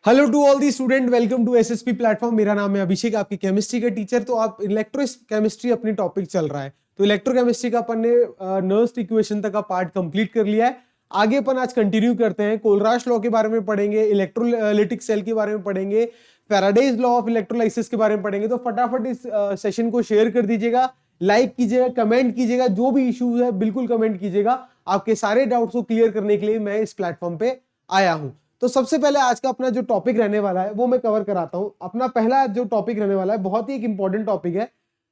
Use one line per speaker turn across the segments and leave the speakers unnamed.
Hello to all the student, welcome to SSP platform. मेरा नाम है अभिषेक, आपकी केमिस्ट्री के टीचर। तो आप इलेक्ट्रो केमिस्ट्री अपनी टॉपिक चल रहा है, तो इलेक्ट्रो केमिस्ट्री का अपन ने नर्स्ट इक्वेशन तक का पार्ट कंप्लीट कर लिया है। आगे अपन आज कंटिन्यू करते हैं। कोलराश लॉ के बारे में पढ़ेंगे, इलेक्ट्रोलिटिक सेल के बारे में पढ़ेंगे, फैराडेज लॉ ऑफ इलेक्ट्रोलाइसिस के बारे में पढ़ेंगे। तो फटाफट इस सेशन को शेयर कर दीजिएगा, लाइक कीजिएगा, कमेंट कीजिएगा। जो भी इश्यूज है बिल्कुल कमेंट कीजिएगा। आपके सारे डाउट्स को क्लियर करने के लिए मैं इस प्लेटफॉर्म पे आया हूं। तो सबसे पहले आज का अपना जो टॉपिक रहने वाला है वो मैं कवर कराता हूं। अपना पहला जो टॉपिक रहने वाला है बहुत ही एक इंपॉर्टेंट टॉपिक है।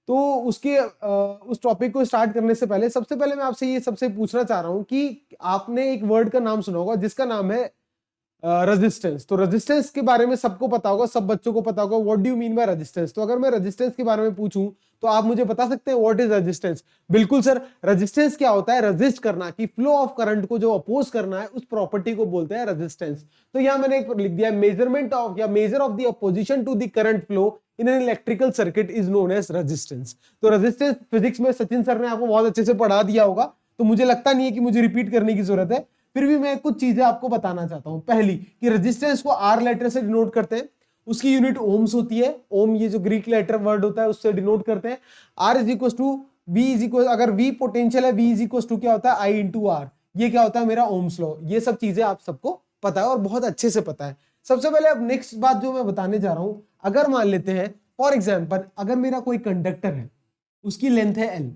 तो उस टॉपिक को स्टार्ट करने से पहले सबसे पहले मैं आपसे ये सबसे पूछना चाह रहा हूं कि आपने एक वर्ड का नाम सुना होगा जिसका नाम है रेजिस्टेंस। तो रेजिस्टेंस के बारे में सबको पता होगा, सब बच्चों को पता होगा what do you mean by resistance. तो अगर मैं रेजिस्टेंस के बारे में पूछूं तो आप मुझे बता सकते हैं व्हाट इज रेजिस्टेंस। बिल्कुल सर, रेजिस्टेंस क्या होता है? रेजिस्ट करना, कि फ्लो ऑफ करंट को जो अपोज करना है उस प्रॉपर्टी को बोलते हैं रेजिस्टेंस। तो यहां मैंने एक लिख दिया, मेजरमेंट ऑफ या measure of the opposition to the current flow in an electrical circuit is known as resistance. तो रेजिस्टेंस फिजिक्स में सचिन सर ने आपको बहुत अच्छे से पढ़ा दिया होगा, तो मुझे लगता नहीं है कि मुझे रिपीट करने की जरूरत है। फिर भी मैं कुछ चीजें आपको बताना चाहता हूं। पहली कि रेजिस्टेंस को आर लेटर से डिनोट करते हैं, उसकी यूनिट ओम्स होती है। ओम ये जो ग्रीक लेटर वर्ड होता है उससे डिनोट करते हैं। R is equal to V is equal, अगर वी पोटेंशियल है, वी इज इक्वल टू क्या होता है? I into R. ये क्या होता है? मेरा ओम्स लॉ। ये सब चीजें आप सबको पता है और बहुत अच्छे से पता है। सबसे पहले अब नेक्स्ट बात जो मैं बताने जा रहा हूं, अगर मान लेते हैं फॉर एग्जाम्पल अगर मेरा कोई कंडक्टर है, उसकी लेंथ है एल,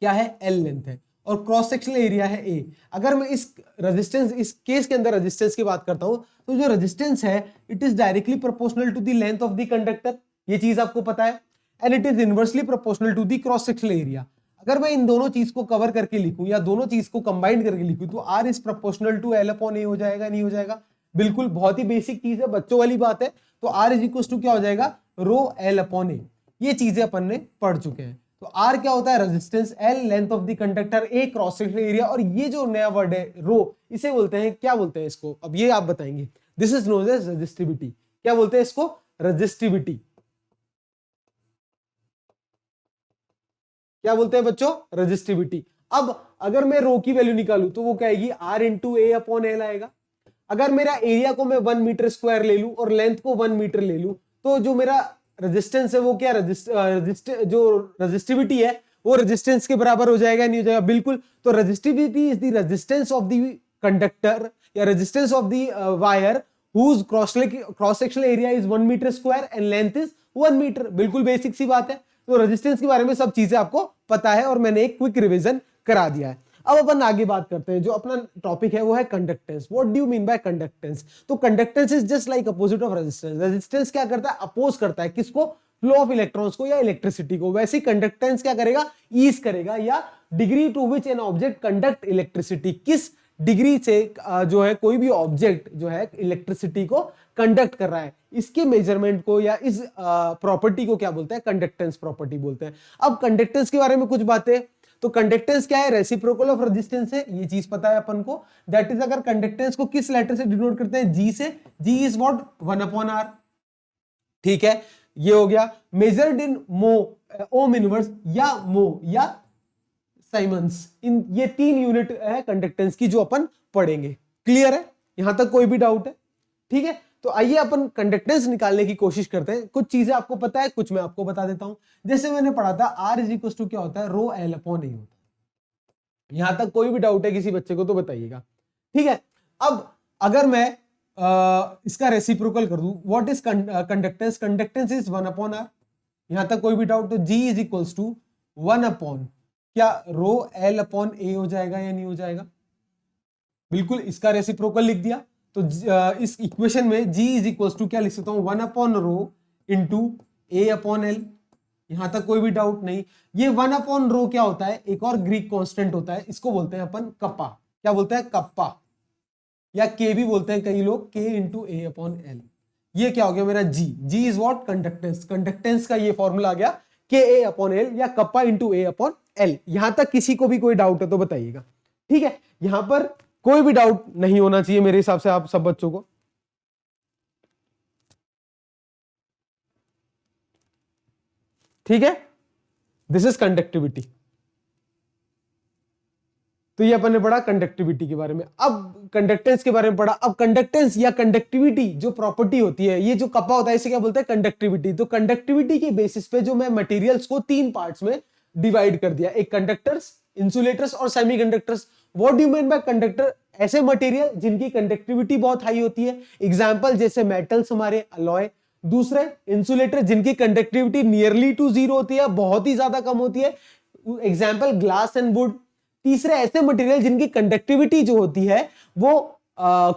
क्या है? एल लेंथ है, और क्रॉस सेक्शनल एरिया है ए। अगर मैं इस रेजिस्टेंस, इस केस के अंदर रेजिस्टेंस की बात करता हूं, तो जो रेजिस्टेंस है it is directly proportional to the length of the conductor, ये चीज आपको पता है। And it is inversely proportional to the cross sectional area. अगर मैं इन दोनों चीज को कवर करके लिखूं या दोनों चीज को कंबाइन करके लिखूं, तो R is proportional to L upon A हो जाएगा, नहीं हो जाएगा? बिल्कुल, बहुत ही बेसिक चीज है, बच्चों वाली बात है। तो आर इज इक्वल टू क्या हो जाएगा? रो एल अपॉन ए। ये चीजें अपन ने पढ़ चुके हैं। तो आर क्या होता है? Resistance, L length of the conductor, A cross sectional area, और ये जो नया वर्ड है रो, इसे बोलते हैं, क्या बोलते हैं इसको? अब ये आप बताएंगे। This is known as resistivity. क्या बोलते हैं इसको? रेजिस्टिविटी। क्या बोलते हैं बच्चों? रेजिस्टिविटी। अब अगर मैं रो की वैल्यू निकालू तो वो क्या आएगी? R into A upon L आएगा। अगर मेरा एरिया को मैं 1 मीटर स्क्वायर ले लूं और लेंथ को 1 मीटर ले लूं, तो जो मेरा रेजिस्टेंस है वो क्या? जो रेजिस्टिविटी है वो रेजिस्टेंस के बराबर हो जाएगा, नहीं हो जाएगा? बिल्कुल। तो resistivity is the resistance of the conductor या resistance of the wire whose cross sectional area is 1 metre square and length is 1 metre. बिल्कुल बेसिक सी बात है। तो रेजिस्टेंस के बारे में सब चीजें आपको पता है और मैंने एक क्विक रिवीजन करा दिया है। अब अपन आगे बात करते हैं। जो अपना टॉपिक है वो है conductance. What do you mean by conductance? तो conductance is just like opposite of resistance. Resistance क्या करता है? अपोज करता है किसको? फ्लो ऑफ इलेक्ट्रॉन्स को या इलेक्ट्रिसिटी को। वैसे ही कंडक्टेंस क्या करेगा? ईज करेगा, या degree to which an object conduct electricity, किस डिग्री से जो है कोई भी ऑब्जेक्ट जो है इलेक्ट्रिसिटी को कंडक्ट कर रहा है, इसके मेजरमेंट को या इस प्रॉपर्टी को क्या बोलते हैं? कंडक्टेंस प्रॉपर्टी बोलते हैं। अब कंडक्टेंस के बारे में कुछ बातें। तो कंडक्टेंस क्या है? रेसिप्रोकल ऑफ रेजिस्टेंस है, ये चीज पता है अपन को। दैट इज, अगर कंडक्टेंस को किस लेटर से डिनोट करते हैं? जी से। G is what? 1 upon R. ठीक है, ये हो गया। मेजर्ड इन मो, ओम इनवर्स, या मो, या साइमंस। इन ये 3 यूनिट है कंडक्टेंस की जो अपन पढ़ेंगे। क्लियर है? यहां तक कोई भी डाउट है? ठीक है, तो आइए अपन कंडक्टेंस निकालने की कोशिश करते हैं। कुछ चीजें आपको पता है, कुछ मैं आपको बता देता हूं। जैसे मैंने पढ़ा था आर इज इक्वल टू क्या होता है? रो एल अपॉन ए होता है। यहां तक कोई भी डाउट है किसी बच्चे को तो बताइएगा। ठीक है, अब अगर मैं इसका रेसिप्रोकल कर दूं, what is conductance? Conductance is 1 upon R. यहां तक कोई भी डाउट? तो G is equal to 1 upon क्या? रो एल अपॉन ए हो जाएगा या नहीं हो जाएगा? बिल्कुल, इसका रेसिप्रोकल लिख दिया। तो इस इक्वेशन में जी इज इक्वल टू क्या लिख सकता हूं? 1 upon rho into A upon L. यहां तक कोई भी डाउट नहीं। ये 1 अपॉन रो क्या होता है? एक और ग्रीक कांस्टेंट होता है, इसको बोलते हैं अपन कप्पा। क्या बोलते हैं? कप्पा, या के भी बोलते हैं कई लोग, के इंटू ए अपॉन एल। ये क्या हो गया मेरा? जी। जी इज व्हाट? कंडक्टेंस। कंडक्टेंस का ये फॉर्मूला आ गया, के ए अपॉन एल या kappa into A upon L. यहां तक किसी को भी कोई डाउट है तो बताइएगा। ठीक है, यहां पर कोई भी डाउट नहीं होना चाहिए मेरे हिसाब से आप सब बच्चों को। ठीक है, दिस इज कंडक्टिविटी। तो ये अपन ने पढ़ा कंडक्टिविटी के बारे में। अब कंडक्टेंस के बारे में पढ़ा। अब कंडक्टेंस या कंडक्टिविटी जो प्रॉपर्टी होती है, ये जो कपा होता है इसे क्या बोलते हैं, कंडक्टिविटी। तो कंडक्टिविटी के बेसिस पे जो मैं मटेरियल्स को 3 पार्ट्स में डिवाइड कर दिया, एक कंडक्टर्स, इंसुलेटर्स और semiconductors. What do you mean bye conductor? ऐसे मटेरियल जिनकी कंडक्टिविटी बहुत हाई होती है, एग्जांपल जैसे मेटल्स हमारे अलॉय। दूसरे इंसुलेटर जिनकी कंडक्टिविटी नियरली टू जीरो होती है, बहुत ही ज्यादा कम होती है, एग्जांपल ग्लास एंड वुड। तीसरे ऐसे मटेरियल जिनकी कंडक्टिविटी जो होती है वो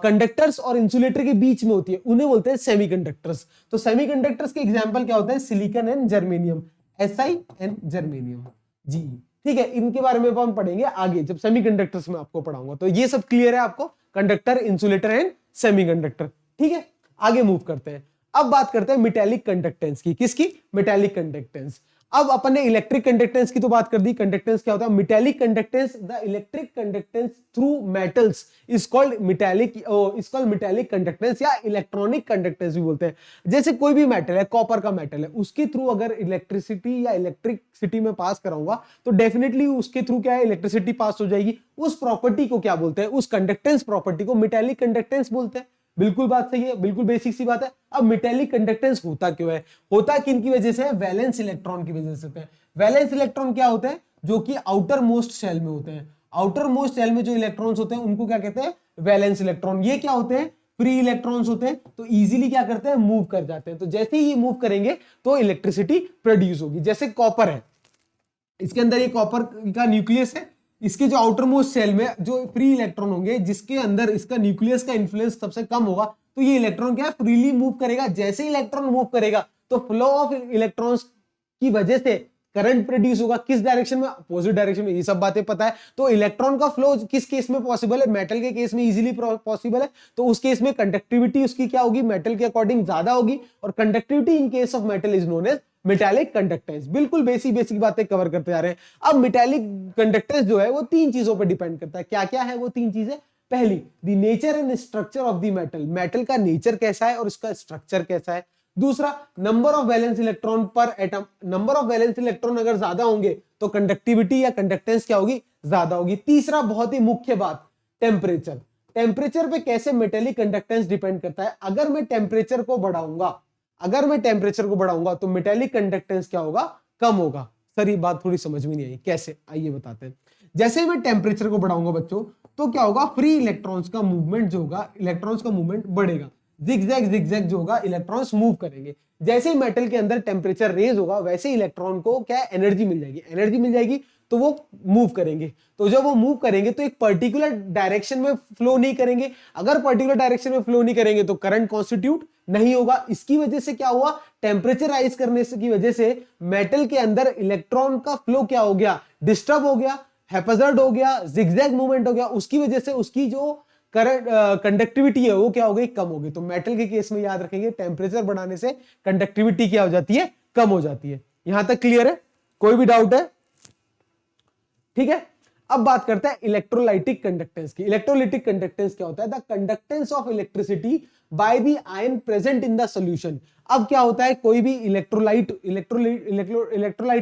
कंडक्टर्स और इंसुलेटर के बीच में होती है, उन्हें बोलते हैं सेमीकंडक्टर्स। तो सेमीकंडक्टर्स के एग्जांपल क्या होते हैं, silicon and germanium, SI and germanium जी। ठीक है, इनके बारे में हम पढ़ेंगे आगे जब सेमीकंडक्टर्स में आपको पढ़ाऊंगा। तो ये सब क्लियर है आपको, कंडक्टर, इंसुलेटर एंड सेमीकंडक्टर। ठीक है, आगे मूव करते हैं। अब बात करते हैं मेटालिक कंडक्टेंस की। किसकी? Metallic conductance. अब अपन ने इलेक्ट्रिक कंडक्टेंस की तो बात कर दी। कंडक्टेंस क्या होता है? Metallic conductance, the electric conductance through metals is called metallic conductance या इलेक्ट्रॉनिक कंडक्टेंस भी बोलते हैं। जैसे कोई भी मेटल है, कॉपर का मेटल है, उसके थ्रू अगर इलेक्ट्रिसिटी या इलेक्ट्रिसिटी में पास कराऊंगा तो डेफिनेटली उसके थ्रू क्या है, इलेक्ट्रिसिटी पास हो जाएगी। उस प्रॉपर्टी को क्या बोलते हैं? उस कंडक्टेंस प्रॉपर्टी को मेटालिक कंडक्टेंस बोलते हैं। बिल्कुल बात सही है, बिल्कुल बेसिक सी बात है। अब मेटालिक कंडक्टेंस होता क्यों है? होता किन की वजह से है? वैलेंस इलेक्ट्रॉन की वजह से होता है। वैलेंस इलेक्ट्रॉन क्या होते हैं? जो कि आउटर मोस्ट शेल में होते हैं। आउटर मोस्ट शेल में जो इलेक्ट्रॉन्स होते हैं उनको क्या कहते हैं? Valence electron. ये क्या होते हैं? फ्री इलेक्ट्रॉन्स होते हैं, तो इजीली क्या करते हैं? मूव कर जाते हैं। तो जैसे ही ये मूव करेंगे तो इलेक्ट्रिसिटी प्रोड्यूस होगी। जैसे कॉपर है, इसके अंदर ये कॉपर का न्यूक्लियस है, इसके जो आउटर मोस्ट सेल में जो फ्री इलेक्ट्रॉन होंगे, जिसके अंदर इसका न्यूक्लियस का इन्फ्लुएंस सबसे कम होगा, तो ये इलेक्ट्रॉन क्या है? फ्रीली मूव करेगा। जैसे ही इलेक्ट्रॉन मूव करेगा तो फ्लो ऑफ इलेक्ट्रॉन्स की वजह से करंट प्रोड्यूस होगा। किस डायरेक्शन में? अपोजिट डायरेक्शन में। ये सब बातें पता है। तो इलेक्ट्रॉन का फ्लो किस केस में पॉसिबल है? मेटल के केस में इजीली पॉसिबल है। तो उस केस में कंडक्टिविटी उसकी क्या होगी? मेटल के अकॉर्डिंग ज्यादा होगी। और conductivity in case of metal is known as metallic conductance. बिल्कुल बेसिक बातें कवर करते जा रहे हैं। अब मेटालिक कंडक्टेंस जो है वो 3 चीजों पर डिपेंड करता है। क्या क्या है वो 3 चीजें? पहली, the nature and structure of the metal. Metal का नेचर कैसा है और इसका स्ट्रक्चर कैसा है। दूसरा, नंबर ऑफ वैलेंस इलेक्ट्रॉन पर atom. Number of valence electron अगर ज्यादा होंगे तो कंडक्टिविटी या कंडक्टेंस क्या होगी? ज्यादा होगी। तीसरा, बहुत ही मुख्य बात, टेम्परेचर। टेम्परेचर पे कैसे मेटालिक कंडक्टेंस डिपेंड करता है। अगर मैं टेम्परेचर को बढ़ाऊंगा तो मेटालिक कंडक्टेंस क्या होगा? कम होगा। सर ये बात थोड़ी समझ में नहीं आई, कैसे? आइए बताते हैं। जैसे मैं टेम्परेचर को बढ़ाऊंगा बच्चों, तो क्या होगा? फ्री इलेक्ट्रॉन्स का मूवमेंट जो होगा, इलेक्ट्रॉन्स का मूवमेंट बढ़ेगा। जिगजैग जो होगा, इलेक्ट्रॉन्स मूव करेंगे। जैसे ही मेटल के अंदर टेम्परेचर रेज होगा, वैसे इलेक्ट्रॉन को क्या? एनर्जी मिल जाएगी तो वो मूव करेंगे। तो जब वो मूव करेंगे तो एक पर्टिकुलर डायरेक्शन में फ्लो नहीं करेंगे। अगर पर्टिकुलर डायरेक्शन में फ्लो नहीं करेंगे तो करंट कॉन्स्टिट्यूट नहीं होगा। इसकी वजह से क्या हुआ? टेम्परेचर राइज करने की वजह से मेटल के अंदर इलेक्ट्रॉन का फ्लो क्या हो गया? डिस्टर्ब हो गया, हैप्पैज़ार्ड हो गया, जिगजैग मूवमेंट हो गया। उसकी वजह से उसकी जो करंट कंडक्टिविटी है वो क्या हो गई? कम हो गई। तो मेटल के केस में याद रखेंगे, टेम्परेचर बढ़ाने से कंडक्टिविटी क्या हो जाती है? कम हो जाती है। यहां तक क्लियर है? कोई भी डाउट है? ठीक है, अब बात करते हैं इलेक्ट्रोलाइटिक कंडक्टेंस की। इलेक्ट्रोलाइटिक कंडक्टेंस क्या होता है? The conductance of electricity by the ion present in the solution. अब क्या होता है? कोई भी इलेक्ट्रोलाइट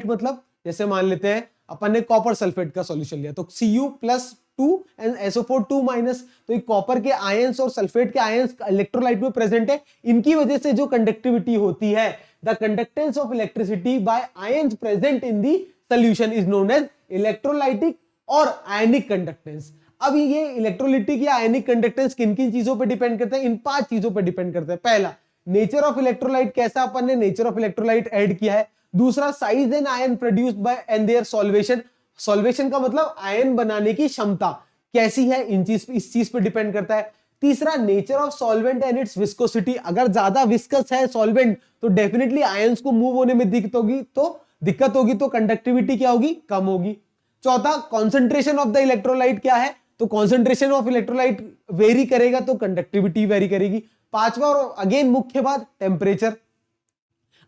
मतलब जैसे मान लेते हैं अपन ने कॉपर सल्फेट का सॉल्यूशन लिया, तो Cu+2 एंड SO4 तो ये कॉपर के आयंस और सल्फेट के आयंस इलेक्ट्रोलाइट में प्रेजेंट है। इनकी वजह से जो कंडक्टिविटी होती है, the conductance of electricity by ions present in the solution is known as electrolytic और आयनिक कंडक्टेंस। अब ये इलेक्ट्रोलाइटिक या आयनिक कंडक्टेंस किन किन चीजों पर डिपेंड करता है? इन 5 चीजों पर डिपेंड करता है। पहला, नेचर ऑफ इलेक्ट्रोलाइट, कैसा अपन ने नेचर ऑफ इलेक्ट्रोलाइट ऐड किया है। दूसरा, size and ion produced by and their solvation. Solvation का मतलब आयन बनाने की क्षमता कैसी है, इस चीज पे डिपेंड करता है। तीसरा, nature of solvent and it's viscosity. अगर ज्यादा विस्कस है सॉल्वेंट तो डेफिनेटली आयंस को मूव होने में दिक्कत होगी, तो कंडक्टिविटी क्या होगी? कम होगी। चौथा, कॉन्सेंट्रेशन ऑफ द इलेक्ट्रोलाइट क्या है? तो कॉन्सेंट्रेशन ऑफ इलेक्ट्रोलाइट वेरी करेगा तो कंडक्टिविटी वेरी करेगी। पांचवा और अगेन मुख्य बात, टेम्परेचर।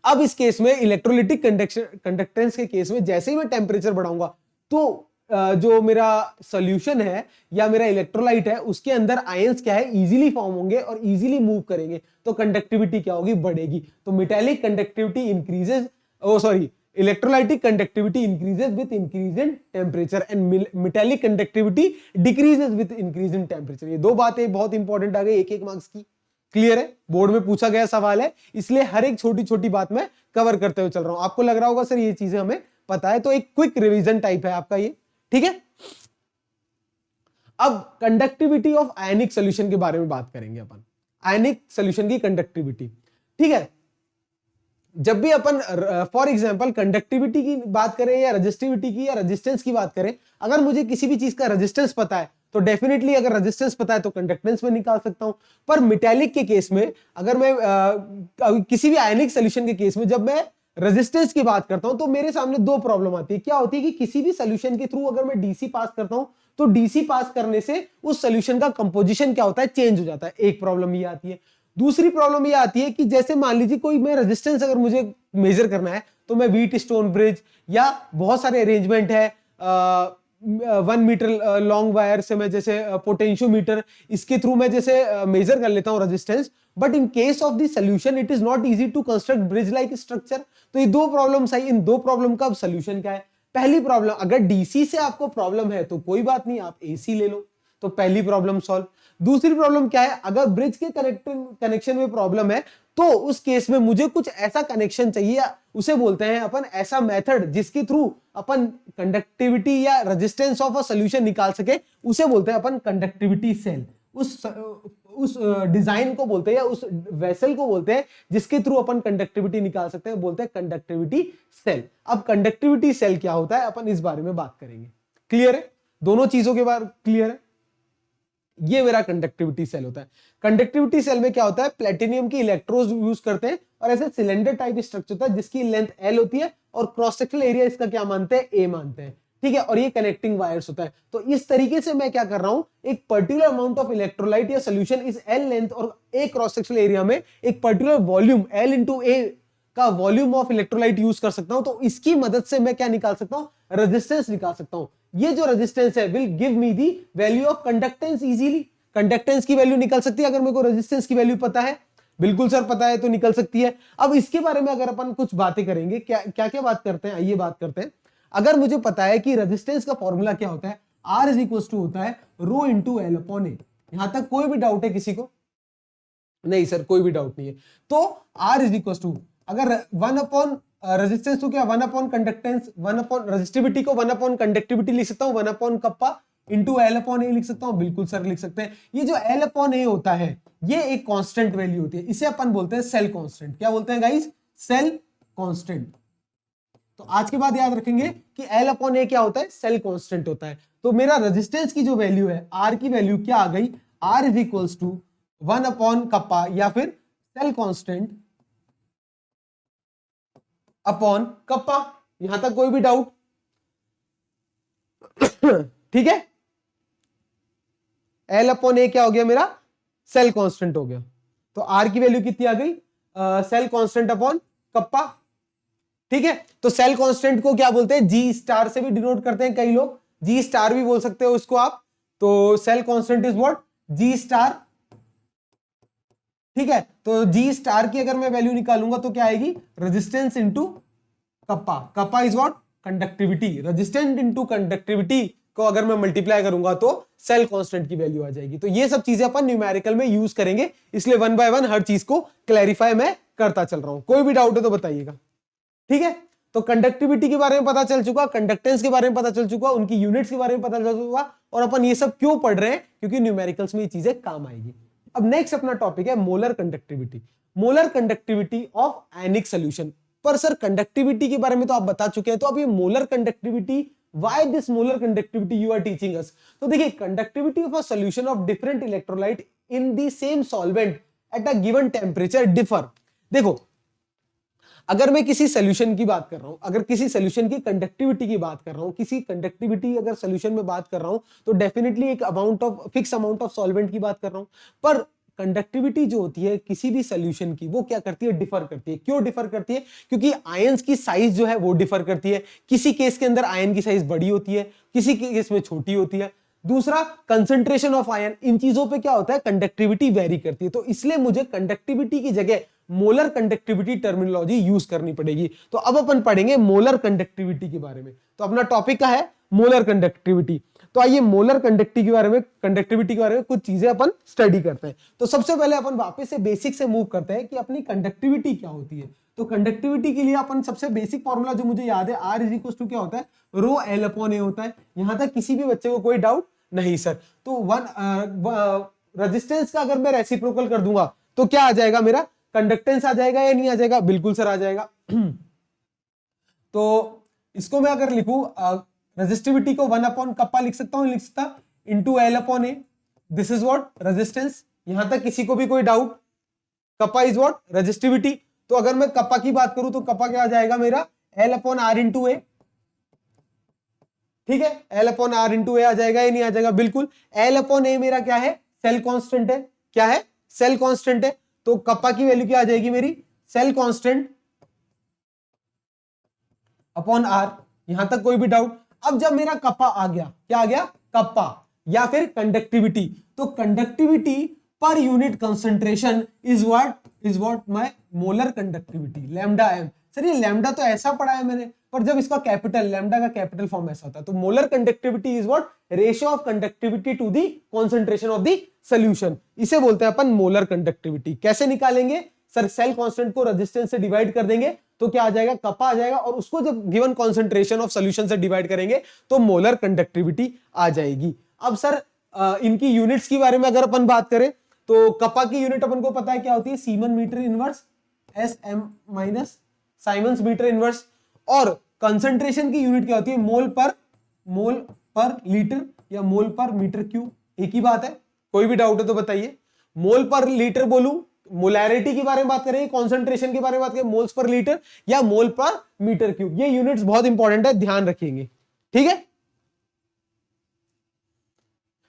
अब इस केस में इलेक्ट्रोलाइटिक कंडक्टेंस के केस में जैसे ही मैं टेम्परेचर बढ़ाऊंगा तो जो मेरा सॉल्यूशन है या मेरा इलेक्ट्रोलाइट है उसके अंदर आयंस क्या है? इजीली फॉर्म होंगे और इजीली मूव करेंगे, तो कंडक्टिविटी क्या होगी? बढ़ेगी। तो metallic conductivity increases, electrolytic conductivity increases with increase in temperature and metallic conductivity decreases with increase in temperature. ये दो बातें बहुत इंपॉर्टेंट आ गई, एक एक मार्क्स की। क्लियर है, बोर्ड में पूछा गया सवाल है, इसलिए हर एक छोटी छोटी बात मैं कवर करते हुए चल रहा हूं। आपको लग रहा होगा सर ये चीजें हमें पता है, तो एक क्विक रिवीजन टाइप है आपका ये, ठीक है। अब कंडक्टिविटी ऑफ आयनिक सोल्यूशन के बारे में बात करेंगे अपन, आयनिक सोल्यूशन की कंडक्टिविटी, ठीक है। जब भी अपन फॉर एग्जांपल कंडक्टिविटी की बात करें या रेजिस्टिविटी की या रेजिस्टेंस की बात करें, अगर मुझे किसी भी चीज का रेजिस्टेंस पता है तो डेफिनेटली अगर रेजिस्टेंस पता है तो कंडक्टेंस में निकाल सकता हूं। पर मेटेलिक के केस में, अगर मैं किसी भी आयनिक सोल्यूशन के केस में जब मैं रेजिस्टेंस की बात करता हूं तो मेरे सामने दो प्रॉब्लम आती है। क्या होती है कि किसी भी सोल्यूशन के थ्रू अगर मैं डीसी पास करता हूं तो डीसी पास करने से उस सोल्यूशन का कंपोजिशन क्या होता है, चेंज हो जाता है। एक प्रॉब्लम ये आती है। दूसरी प्रॉब्लम ये आती है कि जैसे मान लीजिए कोई मैं रेजिस्टेंस अगर मुझे मेजर करना है तो मैं व्हीट स्टोन ब्रिज या बहुत सारे अरेंजमेंट है 1 मीटर लॉन्ग वायर से मैं जैसे पोटेंशियोमीटर, इसके थ्रू मैं जैसे मेजर कर लेता हूं resistance. But in case of the solution it is not easy to construct bridge like structure. तो ये दो प्रॉब्लम्स आई, इन दो प्रॉब्लम का अब सोल्यूशन क्या है। पहली प्रॉब्लम, अगर डीसी से आपको प्रॉब्लम है तो कोई बात नहीं, आप एसी ले लो, तो पहली प्रॉब्लम सॉल्व। दूसरी प्रॉब्लम क्या है, अगर ब्रिज के कनेक्शन में प्रॉब्लम है तो उस केस में मुझे कुछ ऐसा कनेक्शन चाहिए, उसे बोलते हैं अपन ऐसा मेथड जिसके थ्रू अपन कंडक्टिविटी या रेजिस्टेंस ऑफ अ सॉल्यूशन निकाल सके, उसे बोलते हैं अपन कंडक्टिविटी सेल। उस डिजाइन को बोलते हैं या उस वेसल को बोलते हैं जिसके थ्रू अपन कंडक्टिविटी निकाल सकते हैं, बोलते हैं कंडक्टिविटी सेल। अब कंडक्टिविटी सेल क्या होता है अपन इस बारे में बात करेंगे। क्लियर है, दोनों चीजों के बारे क्लियर है। ये मेरा कंडक्टिविटी सेल होता है। कंडक्टिविटी सेल में क्या होता है, प्लेटिनियम की इलेक्ट्रोड यूज करते हैं और ऐसे सिलेंडर टाइप स्ट्रक्चर होता है जिसकी लेंथ L होती है और क्रॉस सेक्शनल एरिया इसका क्या मानते हैं, A मानते हैं, ठीक है। और ये कनेक्टिंग वायर्स होता है। तो इस तरीके से मैं क्या कर रहा हूं, एक पर्टिकुलर अमाउंट ऑफ इलेक्ट्रोलाइट या सोल्यूशन इस L लेंथ और A क्रॉस सेक्शनल एरिया में एक particular volume L into A का वॉल्यूम ऑफ इलेक्ट्रोलाइट यूज कर सकता हूं। तो इसकी मदद से मैं क्या निकाल सकता हूं, रेजिस्टेंस निकाल सकता हूं। ये जो रेजिस्टेंस है will give me the value of conductance easily. Conductance की वैल्यू निकल सकती है अगर मेरे को रेजिस्टेंस की वैल्यू पता है। बिल्कुल सर पता है तो निकल सकती है। अब इसके बारे में अगर अपन कुछ बातें करेंगे, क्या क्या क्या बात करते हैं, आइए बात करते हैं। अगर मुझे पता है कि रेजिस्टेंस का फॉर्मूला क्या होता है, R इज इक्वल टू होता है रो इंटू एल अपॉन ए। यहां तक कोई भी डाउट है किसी को? नहीं सर कोई भी डाउट नहीं है। तो R इज इक्वल टू, अगर 1 अपॉन रेजिस्टेंस तो क्या 1 अपॉन कंडक्टेंस, 1 अपॉन रेजिस्टिविटी को 1 अपॉन कंडक्टिविटी लिख सकता हूं, 1 upon kappa into L upon A लिख सकता हूं। बिल्कुल सर लिख सकते हैं। ये जो एल अपॉन ए होता है ये एक कांस्टेंट वैल्यू होती है, इसे अपन बोलते हैं सेल कांस्टेंट। क्या बोलते हैं गाइस, सेल कांस्टेंट। तो आज के बाद याद रखेंगे कि एल अपॉन ए क्या होता है, सेल कांस्टेंट होता है। तो मेरा रेजिस्टेंस की जो वैल्यू है, आर की वैल्यू क्या आ गई, R is equals to 1 upon kappa या फिर सेल कांस्टेंट अपॉन कप्पा। यहां तक कोई भी डाउट? ठीक है, एल अपॉन ए क्या हो गया मेरा, सेल कांस्टेंट हो गया। तो आर की वैल्यू कितनी आ गई, सेल कांस्टेंट अपॉन कप्पा, ठीक है। तो सेल कांस्टेंट को क्या बोलते हैं, जी स्टार से भी डिनोट करते हैं कई लोग, जी स्टार भी बोल सकते हो इसको आप। तो cell constant is what, G star, ठीक है। तो जी स्टार की अगर मैं वैल्यू निकालूंगा तो क्या आएगी, resistance into kappa. Kappa is what, conductivity. Resistance into conductivity को अगर मैं मल्टीप्लाई करूंगा तो सेल कांस्टेंट की वैल्यू आ जाएगी। तो ये सब चीजें अपन न्यूमेरिकल में यूज करेंगे, इसलिए 1 बाय 1 हर चीज को क्लैरिफाई मैं करता चल रहा हूं। कोई भी डाउट है तो बताइएगा, ठीक है। तो कंडक्टिविटी के बारे में पता चल चुका, कंडक्टेंस के बारे में पता चल चुका, उनकी यूनिट्स के बारे में पता चल चुका, और अपन ये सब क्यों पढ़ रहे हैं, क्योंकि न्यूमेरिकल्स में ये चीजें काम आएगी। अब नेक्स्ट अपना टॉपिक है molar conductivity. Molar conductivity of ionic solution. पर सर कंडक्टिविटी के बारे में तो आप बता चुके हैं, तो अब ये molar conductivity, why this molar conductivity you are teaching us. तो देखिए, conductivity of a solution of different electrolyte in the same solvent at a given temperature differ. देखो, अगर मैं किसी सोल्यूशन की बात कर रहा हूं, अगर किसी सोल्यूशन की कंडक्टिविटी की बात कर रहा हूं, किसी कंडक्टिविटी अगर सोल्यूशन में बात कर रहा हूं, तो डेफिनेटली एक amount of fix amount of solvent की बात कर रहा हूं। पर कंडक्टिविटी जो होती है किसी भी सोल्यूशन की, वो क्या करती है, डिफर करती है। क्यों डिफर करती है, क्योंकि आयंस की साइज जो है वो डिफर करती है। किसी केस के अंदर आयन की साइज बड़ी होती है, किसी केस में छोटी होती है। दूसरा कंसंट्रेशन ऑफ आयन, इन चीजों पे क्या होता है, कंडक्टिविटी वेरी करती है, तो इसलिए मुझे कंडक्टिविटी की जगह मोलर कंडक्टिविटी टर्मिनोलॉजी यूज करनी पड़ेगी। तो अब अपन पढ़ेंगे मोलर कंडक्टिविटी के बारे में। तो अपना टॉपिक क्या है, मोलर कंडक्टिविटी। तो आइए मोलर कंडक्टिविटी के बारे में कुछ चीजें अपन स्टडी करते हैं। तो सबसे पहले अपन वापस से बेसिक से मूव करते हैं कि अपनी कंडक्टिविटी क्या होती है। तो कंडक्टिविटी के लिए अपन सबसे बेसिक फॉर्मूला जो मुझे याद है, R इज इक्वल टू क्या होता है, रो एल अपॉन ए होता है। यहां तक किसी भी बच्चे को कोई डाउट नहीं सर। तो रेजिस्टेंस का अगर मैं रेसिप्रोकल कर दूंगा तो क्या आ जाएगा, मेरा कंडक्टेंस आ जाएगा या नहीं आ जाएगा, बिल्कुल सर आ जाएगा। तो इसको मैं अगर लिखूं, रेजिस्टिविटी को 1 अपॉन कप्पा लिख सकता हूं, लिख सकता, into L upon A, this is what resistance. यहां तक किसी को भी कोई doubt, kappa is what resistivity. तो अगर मैं कप्पा की बात करूं तो कप्पा क्या आ जाएगा मेरा, एल अपॉन आर इंटू ए, ठीक है, एल अपॉन आर इंटू ए आ जाएगा या नहीं आ जाएगा, बिल्कुल। एल अपॉन ए मेरा क्या है, सेल कांस्टेंट है, क्या है, सेल कांस्टेंट है। तो कप्पा की वैल्यू क्या आ जाएगी मेरी, सेल कांस्टेंट अपॉन आर। यहां तक कोई भी डाउट। अब जब मेरा कप्पा आ गया, क्या आ गया, कप्पा या फिर कंडक्टिविटी, तो कंडक्टिविटी पर unit concentration is what my molar conductivity, lambda M. Sir ये लैम्डा तो ऐसा पढ़ा है मैंने, पर जब इसका कैपिटल, लैम्डा का कैपिटल फॉर्म ऐसा होता है। तो molar conductivity is what, ratio of conductivity to the concentration of the solution. इसे बोलते हैं अपन मोलर कंडक्टिविटी। कैसे निकालेंगे सर, सेल कांस्टेंट को रेजिस्टेंस से डिवाइड कर देंगे तो क्या आ जाएगा, कप्पा आ जाएगा, और उसको जब गिवन कंसंट्रेशन ऑफ सॉल्यूशन से डिवाइड करेंगे तो मोलर कंडक्टिविटी आ जाएगी। अब सर इनकी यूनिट्स के बारे में अगर अपन बात करें तो कप्पा की यूनिट अपन को पता है क्या होती है, siemens metre inverse, S M minus siemens metre inverse. और कंसंट्रेशन की यूनिट क्या होती है, मोल पर लीटर या मोल पर मीटर क्यूब, एक ही बात है। कोई भी डाउट है तो बताइए। मोल पर लीटर बोलूं, मोलैरिटी के बारे में बात करें, कॉन्सेंट्रेशन के बारे में बात करें, मोल्स पर लीटर या मोल पर मीटर क्यूब, ये यूनिट्स बहुत इंपॉर्टेंट है, ध्यान रखेंगे, ठीक है।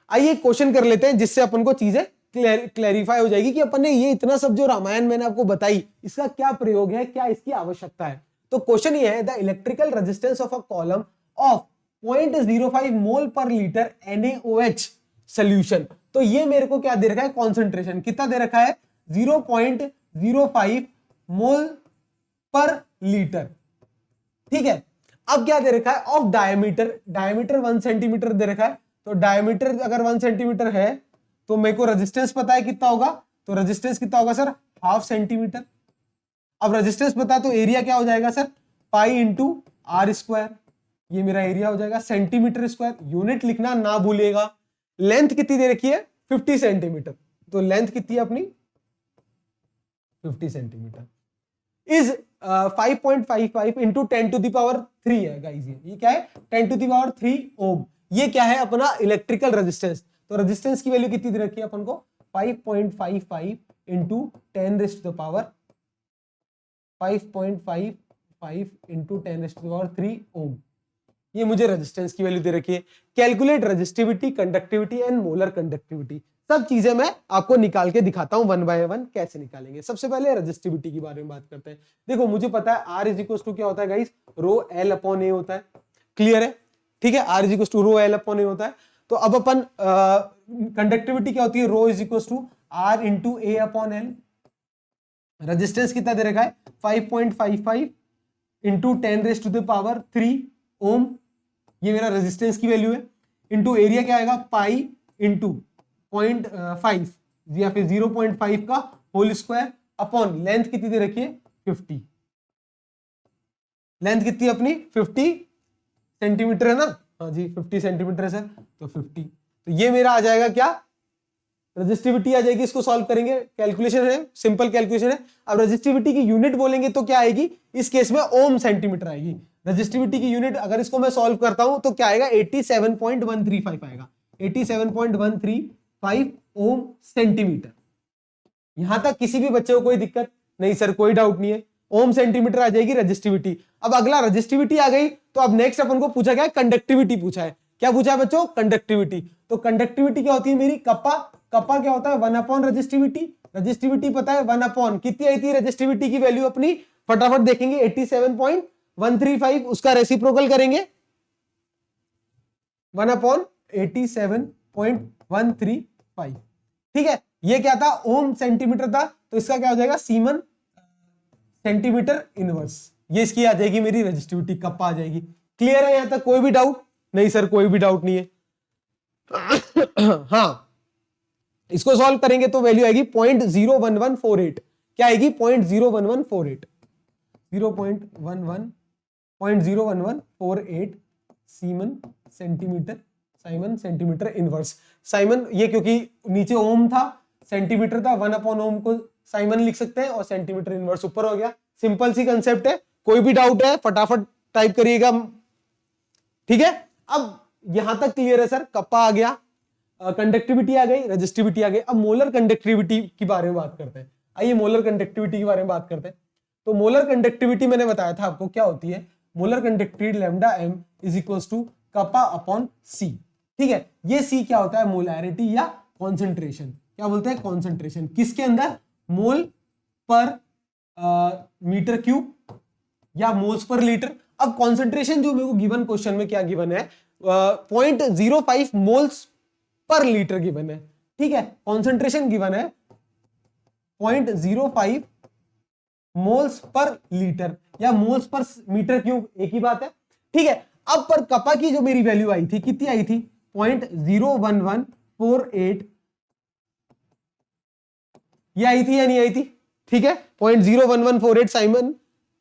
आइए क्वेश्चन कर लेते हैं जिससे अपन को चीजें क्लैरिफाई हो जाएगी कि अपन ने ये इतना सब जो रामायण मैंने आपको बताई, इसका क्या प्रयोग है, क्या इसकी आवश्यकता है। तो क्वेश्चन ये है, the electrical resistance of a column of 0.05 मोल पर लीटर NaOH सॉल्यूशन। तो ये मेरे को क्या दे रखा है, कॉन्सेंट्रेशन कितना दे रखा है, 0.05 मोल पर लीटर, ठीक है। अब क्या दे रखा है, ऑफ डायमीटर, डायमीटर 1 सेंटीमीटर दे रखा है। तो डायमीटर अगर 1 सेंटीमीटर है तो मेरे को रेजिस्टेंस पता है कितना होगा, तो रेजिस्टेंस कितना होगा सर, हाफ सेंटीमीटर। अब रेजिस्टेंस पता है तो एरिया क्या हो जाएगा sir, pi into R square, ये मेरा एरिया हो जाएगा, सेंटीमीटर स्क्वायर। यूनिट लिखना ना भूलिएगा। लेंथ कितनी दे रखी है, 50 सेंटीमीटर। तो लेंथ कितनी है अपनी, 50 centimetre is 5.55 into 10 to the power 3 है गाइस। ये क्या है, 10 टू द पावर 3 ओम। ये क्या है अपना इलेक्ट्रिकल रेजिस्टेंस। तो रेजिस्टेंस की वैल्यू कितनी दे रखी है अपन को, 5.55 into 10 raise to the power 5.55 into 10 raise to the power 3 ohm. ये मुझे रेजिस्टेंस की वैल्यू दे रखी है। Calculate resistivity, conductivity and molar conductivity, सब चीजें मैं आपको निकाल के दिखाता हूं वन बाय वन कैसे निकालेंगे। सबसे पहले रेजिस्टिविटी के बारे में बात करते हैं। देखो मुझे पता है R इज इक्वल टू क्या होता है guys, rho L upon A होता है, क्लियर है, ठीक है। R is equal to rho L upon A होता है। तो अब अपन कंडक्टिविटी क्या होती है, rho is equal to R into A upon L. Resistance कितना दे रखा है, 5.55 into 10 raise to the power 3 ohm, ये मेरा रेजिस्टेंस की वैल्यू है। इंटू एरिया क्या आएगा, पाई इंटू 0.5 या फिर 0.5 का होल स्क्वायर अपॉन लेंथ कितनी दे रखी है, 50। लेंथ कितनी है अपनी, 50 सेंटीमीटर है ना, हाँ जी 50 सेंटीमीटर है सर, तो 50। तो ये मेरा आ जाएगा क्या, रेजिस्टिविटी आ जाएगी। इसको सॉल्व करेंगे, कैलकुलेशन है, सिंपल कैलकुलेशन है। अब रेजिस्टिविटी की यूनिट बोलेंगे तो क्या आएगी, इस केस में ओम सेंटीमीटर आएगी रेजिस्टिविटी की यूनिट। अगर इसको मैं सॉल्व करता हूं तो क्या आएगा, 87.135 आएगा, 87.135 ओम सेंटीमीटर। यहां तक किसी भी बच्चे को कोई दिक्कत नहीं सर, कोई डाउट नहीं है, ओम सेंटीमीटर आ जाएगी रेजिस्टिविटी। अब अगला रेजिस्टिविटी आ गई, तो अब नेक्स्ट अपन को पूछा गया कंडक्टिविटी पूछा है। क्या पूछा है बच्चों, कंडक्टिविटी। तो कंडक्टिविटी क्या होती है मेरी, कप्पा। कप्पा क्या होता है, 1 अपॉन रेजिस्टिविटी। रेजिस्टिविटी पता है 1 अपॉन कितनी आई थी रेजिस्टिविटी की वैल्यू अपनी, फटाफट देखेंगे, 87.135, उसका रेसिप्रोकल करेंगे 1 अपॉन 87.135। ठीक है, ये क्या था, ओम सेंटीमीटर था, तो इसका क्या हो जाएगा, सीमन सेंटीमीटर इनवर्स। ये इसकी आ जाएगी मेरी रेजिस्टिविटी, कप्पा आ जाएगी। क्लियर है यहां तक, कोई भी डाउट? नहीं सर, कोई भी डाउट नहीं है। हाँ, इसको सॉल्व करेंगे तो वैल्यू आएगी 0.01148। क्या आएगी, 0.01148, 0.01148 सीमन सेंटीमीटर इनवर्स। साइमन, ये क्योंकि नीचे ओम था, सेंटीमीटर था, 1/ओम को साइमन लिख सकते हैं और सेंटीमीटर इनवर्स ऊपर हो गया। सिंपल सी कंसेप्ट है। कोई भी डाउट है फटाफट टाइप करिएगा। ठीक है, अब यहां तक क्लियर है सर? कप्पा आ गया, कंडक्टिविटी आ गई, रेजिस्टिविटी आ गई। अब मोलर कंडक्टिविटी के बारे में बात करते हैं। आइए मोलर कंडक्टिविटी के बारे में बात करते हैं। तो मोलर कंडक्टिविटी मैंने बताया था आपको क्या होती है। Molar conductivity lambda m is equal to kappa upon C. ठीक है, ये सी क्या होता है, मोलैरिटी या कॉन्सेंट्रेशन। क्या बोलते हैं, कॉन्सेंट्रेशन। किसके अंदर, मोल पर मीटर क्यूब या मोल्स पर लीटर। अब कॉन्सेंट्रेशन जो मेरे को गिवन क्वेश्चन में क्या गिवन है, 0.05 मोल्स पर लीटर गिवन है। ठीक है, कॉन्सेंट्रेशन गिवन है 0.05 मोल्स पर लीटर या मोल्स पर मीटर क्यूब, एक ही बात है। ठीक है, अब पर कप्पा की जो मेरी वैल्यू आई थी, कितनी आई थी, 0.01148। ये आई थी या नहीं आई थी? ठीक है, 0.01148 साइमन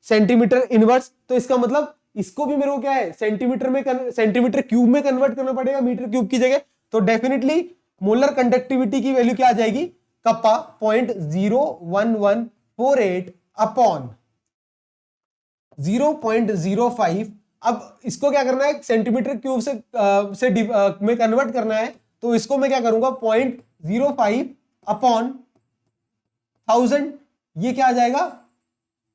सेंटीमीटर इनवर्स। तो इसका मतलब इसको भी मेरे को क्या है, सेंटीमीटर क्यूब में कन्वर्ट करना पड़ेगा मीटर क्यूब की जगह। तो डेफिनेटली मोलर कंडक्टिविटी की वैल्यू क्या आ जाएगी, कप्पा 0.01148 अपॉन 0.05। अब इसको क्या करना है, सेंटीमीटर क्यूब से में कन्वर्ट करना है। तो इसको मैं क्या करूंगा, 0.05 अपॉन 1000। ये क्या आ जाएगा,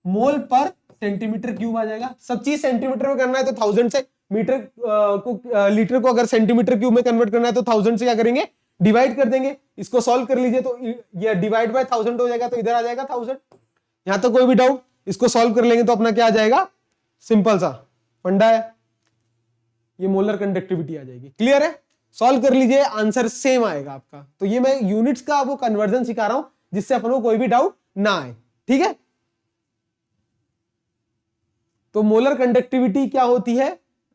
मोल पर सेंटीमीटर क्यूब आ जाएगा। सब चीज सेंटीमीटर में करना है तो 1000 से, मीटर को लीटर को अगर सेंटीमीटर क्यूब में कन्वर्ट करना है तो 1000 से क्या करेंगे, डिवाइड कर देंगे। इसको सॉल्व कर लीजिए तो ये डिवाइड बाय 1000 हो जाएगा, तो इधर आ जाएगा 1000। यहां तक कोई भी डाउट? इसको सॉल्व कर लेंगे तो अपना क्या आ जाएगा, सिंपल सा फंडा है, ये मोलर कंडक्टिविटी आ जाएगी। क्लियर है? सॉल्व कर लीजिए, आंसर सेम आएगा आपका। तो ये मैं यूनिट्स का वो कन्वर्जन सिखा रहा हूं जिससे अपन को कोई भी डाउट ना आए। ठीक है, तो मोलर कंडक्टिविटी क्या होती है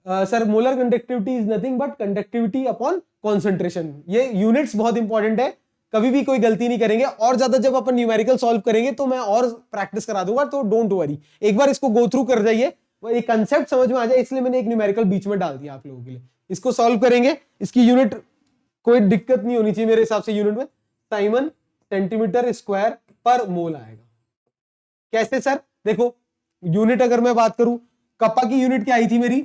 sir? Molar conductivity is nothing but conductivity upon concentration. ये यूनिट्स बहुत इंपॉर्टेंट है, कभी भी कोई गलती नहीं करेंगे। और ज्यादा जब अपन न्यूमेरिकल सॉल्व करेंगे तो मैं और प्रैक्टिस करा दूंगा, तो डोंट वरी, एक बार इसको गो थ्रू कर जाइए, एक कंसेप्ट समझ में आ जाए, इसलिए मैंने एक न्यूमेरिकल बीच में डाल दिया आप लोगों के लिए। इसको सॉल्व करेंगे, इसकी यूनिट कोई दिक्कत नहीं होनी चाहिए मेरे हिसाब से। यूनिट में साइमन सेंटीमीटर स्क्वायर पर मोल आएगा। कैसे सर? देखो, यूनिट अगर मैं बात करूं, कप्पा की यूनिट क्या आई थी मेरी,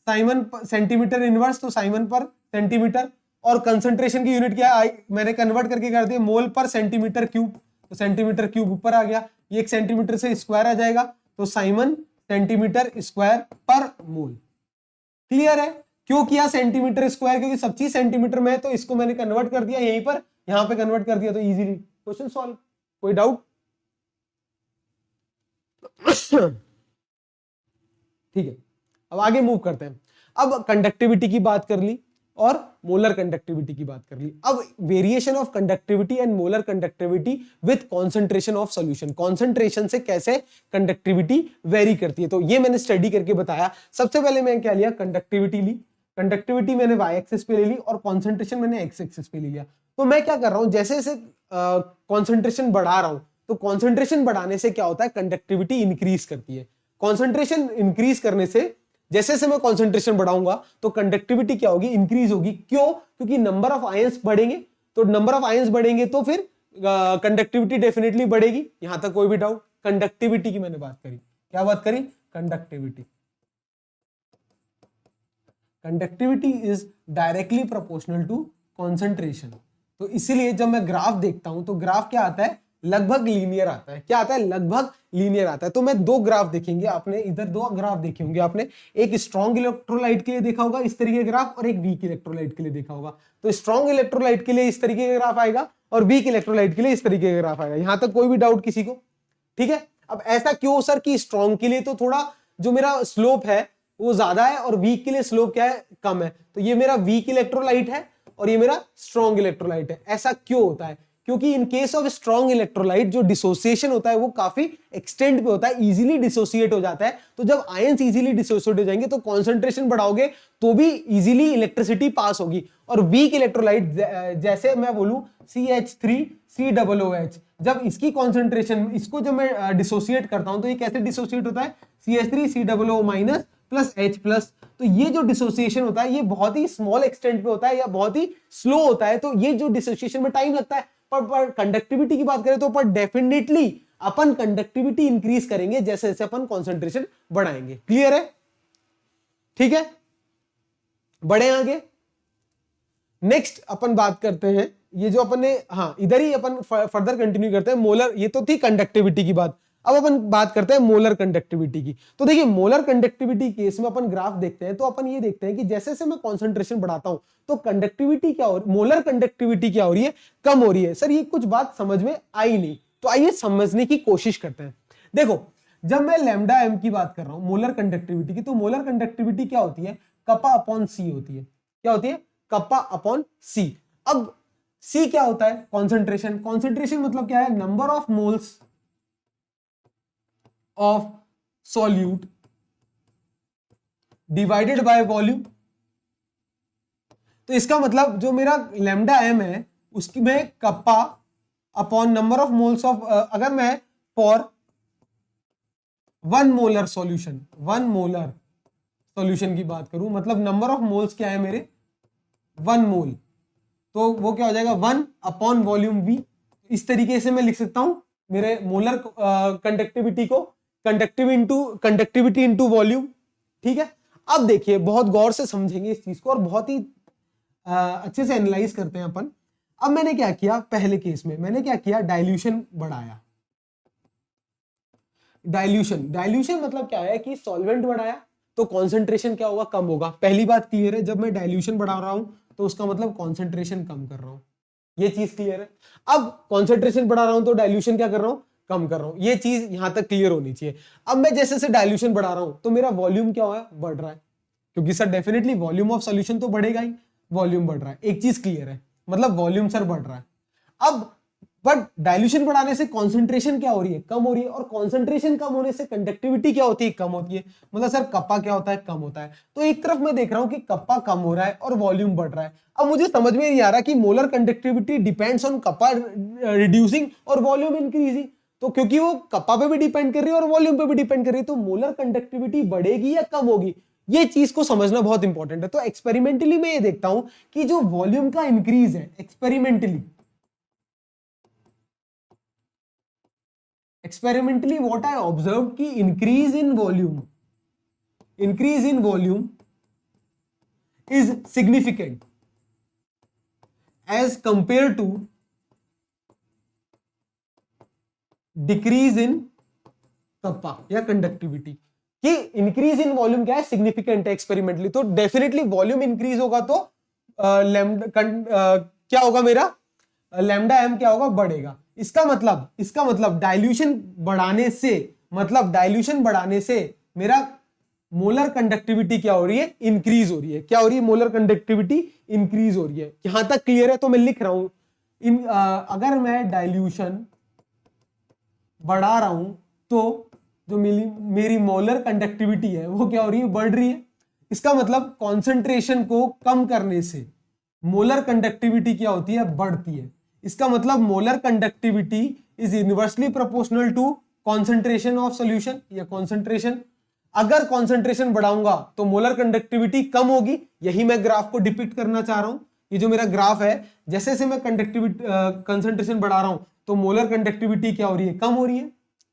साइमन सेंटीमीटर इनवर्स, तो साइमन पर सेंटीमीटर। और कंसंट्रेशन की यूनिट क्या आई, मैंने कन्वर्ट करके कर दिया, मोल पर सेंटीमीटर क्यूब, तो सेंटीमीटर क्यूब ऊपर आ गया, ये एक सेंटीमीटर से स्क्वायर आ जाएगा, तो साइमन सेंटीमीटर स्क्वायर पर मोल। क्लियर है? क्यों किया सेंटीमीटर स्क्वायर, क्योंकि सब चीज सेंटीमीटर में है, तो इसको मैंने कन्वर्ट कर दिया यहीं पर, यहां पे कन्वर्ट कर दिया, तो इजीली क्वेश्चन सॉल्व। कोई डाउट? ठीक है, अब आगे मूव करते हैं। अब कंडक्टिविटी की बात कर ली और मोलर कंडक्टिविटी की बात कर ली। अब variation of conductivity and molar conductivity with concentration of solution. Concentration से कैसे कंडक्टिविटी वेरी करती है, तो ये मैंने स्टडी करके बताया। सबसे पहले मैंने क्या लिया, कंडक्टिविटी ली। कंडक्टिविटी मैंने y एक्सिस पे ले ली और कॉन्सेंट्रेशन मैंने x एक्सिस पे ले लिया। तो मैं क्या कर रहा हूं, जैसे जैसे कॉन्सेंट्रेशन बढ़ा रहा हूं, तो कॉन्सेंट्रेशन बढ़ाने से क्या होता है, कंडक्टिविटी इंक्रीज करती है। कॉन्सेंट्रेशन इंक्रीज करने से, जैसे से मैं कॉन्सेंट्रेशन बढ़ाऊंगा तो कंडक्टिविटी क्या होगी, इंक्रीज होगी। क्यों? क्योंकि नंबर ऑफ आयंस बढ़ेंगे, तो नंबर ऑफ आयंस बढ़ेंगे तो फिर कंडक्टिविटी डेफिनेटली बढ़ेगी। यहां तक कोई भी डाउट? कंडक्टिविटी की मैंने बात करी, क्या बात करी, conductivity. Conductivity is directly proportional to concentration. तो इसीलिए जब मैं ग्राफ देखता हूं तो ग्राफ क्या आता है, लगभग लीनियर आता है। क्या आता है, लगभग लीनियर आता है। तो मैं दो ग्राफ देखेंगे आपने, इधर दो ग्राफ देखे होंगे आपने, एक स्ट्रॉन्ग इलेक्ट्रोलाइट के लिए देखा होगा इस तरीके का ग्राफ, और एक वीक इलेक्ट्रोलाइट के लिए देखा होगा। तो स्ट्रॉन्ग इलेक्ट्रोलाइट के लिए इस तरीके का ग्राफ आएगा और वीक इलेक्ट्रोलाइट के लिए इस तरीके का ग्राफ आएगा। यहां तक कोई भी डाउट किसी को? ठीक है, अब ऐसा क्यों सर कि स्ट्रॉन्ग के लिए तो थोड़ा जो मेरा स्लोप है वो ज्यादा है और वीक के लिए स्लोप क्या है, कम है। तो ये मेरा वीक इलेक्ट्रोलाइट है और ये मेरा स्ट्रॉन्ग इलेक्ट्रोलाइट है। ऐसा क्यों होता है? क्योंकि इन केस ऑफ स्ट्रॉन्ग इलेक्ट्रोलाइट जो डिसोसिएशन होता है वो काफी एक्सटेंट पे होता है, इजीली डिसोसिएट हो जाता है। तो जब आयंस इजीली डिसोसिएट हो जाएंगे तो कंसंट्रेशन बढ़ाओगे तो भी इजीली इलेक्ट्रिसिटी पास होगी। और वीक इलेक्ट्रोलाइट जैसे मैं बोलूं CH3COOH, जब इसकी कॉन्सेंट्रेशन, इसको जब मैं डिसोसिएट करता हूं तो ये कैसे डिसोसिएट होता है, CH3COO- प्लस H प्लस। तो ये जो डिसोसिएशन होता है ये बहुत ही स्मॉल एक्सटेंट पे होता है या बहुत ही स्लो होता है। तो ये जो डिसोसिएशन में टाइम लगता है, पर कंडक्टिविटी की बात करें तो पर डेफिनेटली अपन कंडक्टिविटी इंक्रीज करेंगे जैसे जैसे अपन कॉन्सेंट्रेशन बढ़ाएंगे। क्लियर है? ठीक है, बढ़े आगे। नेक्स्ट अपन बात करते हैं, ये जो अपन ने, हाँ इधर ही अपन फर्दर कंटिन्यू करते हैं। मोलर, ये तो थी कंडक्टिविटी की बात। अब अपन बात करते हैं मोलर कंडक्टिविटी की। तो देखिए मोलर कंडक्टिविटी केस में अपन ग्राफ देखते हैं तो अपन ये देखते हैं कि जैसे जैसे मैं कंसंट्रेशन बढ़ाता हूं तो कंडक्टिविटी क्या हो रही, मोलर कंडक्टिविटी क्या हो रही है, कम हो रही है। सर ये कुछ बात समझ में आई नहीं, तो आइए समझने की कोशिश करते हैं। देखो जब मैं लैम्डा एम की बात कर रहा हूं मोलर कंडक्टिविटी की, तो मोलर कंडक्टिविटी क्या होती है, कपा अपॉन सी होती है। क्या होती है? कपा अपॉन सी। अब सी क्या होता है? कॉन्सेंट्रेशन। कॉन्सेंट्रेशन मतलब क्या है? Number of moles of solute divided by volume. तो इसका मतलब जो मेरा लैम्डा एम है उसकी मैं kappa upon number of moles of, अगर मैं for 1 molar solution, 1 molar solution की बात करूं, मतलब नंबर ऑफ मोल्स क्या है मेरे, 1 मोल, तो वो क्या हो जाएगा 1 अपॉन वॉल्यूम V। इस तरीके से मैं लिख सकता हूं मेरे मोलर कंडक्टिविटी को, कंडक्टिविटी इनटू वॉल्यूम। ठीक है, अब देखिए बहुत गौर से समझेंगे इस चीज को और बहुत ही अच्छे से एनालाइज करते हैं अपन। अब मैंने क्या किया, पहले केस में मैंने क्या किया, डाइल्यूशन बढ़ाया। डाइल्यूशन मतलब क्या है कि सॉल्वेंट बढ़ाया तो कॉन्सेंट्रेशन क्या होगा, कम होगा। पहली बात क्लियर है, जब मैं डाइल्यूशन बढ़ा रहा हूं तो उसका मतलब कॉन्सेंट्रेशन कम कर रहा हूं, ये चीज क्लियर है। अब कॉन्सेंट्रेशन बढ़ा रहा हूं तो डाइल्यूशन क्या कर रहा हूं, कम कर रहा हूं, ये चीज यहां तक क्लियर होनी चाहिए। अब मैं जैसे जैसे डाइल्यूशन बढ़ा रहा हूं तो मेरा वॉल्यूम क्या हुआ है, बढ़ रहा है, क्योंकि sir definitely volume of solution तो बढ़ेगा ही, वॉल्यूम बढ़ रहा है, एक चीज क्लियर है, मतलब वॉल्यूम सर बढ़ रहा है। अब बट डाइल्यूशन बढ़ाने से कॉन्सेंट्रेशन क्या हो रही है, कम हो रही है, और कॉन्सेंट्रेशन कम होने से कंडक्टिविटी क्या होती है, कम होती है। मतलब सर कप्पा क्या होता है, कम होता है। तो एक तरफ मैं देख रहा हूं कि कप्पा कम हो रहा है और वॉल्यूम बढ़ रहा है। अब मुझे समझ में नहीं आ रहा कि molar conductivity depends on kappa reducing और वॉल्यूम इंक्रीजिंग। तो क्योंकि वो कप्पा पे भी डिपेंड कर रही है और वॉल्यूम पे भी डिपेंड कर रही है, तो मोलर कंडक्टिविटी बढ़ेगी या कम होगी, ये चीज को समझना बहुत इंपॉर्टेंट है। तो एक्सपेरिमेंटली मैं ये देखता हूं कि जो वॉल्यूम का इंक्रीज है, एक्सपेरिमेंटली व्हाट आई ऑब्जर्व कि increase in volume is significant as compare to decrease in kappa या कंडक्टिविटी। कि इंक्रीज इन वॉल्यूम क्या है, सिग्निफिकेंट है एक्सपेरिमेंटली। तो डेफिनेटली वॉल्यूम इंक्रीज होगा तो क्या होगा मेरा, लैम्डा एम क्या होगा, बढ़ेगा। इसका मतलब डाइल्यूशन बढ़ाने से मेरा मोलर कंडक्टिविटी क्या हो रही है, इंक्रीज हो रही है। क्या हो रही है, मोलर कंडक्टिविटी इंक्रीज हो रही है। यहां तक क्लियर है? तो मैं लिख रहा हूं अगर मैं डाइल्यूशन बढ़ा रहा हूं तो जो मेरी मोलर कंडक्टिविटी है वो क्या हो रही है, बढ़ रही है। इसका मतलब कॉन्सेंट्रेशन को कम करने से मोलर कंडक्टिविटी क्या होती है, बढ़ती है। इसका मतलब molar conductivity is inversely proportional to concentration of solution या कॉन्सेंट्रेशन। अगर कॉन्सेंट्रेशन बढ़ाऊंगा तो मोलर कंडक्टिविटी कम होगी। यही मैं ग्राफ को डिपिक्ट करना चाह रहा हूं। ये जो मेरा ग्राफ है, जैसे जैसे मैं कंडक्टिविटी कंसेंट्रेशन बढ़ा रहा हूं तो मोलर कंडक्टिविटी क्या हो रही है, कम हो रही है।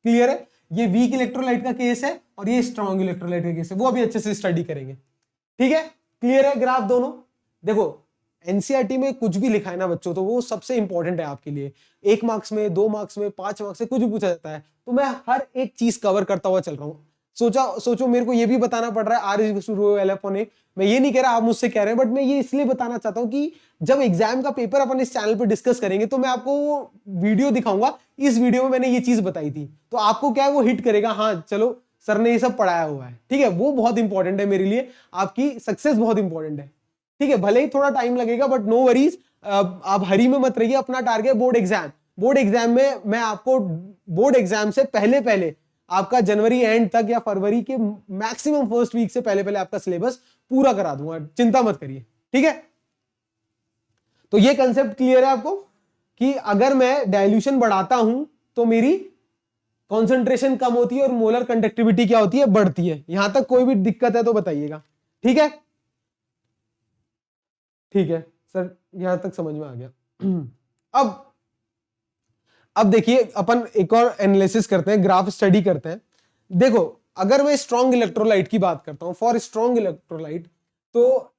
क्लियर है? ये वीक इलेक्ट्रोलाइट का केस है और ये स्ट्रॉन्ग इलेक्ट्रोलाइट का केस है, वो अभी अच्छे से स्टडी करेंगे। ठीक है, क्लियर है ग्राफ दोनों? देखो एनसीईआरटी में कुछ भी लिखा है ना बच्चों, तो वो सबसे इंपॉर्टेंट है आपके लिए। 1 मार्क्स में, 2 मार्क्स में, 5 मार्क्स से कुछ भी पूछा जाता है, तो मैं हर एक चीज कवर करता हुआ चल रहा हूँ। सोचो मेरे को ये भी बताना पड़ रहा है R=ρ मैं ये नहीं कह रहा आप मुझसे कह रहे हैं, बट मैं ये इसलिए बताना चाहता हूँ कि जब एग्जाम का पेपर अपन इस चैनल पे डिस्कस करेंगे तो मैं आपको वो वीडियो दिखाऊंगा, इस वीडियो में मैंने ये चीज बताई थी, तो आपको क्या है वो हिट करेगा, हाँ चलो सर ने ये सब पढ़ाया हुआ है, ठीक है, वो बहुत इंपॉर्टेंट है मेरे लिए, आपकी सक्सेस बहुत इंपॉर्टेंट है, ठीक है, भले ही थोड़ा टाइम लगेगा बट नो वरीज, आप हरी में मत रहिए, अपना target board exam, board exam में मैं आपको बोर्ड एग्जाम से पहले पहले आपका जनवरी एंड तक या फरवरी के मैक्सिमम फर्स्ट वीक से पहले पहले आपका सिलेबस पूरा करा दूंगा, चिंता मत करिए, ठीक है। तो ये कंसेप्ट क्लियर है आपको कि अगर मैं डाइल्यूशन बढ़ाता हूं तो मेरी कॉन्सेंट्रेशन कम होती है और मोलर कंडक्टिविटी क्या होती है, बढ़ती है। यहां तक कोई भी दिक्कत है तो बताइएगा, ठीक है, ठीक है सर, यहां तक समझ में आ गया। अब देखिए अपन एक और एनालिसिस करते हैं, ग्राफ स्टडी करते हैं। देखो अगर मैं स्ट्रॉन्ग इलेक्ट्रोलाइट की बात करता हूं, फॉर स्ट्रॉन्ग इलेक्ट्रोलाइट, तो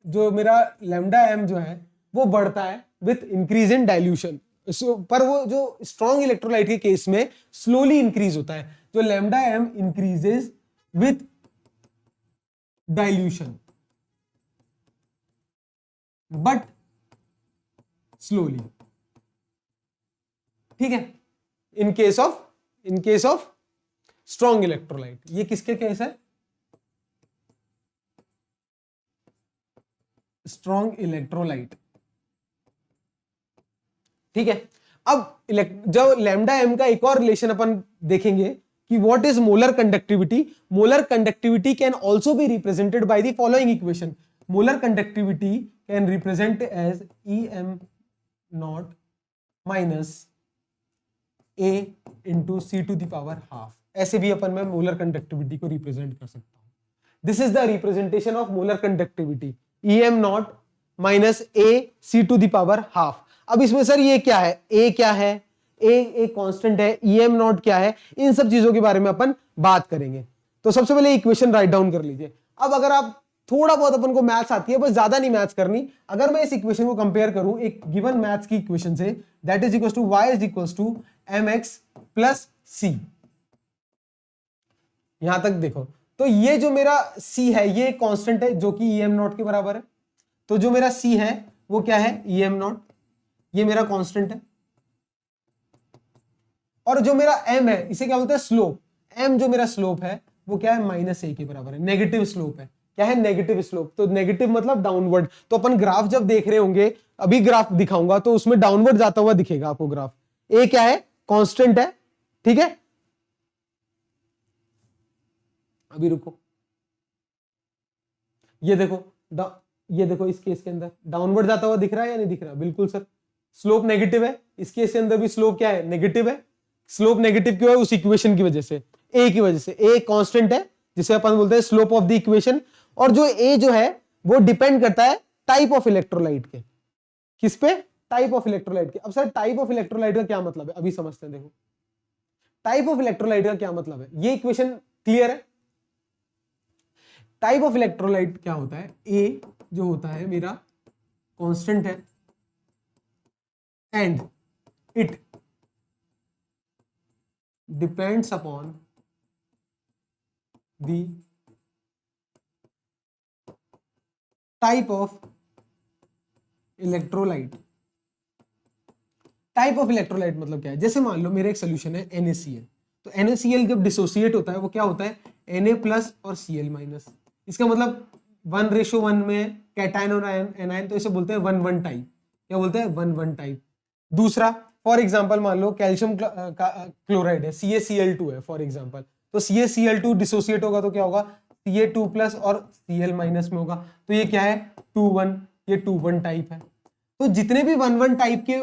जो मेरा लैम्डा एम जो है वो बढ़ता है विथ इंक्रीज इन डाइल्यूशन, पर वो जो स्ट्रॉन्ग इलेक्ट्रोलाइट के केस में स्लोली इंक्रीज होता है, जो lambda M increases with dilution but slowly, ठीक है, in case of strong electrolyte. ये किसके केस है, स्ट्रॉन्ग इलेक्ट्रोलाइट, ठीक है। अब जब लैम्डा एम का एक और रिलेशन अपन देखेंगे कि what is molar conductivity. Molar conductivity can also be represented by the following equation. Molar conductivity can represent as em nought minus a into C to the power half. ऐसे भी अपन में molar conductivity को represent कर सकता हूं। This is the representation of molar conductivity, em nought minus a C to the power half. अब इसमें sir ये क्या है, a क्या है, a एक कांस्टेंट है, em नॉट क्या है, इन सब चीजों के बारे में अपन बात करेंगे। तो सबसे पहले इक्वेशन राइट डाउन कर लीजिए। अब अगर आप थोड़ा बहुत अपन को मैथ्स आती है, बस ज्यादा नहीं मैथ्स करनी, अगर मैं इस इक्वेशन को कंपेयर करूं एक गिवन मैथ्स की इक्वेशन से, that is equal to y is equal to mx plus c, यहां तक देखो, तो ये जो मेरा c है ये कांस्टेंट है जो कि em नॉट के बराबर है। तो जो मेरा c है वो क्या है, em नॉट, ये मेरा कांस्टेंट है। और जो मेरा m है इसे क्या बोलते हैं, स्लोप। m जो मेरा स्लोप है वो क्या है, माइनस a के बराबर है, नेगेटिव स्लोप है। क्या है, नेगेटिव स्लोप। तो नेगेटिव मतलब डाउनवर्ड। तो अपन ग्राफ जब देख रहे होंगे, अभी ग्राफ दिखाऊंगा तो उसमें डाउनवर्ड जाता हुआ दिखेगा आपको ग्राफ। ए क्या है, कांस्टेंट है, ठीक है। अभी रुको, ये देखो इस केस के अंदर डाउनवर्ड जाता हुआ दिख रहा है या नहीं दिख रहा, बिल्कुल सर। स्लोप नेगेटिव है, इस केस के अंदर भी स्लोप क्या है, नेगेटिव है। स्लोप नेगेटिव क्यों है, उस इक्वेशन की वजह से, ए की वजह से। ए कांस्टेंट है जिसे अपन बोलते हैं स्लोप ऑफ द इक्वेशन। और जो ए जो है वो डिपेंड करता है टाइप ऑफ इलेक्ट्रोलाइट के। किस पे, टाइप ऑफ इलेक्ट्रोलाइट के। अब सर टाइप ऑफ इलेक्ट्रोलाइट का क्या मतलब है, अभी समझते हैं। देखो टाइप ऑफ इलेक्ट्रोलाइट का क्या मतलब है, ये इक्वेशन क्लियर है। टाइप ऑफ इलेक्ट्रोलाइट क्या होता है, ए जो होता है मेरा कांस्टेंट है and it depends upon the type of electrolyte. Type of electrolyte मतलब क्या है, जैसे मान लो मेरा एक सोल्यूशन है NaCl, तो NaCl जब डिसोसिएट होता है वो क्या होता है, Na प्लस और Cl माइनस। इसका मतलब 1:1 में कैटायन और एनायन, तो इसे बोलते हैं 1:1 टाइप। क्या बोलते हैं, 1:1 टाइप। दूसरा फॉर एग्जांपल मान लो कैल्शियम क्लोराइड है, CaCl2 है फॉर एग्जांपल, तो CaCl2 डिसोसिएट होगा तो क्या होगा, Ca2 प्लस और Cl माइनस में होगा, तो ये क्या है 2:1, ये 2:1 टाइप है। तो जितने भी 1:1 टाइप के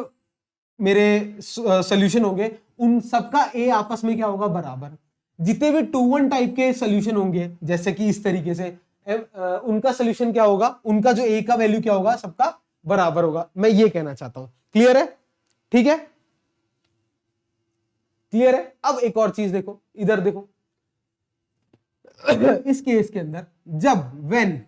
मेरे सोल्यूशन होंगे उन सबका ए आपस में क्या होगा, बराबर। जितने भी 2:1 टाइप के सोल्यूशन होंगे जैसे कि इस तरीके से, उनका सोल्यूशन क्या होगा, उनका जो ए का वैल्यू क्या होगा, सबका बराबर होगा। मैं ये कहना चाहता हूं, क्लियर है, ठीक है, क्लियर है। अब एक और चीज देखो, इधर देखो इस केस के अंदर जब व्हेन,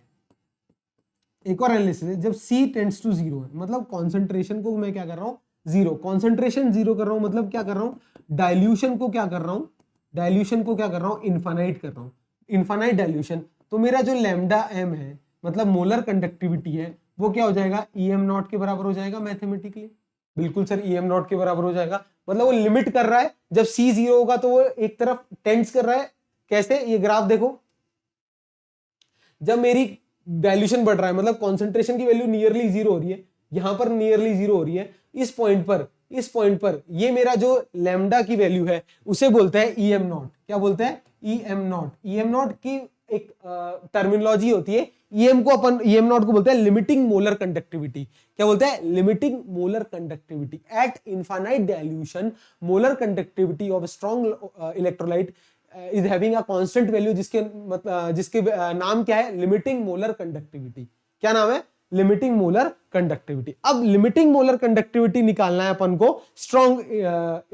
एक और एनालिसिस है, जब C टेंड्स टू 0 है, मतलब कॉन्सेंट्रेशन को मैं क्या कर रहा हूं, जीरो, कॉन्सेंट्रेशन जीरो कर रहा हूं, मतलब क्या कर रहा हूं, डाइल्यूशन को क्या कर रहा हूं, डाइल्यूशन को क्या कर रहा हूं, इनफाइनाइट कर रहा हूं, इनफाइनाइट डाइल्यूशन। तो मेरा जो लैम्डा एम है मतलब मोलर कंडक्टिविटी है वो क्या हो जाएगा, em नॉट के बराबर हो जाएगा मैथमेटिकली। बिल्कुल सर, em नॉट के बराबर हो जाएगा, मतलब वो लिमिट कर रहा है। जब C 0 होगा तो वो एक तरफ टेंड्स कर रहा है कैसे, ये ग्राफ देखो, जब मेरी डाइल्यूशन बढ़ रहा है मतलब कॉन्सेंट्रेशन की वैल्यू नियरली जीरो हो रही है, यहां पर नियरली जीरो हो रही है, इस पॉइंट पर ये मेरा जो लैम्डा की वैल्यू है उसे बोलते हैं ई एम नॉट। क्या बोलते हैं? E am not. E am not की एक टर्मिनोलॉजी होती है, ईएम नॉट को बोलते हैं लिमिटिंग मोलर कंडक्टिविटी। क्या बोलते हैं? Limiting molar conductivity. At infinite dilution molar conductivity of strong electrolyte is having a constant value, जिसके नाम क्या है? Limiting molar conductivity. क्या नाम है? Limiting molar conductivity. अब लिमिटिंग मोलर कंडक्टिविटी निकालना है अपन को स्ट्रॉन्ग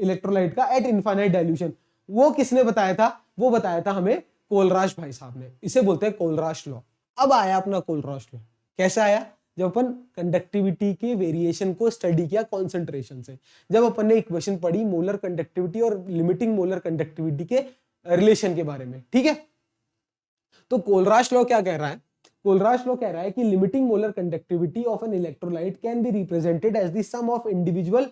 इलेक्ट्रोलाइट का एट इनफाइनाइट डाइल्यूशन। वो किसने बताया था? वो बताया था हमें कोलराश भाई साहब ने। इसे बोलते हैं कोलराश लॉ। अब आया अपना कोलराश लॉ। कैसे आया? जब अपन कंडक्टिविटी के वेरिएशन को स्टडी किया कॉन्सेंट्रेशन से, जब अपन ने इक्वेशन पढ़ी मोलर कंडक्टिविटी और लिमिटिंग मोलर कंडक्टिविटी के रिलेशन के बारे में। ठीक है, तो कोलराश लॉ क्या कह रहा है? कोलराश लॉ कह रहा है कि limiting molar conductivity of an electrolyte can be represented as the sum of individual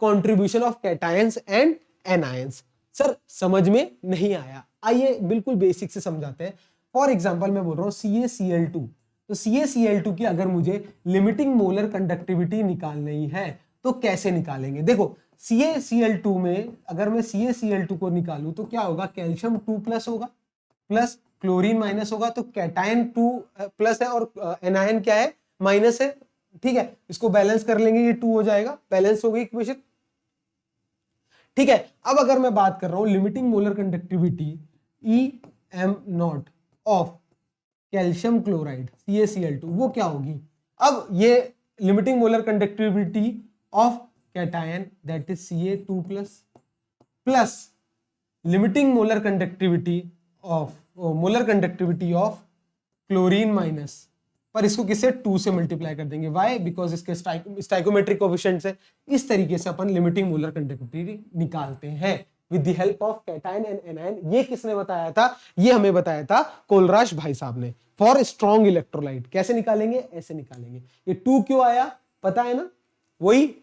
contribution of cations and anions. Sir समझ में नहीं आया, आइए बिल्कुल बेसिक से समझाते हैं। फॉर एग्जांपल मैं बोल रहा हूं CaCl2, तो CaCl2 की अगर मुझे लिमिटिंग मोलर कंडक्टिविटी निकालनी है तो कैसे निकालेंगे? देखो CaCl2 में अगर मैं CaCl2 को निकालूं तो क्या होगा? कैल्शियम 2+ होगा प्लस क्लोरीन माइनस होगा, तो कैटायन 2+ है और एनायन क्या है? माइनस है। ठीक है, इसको बैलेंस कर लेंगे, ये 2 हो जाएगा, बैलेंस हो गई इक्वेशन। ठीक है, अब अगर मैं बात कर रहा हूं limiting molar conductivity EM0 of calcium chloride CaCl2, वो क्या होगी? अब ये limiting molar conductivity of cation that is Ca2+ plus limiting molar conductivity of chlorine minus, पर इसको किससे? 2 से मल्टीप्लाई कर देंगे। वाई? बिकॉज इसके स्टाइकोमेट्रिक कोएफिशिएंट है। इस तरीके से अपन लिमिटिंग मोलर कंडक्टिविटी निकालते हैं with the help of cation and anion. ये किसने बताया था? ये हमें बताया था कोलराश भाई साहब ने। फॉर स्ट्रॉन्ग इलेक्ट्रोलाइट कैसे निकालेंगे? ऐसे निकालेंगे। ये 2 क्यों आया पता है ना? वही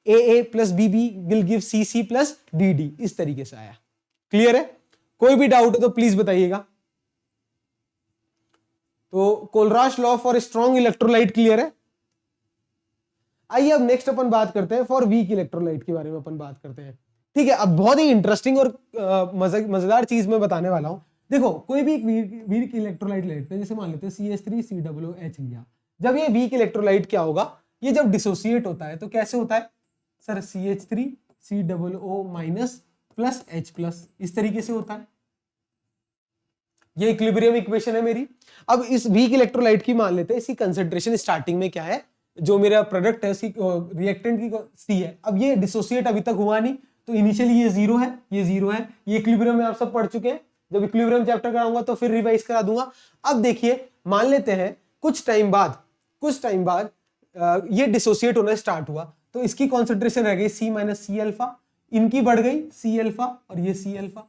AA plus BB will give CC plus DD, इस तरीके से आया। क्लियर है? कोई भी डाउट हो तो प्लीज बताइएगा। तो Kohlrausch law for strong electrolyte clear है। आइए अब नेक्स्ट अपन बात करते हैं फॉर वीक इलेक्ट्रोलाइट के बारे में अपन बात करते हैं। ठीक है, अब बहुत ही इंटरेस्टिंग और मजेदार चीज मैं बताने वाला हूं। देखो कोई भी वीक इलेक्ट्रोलाइट लेते हैं, जैसे मान लेते हैं CH3COOH लिया। जब ये वीक इलेक्ट्रोलाइट क्या होगा? ये जब डिसोसिएट होता है तो कैसे होता है sir? CH3COO minus plus H+, इस तरीके से होता है। ये इक्विलिब्रियम इक्वेशन है मेरी। अब इस वीक इलेक्ट्रोलाइट की मान लेते हैं, इसकी कंसेंट्रेशन स्टार्टिंग में क्या है? जो मेरा प्रोडक्ट है उसकी रिएक्टेंट की C है। अब ये डिसोसिएट अभी तक हुआ नहीं, तो इनिशियली ये 0 है, ये 0 है। ये इक्विलिब्रियम में आप सब पढ़ चुके हैं, जब इक्विलिब्रियम चैप्टर कराऊंगा तो फिर रिवाइज करा दूंगा। अब देखिए मान लेते हैं कुछ टाइम बाद ये डिसोसिएट होना स्टार्ट हुआ, तो इसकी कॉन्सेंट्रेशन रह गई C माइनस C अल्फा, इनकी बढ़ गई C अल्फा और ये C अल्फा।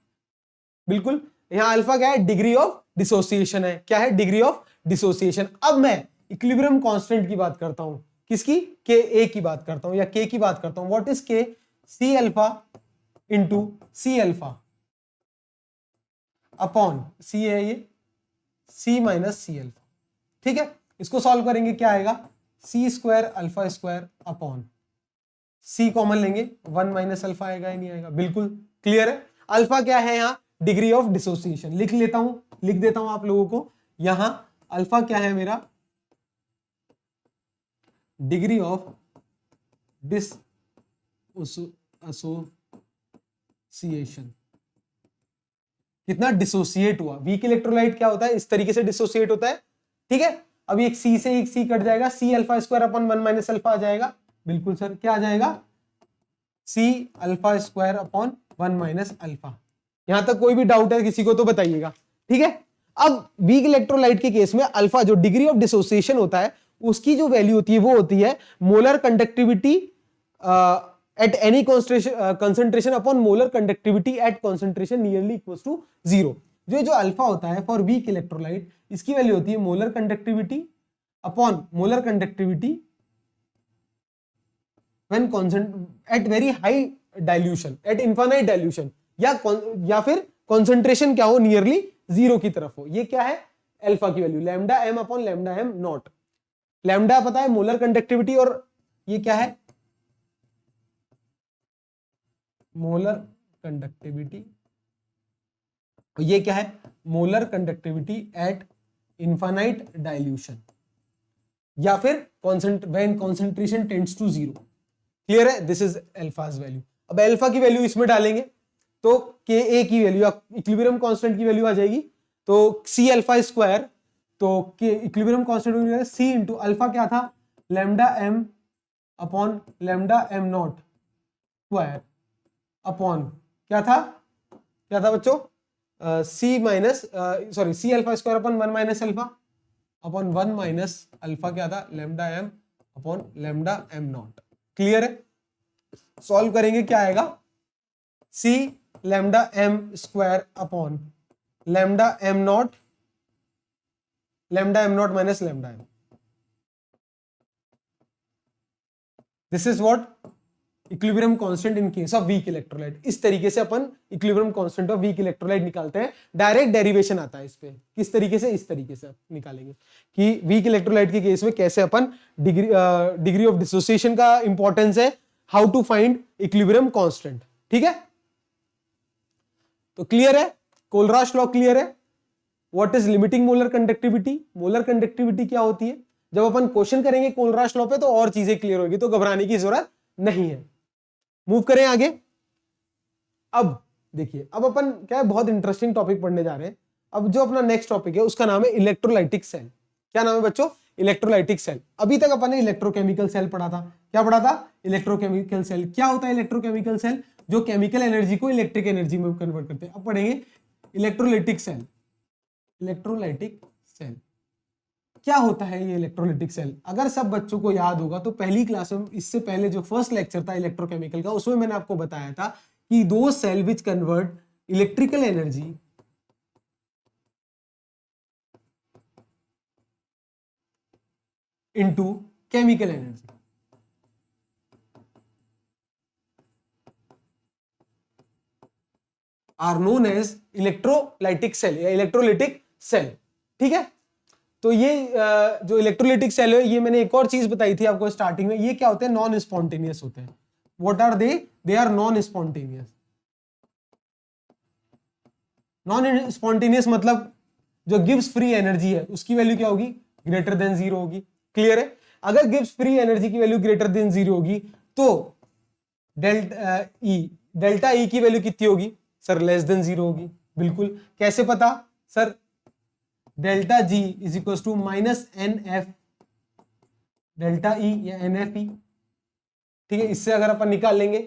बिल्कुल, यहां अल्फा क्या है? डिग्री ऑफ डिसोसिएशन है। क्या है? Degree of dissociation. अब मैं इक्विलिब्रियम कांस्टेंट की बात करता हूं, किसकी? Ka की बात करता हूं या K की बात करता हूं। What is K? C alpha into C alpha upon C है ये C माइनस C अल्फा। ठीक है, इसको सॉल्व करेंगे, क्या आएगा? C² alpha square upon C common लेंगे, 1 माइनस अल्फा आएगा या नहीं आएगा? बिल्कुल क्लियर है। अल्फा क्या है? यहां डिग्री ऑफ डिसोसिएशन। लिख देता हूं आप लोगों को। यहां अल्फा क्या है मेरा? Degree of dissociation. कितना डिसोसिएट हुआ? वीक इलेक्ट्रोलाइट क्या होता है? इस तरीके से डिसोसिएट होता है। ठीक है, अब एक C से एक C कट जाएगा, C alpha square upon 1 minus alpha आ जाएगा। बिल्कुल सर, क्या आ जाएगा? C alpha square upon 1 minus alpha. यहां तक कोई भी डाउट है किसी को तो बताइएगा। ठीक है, अब वीक इलेक्ट्रोलाइट के केस में अल्फा जो डिग्री ऑफ डिसोसिएशन होता है उसकी जो वैल्यू होती है वो होती है molar conductivity at any concentration upon molar conductivity at concentration nearly equals to 0। जो अल्फा होता है फॉर वीक इलेक्ट्रोलाइट, इसकी वैल्यू होती है molar conductivity upon molar conductivity when at very high dilution, at infinite dilution, या फिर concentration क्या हो, नियरली जीरो की तरफ हो। ये क्या है, अल्फा की value, lambda M upon lambda M naught. Lambda पता है मोलर कंडक्टिविटी, और ये क्या है, मोलर कंडक्टिविटी, ये क्या है, molar conductivity at infinite dilution, या फिर when concentration tends to zero. Clear है, दिस इज अल्फाज वैल्यू। अब अल्फा की वैल्यू इसमें डालेंगे तो के ए की वैल्यू, इक्विलिब्रियम कांस्टेंट की वैल्यू आ जाएगी, तो सी अल्फा स्क्वायर, तो K equilibrium constant C into alpha क्या था, lambda M upon lambda M not square upon क्या था बच्चों, C minus sorry C alpha square upon 1 minus alpha upon 1 minus alpha क्या था, lambda M upon lambda M not. Clear है, solve करेंगे क्या आएगा, C lambda M square upon lambda M not minus lambda M, this is what equilibrium constant in case of weak electrolyte. इस तरीके से अपन equilibrium constant of weak electrolyte निकालते हैं। डायरेक्ट डेरिवेशन आता है इस पे, किस तरीके से, इस तरीके से निकालेंगे कि वीक इलेक्ट्रोलाइट के केस में कैसे अपन डिग्री ऑफ डिसोसिएशन का इंपॉर्टेंस है, how to find equilibrium constant. ठीक है, तो क्लियर है, कोलराश लॉ क्लियर है। What is limiting molar conductivity, molar conductivity क्या होती है, जब अपन क्वेश्चन करेंगे कोलराश लॉ पे तो और चीजें क्लियर होगी, तो घबराने की जरूरत नहीं है। मूव करें आगे। अब देखिए, अब अपन क्या है, बहुत इंटरेस्टिंग टॉपिक पढ़ने जा रहे हैं। अब जो अपना नेक्स्ट टॉपिक है उसका नाम है इलेक्ट्रोलाइटिक सेल। क्या नाम है बच्चों, इलेक्ट्रोलाइटिक सेल। अभी तक अपन ने इलेक्ट्रोकेमिकल सेल पढ़ा था। क्या पढ़ा था, इलेक्ट्रोकेमिकल सेल। क्या होता है इलेक्ट्रोकेमिकल सेल, जो केमिकल एनर्जी को इलेक्ट्रिक एनर्जी में कन्वर्ट करते हैं। अब पढ़ेंगे इलेक्ट्रोलाइटिक सेल। इलेक्ट्रोलाइटिक सेल क्या होता है, ये इलेक्ट्रोलाइटिक सेल अगर सब बच्चों को याद होगा तो पहली क्लास में, इससे पहले जो फर्स्ट लेक्चर था इलेक्ट्रोकेमिकल का, उसमें मैंने आपको बताया था कि दो cell which convert electrical energy into chemical energy are known as electrolytic cell या इलेक्ट्रोलाइटिक सेल। ठीक है, तो ये जो इलेक्ट्रोलाइटिक सेल है, ये मैंने एक और चीज बताई थी आपको स्टार्टिंग में, ये क्या होते हैं, नॉन स्पॉन्टेनियस होते हैं। What are they are non spontaneous. Non spontaneous मतलब जो गिव्स फ्री एनर्जी है उसकी वैल्यू क्या होगी, ग्रेटर देन जीरो होगी। क्लियर है, अगर गिव्स फ्री एनर्जी की वैल्यू ग्रेटर देन जीरो होगी तो डेल्टा ई की वैल्यू कितनी होगी सर, लेस देन जीरो होगी। बिल्कुल, कैसे पता sir, delta G is equal to minus N F delta E या एन एफ ई। ठीक है, इससे अगर अपन निकाल लेंगे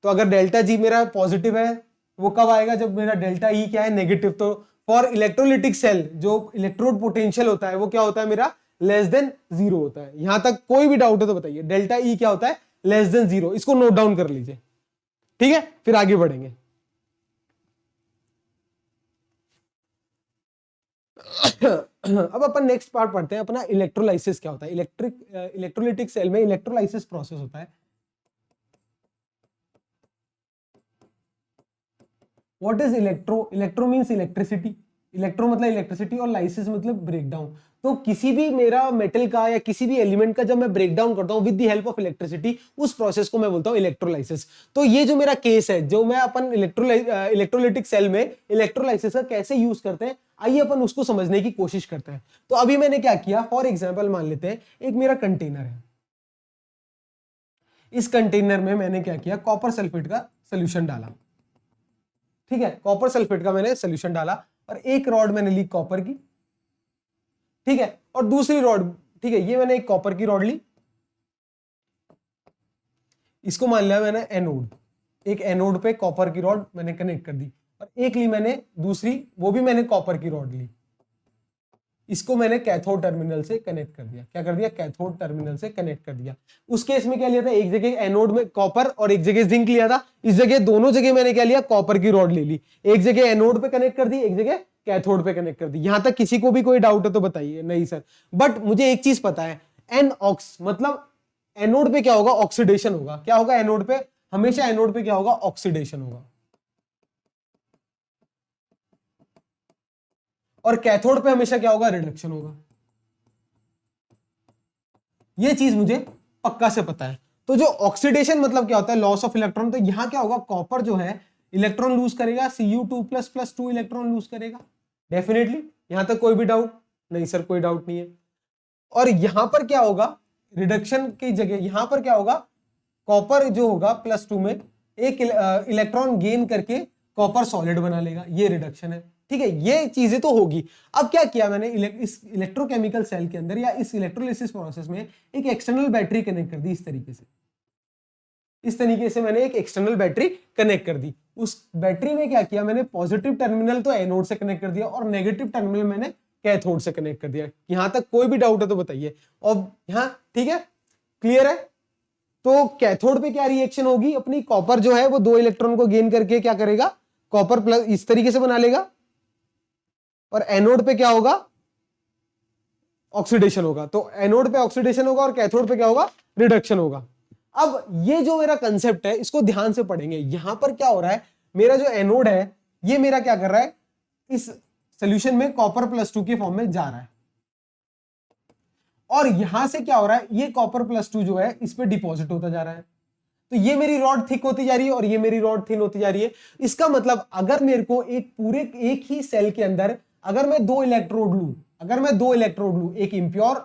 तो अगर डेल्टा जी मेरा पॉजिटिव है वो कब आएगा, जब मेरा डेल्टा ई क्या है, नेगेटिव। तो फॉर इलेक्ट्रोलाइटिक सेल जो इलेक्ट्रोड पोटेंशियल होता है वो क्या होता है मेरा, लेस देन जीरो होता है। यहां तक कोई भी डाउट है तो बताइए, डेल्टा ई क्या होता है, लेस देन जीरो। इसको नोट डाउन कर लीजिए। ठीक है, फिर आगे बढ़ेंगे। अब अपन नेक्स्ट पार्ट पढ़ते हैं अपना, इलेक्ट्रोलाइसिस क्या होता है। इलेक्ट्रोलाइटिक सेल में इलेक्ट्रोलाइसिस प्रोसेस होता है। What is electro, electro means electricity, electro मतलब इलेक्ट्रिसिटी और लाइसिस मतलब ब्रेकडाउन। तो किसी भी मेरा मेटल का या किसी भी एलिमेंट का जब मैं ब्रेकडाउन करता हूं with the help of electricity, उस प्रोसेस को मैं बोलता हूं इलेक्ट्रोलाइसिस। तो ये जो मेरा केस है, जो मैं अपन इलेक्ट्रोलाइटिक सेल में इलेक्ट्रोलाइसिस का कैसे यूज करते हैं, आइए अपन उसको समझने की कोशिश करते हैं। तो अभी मैंने क्या किया, फॉर एग्जाम्पल मान लेते हैं एक मेरा कंटेनर है। इस कंटेनर में मैंने क्या किया, कॉपर सल्फेट का सोल्यूशन डाला। ठीक है, कॉपर सल्फेट का मैंने सोल्यूशन डाला और एक रॉड मैंने ली कॉपर की। ठीक है, और दूसरी रॉड, ठीक है, ये मैंने एक कॉपर की रॉड ली, इसको मान लिया मैंने एनोड। एक एनोड पे कॉपर की रॉड मैंने कनेक्ट कर दी, और एक ली मैंने दूसरी, वो भी मैंने कॉपर की रॉड ली, इसको मैंने कैथोड टर्मिनल से कनेक्ट कर दिया। क्या कर दिया, कैथोड टर्मिनल से कनेक्ट कर दिया। उस केस में क्या लिया था, एक जगह एनोड में कॉपर और एक जगह जिंक लिया था। इस जगह दोनों जगह मैंने क्या लिया, कॉपर की रॉड ले ली। एक जगह एनोड पे कनेक्ट कर दी, एक जगह कैथोड पे कनेक्ट कर दी। यहां तक किसी को भी कोई डाउट है तो बताइए। नहीं सर, बट मुझे एक चीज पता है, एन ऑक्स मतलब एनोड पे क्या होगा, ऑक्सीडेशन होगा। क्या होगा एनोड पे, हमेशा एनोड पे क्या होगा, ऑक्सीडेशन होगा। और कैथोड पे हमेशा क्या होगा, रिडक्शन होगा। ये चीज मुझे पक्का से पता है। तो जो ऑक्सीडेशन मतलब क्या होता है, लॉस ऑफ इलेक्ट्रॉन, तो यहां क्या होगा, कॉपर जो है इलेक्ट्रॉन लूज करेगा, Cu2++2 इलेक्ट्रॉन लूज करेगा डेफिनेटली। यहां तक कोई भी डाउट नहीं सर? कोई डाउट नहीं है। और यहां पर क्या होगा, रिडक्शन की जगह यहां पर क्या होगा, कॉपर जो होगा +2 में एक इलेक्ट्रॉन गेन करके कॉपर सॉलिड बना लेगा, ये रिडक्शन है। ठीक है, ये चीजें तो होगी। अब क्या किया मैंने, इस इलेक्ट्रोकेमिकल सेल के अंदर या इस इलेक्ट्रोलिसिस प्रोसेस में एक एक्सटर्नल बैटरी कनेक्ट कर दी। इस तरीके से मैंने एक एक्सटर्नल बैटरी कनेक्ट कर दी। उस बैटरी में क्या किया मैंने, पॉजिटिव टर्मिनल तो एनोड से कनेक्ट कर दिया और नेगेटिव टर्मिनल मैंने कैथोड से कनेक्ट कर दिया। यहां तक कोई भी डाउट है तो बताइए। और यहां ठीक है, क्लियर है? तो कैथोड पे क्या रिएक्शन होगी, अपनी कॉपर जो है वो 2 इलेक्ट्रॉन को गेन करके क्या करेगा, कॉपर प्लस इस तरीके से बना लेगा, और एनोड पे क्या होगा, ऑक्सीडेशन होगा। तो एनोड पे ऑक्सीडेशन होगा और कैथोड पे क्या होगा, रिडक्शन होगा। अब ये जो मेरा कंसेप्ट है इसको ध्यान से पढ़ेंगे। यहां पर क्या हो रहा है, मेरा जो एनोड है ये मेरा क्या कर रहा है, इस सॉल्यूशन में कॉपर +2 के फॉर्म में जा रहा है, और यहां से क्या हो रहा है, ये कॉपर +2 जो है इस पे डिपॉजिट होता जा रहा है। तो ये मेरी रॉड थिक होती जा रही है और ये मेरी रॉड थिन होती जा रही है। इसका मतलब अगर मेरे को एक ही सेल के अंदर अगर मैं 2 इलेक्ट्रोड लूं, एक इम्प्योर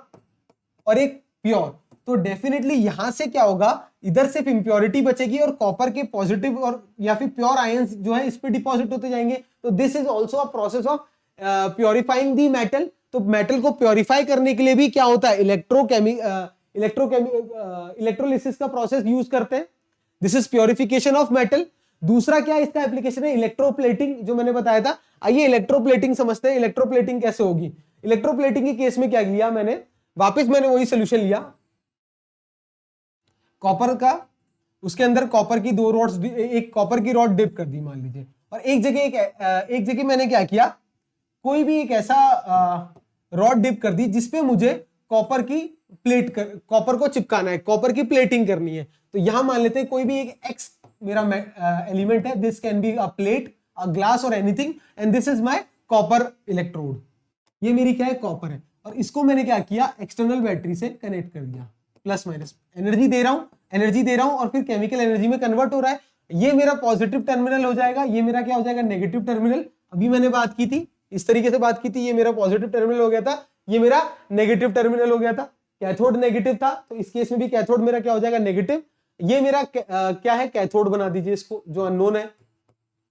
और एक प्योर, तो डेफिनेटली यहां से क्या होगा, इधर सिर्फ इंप्योरिटी बचेगी और कॉपर के पॉजिटिव और या फिर प्योर आयंस जो है इस पे डिपॉजिट होते जाएंगे। तो this is also a process of purifying the metal. तो मेटल को प्योरीफाई करने के लिए भी क्या होता है, इलेक्ट्रोलिसिस का प्रोसेस यूज करते हैं। This is purification of metal. दूसरा क्या इसका एप्लीकेशन है, इलेक्ट्रोप्लेटिंग, जो मैंने बताया था। आइए इलेक्ट्रोप्लेटिंग समझते हैं। इलेक्ट्रोप्लेटिंग कैसे होगी। इलेक्ट्रोप्लेटिंग के केस में क्या लिया मैंने, वापस मैंने वही सोल्यूशन लिया कॉपर का, उसके अंदर कॉपर की 2 रॉड्स, एक कॉपर की रॉड डिप कर दी मान लीजिए, और एक जगह मैंने क्या किया, कोई भी एक ऐसा रॉड डिप कर दी जिसपे मुझे कॉपर को चिपकाना है, कॉपर की प्लेटिंग करनी है। तो यहां मान लेते हैं कोई भी एक एक्स मेरा एलिमेंट है, this can be a plate, a glass और anything, and this is my copper electrode. ये मेरी क्या है, कॉपर है, और इसको मैंने क्या किया, एक्सटर्नल बैटरी से कनेक्ट कर दिया। प्लस माइनस एनर्जी दे रहा हूं और फिर केमिकल एनर्जी में कन्वर्ट हो रहा है। ये मेरा पॉजिटिव टर्मिनल हो जाएगा, ये मेरा क्या हो जाएगा, नेगेटिव टर्मिनल। अभी मैंने बात की थी, इस तरीके से बात की थी, ये मेरा पॉजिटिव टर्मिनल हो गया था, ये मेरा नेगेटिव टर्मिनल हो गया था। कैथोड नेगेटिव था तो इस केस में भी कैथोड मेरा क्या हो जाएगा, नेगेटिव। ये मेरा क्या है, कैथोड बना दीजिए इसको, जो अननोन है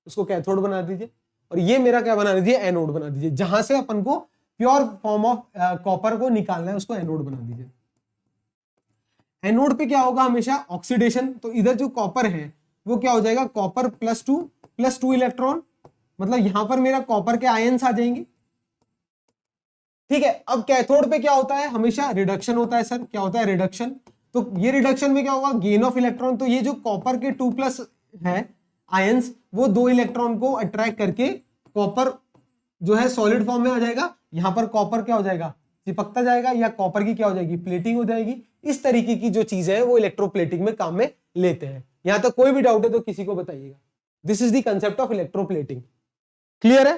उसको कैथोड बना दीजिए, और ये मेरा क्या बना दीजिए, एनोड बना दीजिए। जहां से अपन को प्योर फॉर्म ऑफ कॉपर को निकालना है उसको एनोड बना दीजिए। एनोड पे क्या होगा, हमेशा ऑक्सीडेशन। तो इधर जो कॉपर है वो क्या हो जाएगा, कॉपर +2 इलेक्ट्रॉन, मतलब यहां पर मेरा कॉपर के आयंस आ जाएंगे। ठीक है, अब कैथोड पे क्या होता है, हमेशा रिडक्शन होता है। सर क्या होता है, रिडक्शन। तो ये रिडक्शन में क्या होगा, गेन ऑफ इलेक्ट्रॉन। तो ये जो कॉपर के 2+ है आयंस, वो 2 इलेक्ट्रॉन को अट्रैक्ट करके कॉपर जो है सॉलिड फॉर्म में आ जाएगा। यहां पर कॉपर क्या हो जाएगा, चिपकता जाएगा, या कॉपर की क्या हो जाएगी, प्लेटिंग हो जाएगी। इस तरीके की जो चीजें है वो इलेक्ट्रोप्लेटिंग में काम में लेते हैं। यहां तक कोई भी डाउट है तो किसी को बताइएगा। This is the concept of electroplating. Clear है?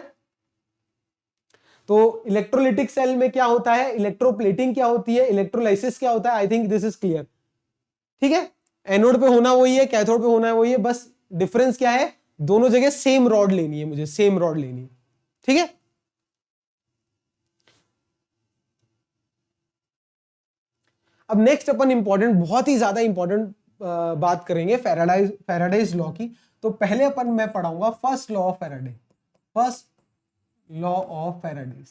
तो इलेक्ट्रोलिटिक सेल में क्या होता है, इलेक्ट्रोप्लेटिंग क्या होती है, इलेक्ट्रोलाइसिस क्या होता है, I think this is clear. ठीक है, एनोड पे होना वही है, कैथोड पे होना वही है, बस डिफरेंस क्या है, दोनों जगह सेम रॉड लेनी है मुझे, सेम रॉड लेनी है। ठीक है, अब नेक्स्ट अपन इंपॉर्टेंट, बहुत ही ज्यादा इंपॉर्टेंट बात करेंगे फैराडाइज लॉ की। तो पहले अपन मैं पढ़ाऊंगा first law of Faraday, first law of Faraday's,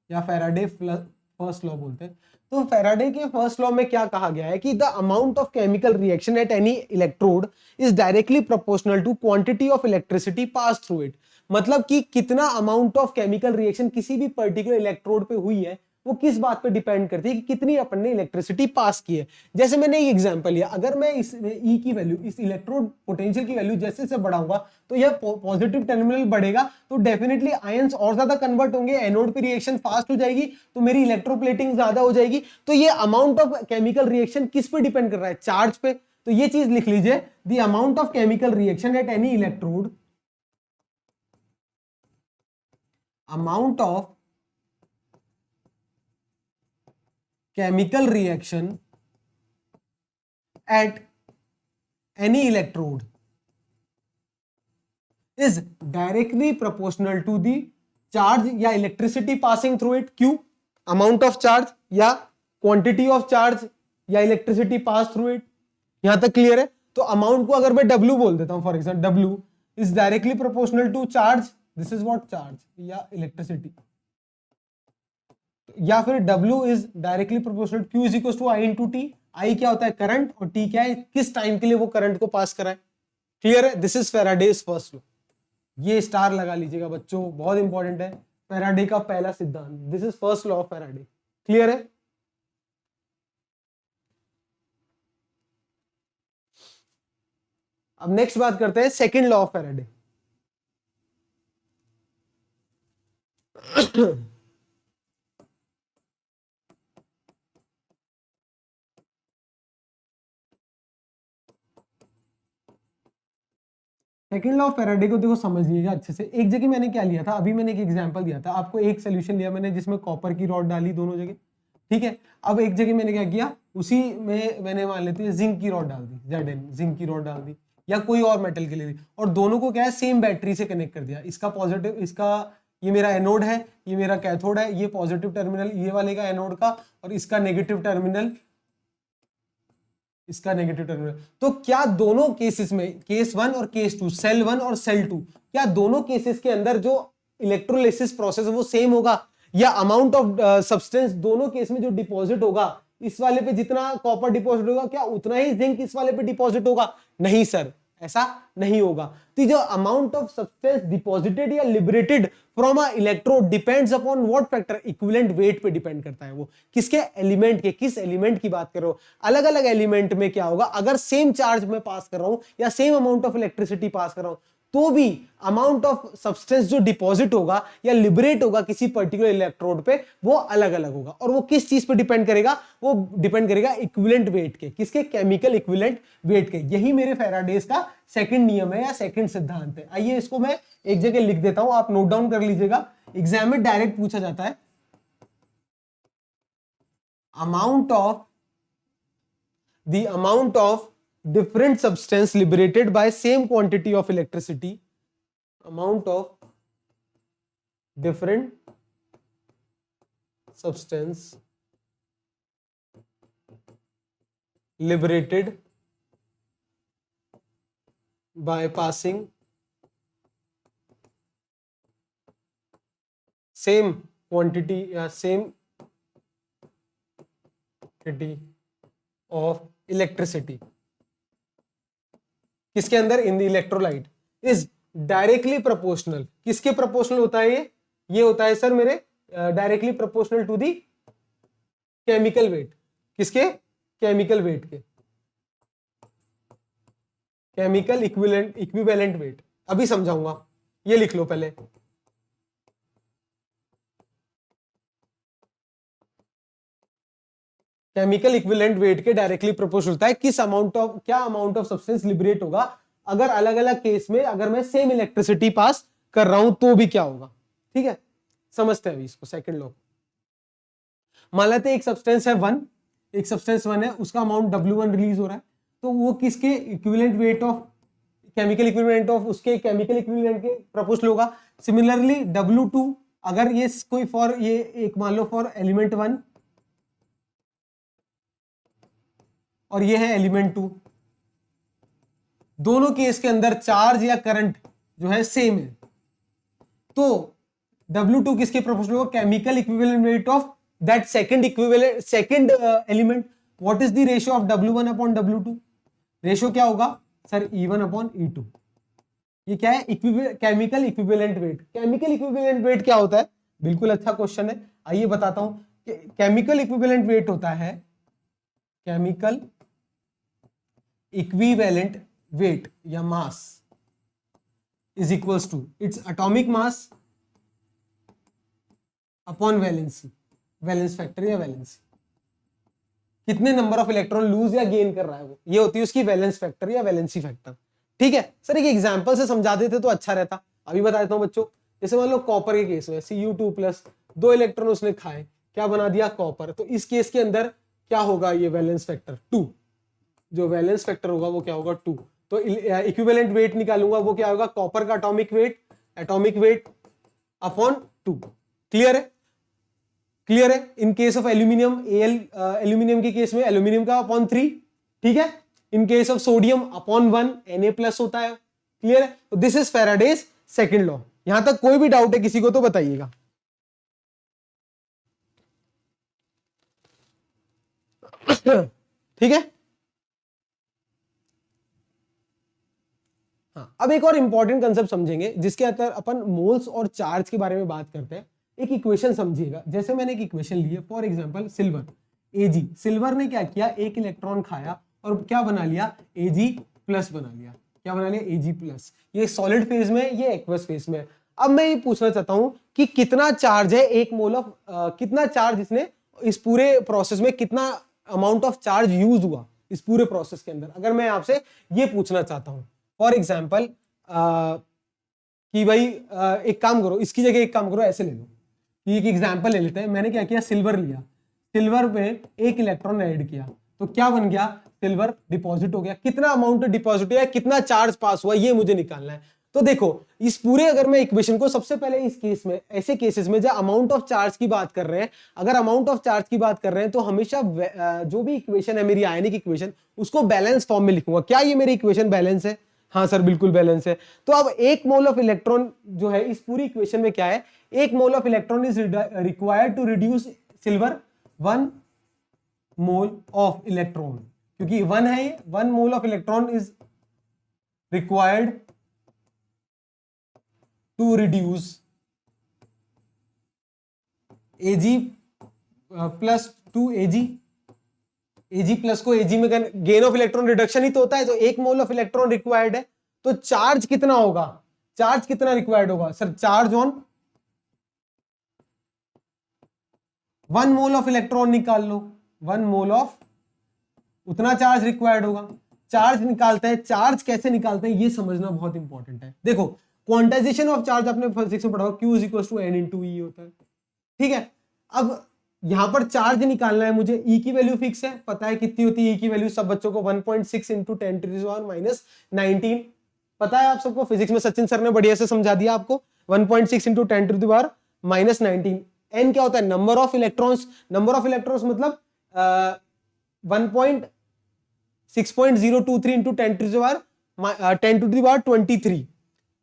या फैराडे फर्स्ट लॉ बोलते हैं। तो फैराडे के फर्स्ट लॉ में क्या कहा गया है कि the amount of chemical reaction at any electrode is directly proportional to quantity of electricity pass through it. मतलब कि कितना अमाउंट ऑफ केमिकल रिएक्शन किसी भी पर्टिकुलर इलेक्ट्रोड पे हुई है वो किस बात पे डिपेंड करती है कि कितनी अपन ने इलेक्ट्रिसिटी पास की है। जैसे मैंने एक एग्जांपल लिया, अगर मैं इस ई की वैल्यू, इस इलेक्ट्रोड पोटेंशियल की वैल्यू जैसे जैसे बढ़ाऊंगा तो यह पॉजिटिव टर्मिनल बढ़ेगा, तो डेफिनेटली आयंस और ज्यादा कन्वर्ट होंगे, एनोड पे रिएक्शन फास्ट हो जाएगी, तो मेरी इलेक्ट्रोप्लेटिंग ज्यादा हो जाएगी। तो ये अमाउंट ऑफ केमिकल रिएक्शन किस पे डिपेंड कर रहा है, चार्ज पे। तो ये चीज लिख लीजिए, the amount of chemical reaction at any electrode, amount of chemical reaction at any electrode is directly proportional to the charge या electricity passing through it. Q amount of charge या quantity of charge या electricity pass through it. यहां तक clear है? तो amount को अगर मैं W बोल देता हूं, for example W is directly proportional to charge, this is what charge या electricity, या फिर W is directly proportional Q is equals to I into T. I क्या होता है? करंट, और T क्या है? किस टाइम के लिए वो करंट को पास कराए. क्लियर है? This is Faraday's first law. ये स्टार लगा लीजिएगा बच्चों, बहुत इंपॉर्टेंट है. फैराडे का पहला सिद्धांत, this is first law of Faraday. Clear है? अब नेक्स्ट बात करते हैं second law of Faraday. Second law of Faraday को देखो समझ लीजिएगा अच्छे से. एक जगह मैंने क्या लिया था, अभी मैंने एक एग्जांपल दिया था आपको, एक सोल्यूशन लिया मैंने जिसमें कॉपर की रॉड डाली दोनों जगह, ठीक है. अब एक जगह मैंने क्या किया, उसी में मैंने मान लेते हैं जिंक की रॉड डाल दी, Zn जिंक की रॉड डाल दी, या कोई और मेटल के लिए दी, और दोनों को क्या है, सेम बैटरी से कनेक्ट कर दिया. इसका पॉजिटिव, इसका ये मेरा एनोड है, ये मेरा कैथोड है, ये पॉजिटिव टर्मिनल ये वाले का एनोड का, और इसका नेगेटिव टर्मिनल, इसका नेगेटिव टर्मिनल. तो क्या दोनों केसेस में, केस 1 और केस 2, सेल 1 और सेल 2, क्या दोनों केसेस के अंदर जो इलेक्ट्रोलिसिस प्रोसेस है वो सेम होगा, या अमाउंट ऑफ सब्सटेंस दोनों केस में जो डिपॉजिट होगा, इस वाले पे जितना कॉपर डिपॉजिट होगा क्या उतना ही जिंक इस वाले पे डिपॉजिट होगा? नहीं सर, ऐसा नहीं होगा. तो जो अमाउंट ऑफ सब्सटेंस डिपॉजिटेड या liberated from a electrode depends upon what factor, equivalent weight पे डिपेंड करता है. वो किसके? एलिमेंट के. किस एलिमेंट की बात कर रहे हो? अलग अलग एलिमेंट में क्या होगा, अगर सेम चार्ज में पास कर रहा हूं या सेम अमाउंट ऑफ इलेक्ट्रिसिटी पास कर रहा हूं, तो भी अमाउंट ऑफ सब्सटेंस जो डिपॉजिट होगा या लिबरेट होगा किसी पर्टिकुलर इलेक्ट्रोड पे, वो अलग अलग होगा. और वो किस चीज पे डिपेंड करेगा? वो डिपेंड करेगा इक्विवेलेंट वेट के. किसके? केमिकल इक्विवेलेंट वेट के. यही मेरे फैराडेज का सेकंड नियम है या सेकंड सिद्धांत है. आइए इसको मैं एक जगह लिख देता हूं, आप नोट डाउन कर लीजिएगा, एग्जाम में डायरेक्ट पूछा जाता है. Amount of different substance liberated by same quantity of electricity, amount of different substance liberated by passing same quantity या same quantity of electricity, किसके अंदर? In the electrolyte, is directly proportional. किसके proportional होता है ये होता है सर मेरे directly proportional to the chemical weight. किसके? केमिकल वेट के, केमिकल इक्विवेलेंट वेट. अभी समझाऊंगा, ये लिख लो पहले. केमिकल इक्विवेलेंट वेट के डायरेक्टली प्रोपोर्शनल होता है किस अमाउंट ऑफ, क्या अमाउंट ऑफ सब्सटेंस लिबरेट होगा अगर अलग अलग केस में अगर मैं सेम इलेक्ट्रिसिटी पास कर रहा हूं तो भी क्या होगा. ठीक है, समझते हैं अभी इसको. सेकंड लॉ, मान लेते हैं एक सब्सटेंस है 1, एक सब्सटेंस 1 है, उसका अमाउंट W1 रिलीज हो रहा है, तो वो किसके equivalent weight of, chemical equivalent of उसके केमिकल इक्विवेलेंट के प्रोपोर्शनल होगा. सिमिलरली W2, अगर ये कोई फॉर ये एक मान लो फॉर एलिमेंट 1 और ये है एलिमेंट 2, दोनों केस के अंदर चार्ज या करंट जो है सेम है, तो W2 किसके प्रोपोर्शनल होगा? Chemical equivalent weight of that second equivalent second element. What is the ratio of W1 upon W2? Ratio क्या होगा सर? E1 upon E2. ये क्या है? Chemical equivalent wait. Chemical equivalent wait क्या होता है? बिल्कुल अच्छा क्वेश्चन है, आइए बताता हूं. केमिकल इक्विवेलेंट वेट होता है केमिकल इक्विवेलेंट वेट या mass is equals to its atomic mass upon valency, valence factor या वैलेंसी. कितने नंबर ऑफ इलेक्ट्रॉन लूज या गेन कर रहा है वो, ये होती है उसकी वैलेंस फैक्टर या वैलेंसी फैक्टर. ठीक है सर, एक एग्जांपल से समझा देते तो अच्छा रहता. अभी बता देता हूं बच्चों. जैसे मान लो कॉपर के केस में Cu2+, 2 इलेक्ट्रॉन उसने खाए, क्या बना दिया, कॉपर। तो इस केस के अंदर क्या होगा, ये वैलेंस फैक्टर 2, जो वैलेंस फैक्टर होगा वो क्या होगा, 2। तो इक्विवेलेंट वेट निकालूंगा, वो क्या होगा, कॉपर का एटॉमिक वेट अपॉन 2। क्लियर है, क्लियर है। In case of aluminium, aluminium के केस में एल्यूमिनियम का अपॉन 3, ठीक है। In case of sodium upon 1, Na+ होता है। क्लियर है। तो this is Faraday's second law. यहां तक कोई भी डाउट है किसी को तो बताइएगा। ठीक है। हाँ, अब एक और इंपॉर्टेंट कंसेप्ट समझेंगे जिसके अंदर अपन मोल्स और चार्ज के बारे में बात करते हैं। एक इक्वेशन समझिएगा, जैसे मैंने एक इक्वेशन ली है, for example silver Ag, silver ने क्या किया, एक इलेक्ट्रॉन खाया और क्या बना लिया, Ag+ बना लिया। क्या बना लिया, Ag+। ये सॉलिड फेज में, ये एक्वस फेज में। अब मैं ये पूछना चाहता हूं कि कितना चार्ज है एक मोल ऑफ, कितना चार्ज इसने इस पूरे प्रोसेस में, कितना अमाउंट ऑफ चार्ज यूज हुआ इस पूरे प्रोसेस के अंदर। अगर मैं आपसे ये पूछना चाहता हूं फॉर एग्जाम्पल कि भाई एक काम करो, इसकी जगह एक काम करो, ऐसे ले लो, कि एक एग्जाम्पल ले लेते हैं। मैंने क्या किया, सिल्वर लिया, सिल्वर में एक इलेक्ट्रॉन ऐड किया, तो क्या बन गया, सिल्वर डिपॉजिट हो गया। कितना अमाउंट डिपॉजिट हुआ, कितना चार्ज पास हुआ, ये मुझे निकालना है। तो देखो इस पूरे, अगर मैं इक्वेशन को सबसे पहले इस केस में, ऐसे केसेस में जब अमाउंट ऑफ चार्ज की बात कर रहे हैं, अगर अमाउंट ऑफ चार्ज की बात कर रहे हैं तो हमेशा जो भी इक्वेशन है मेरी आयनिक इक्वेशन, उसको बैलेंस फॉर्म में लिखूंगा। क्या ये मेरी इक्वेशन बैलेंस है? हाँ सर बिल्कुल बैलेंस है। तो अब एक मोल ऑफ इलेक्ट्रॉन जो है इस पूरी इक्वेशन में क्या है, एक mole of electron is required to reduce silver 1 mole of electron, क्योंकि 1 है ये, 1 mole of electron is required to reduce Ag+ to Ag+ को Ag में गेन ऑफ इलेक्ट्रॉन रिडक्शन ही तो होता है, तो 1 मोल ऑफ इलेक्ट्रॉन रिक्वायर्ड है। तो चार्ज कितना होगा, चार्ज कितना रिक्वायर्ड होगा sir, charge on 1 mole of electron निकाल लो, 1 मोल ऑफ, उतना चार्ज रिक्वायर्ड होगा। चार्ज निकालते हैं, चार्ज कैसे निकालते हैं ये समझना बहुत इंपॉर्टेंट है। देखो क्वांटाइजेशन ऑफ चार्ज आपने फिजिक्स में पढ़ा होगा, Q = N × E होता है, ठीक है। अब यहां पर चार्ज निकालना है मुझे, E की वैल्यू फिक्स है, पता है कितनी होती है E की वैल्यू, सब बच्चों को 1.6 × 10⁻⁻19 पता है आप सबको, फिजिक्स में सचिन सर ने बढ़िया से समझा दिया आपको। 1.6 × 10⁻⁻19 n क्या होता है, number of electrons. Number of electrons मतलब 1.6.023 × 10⁻23,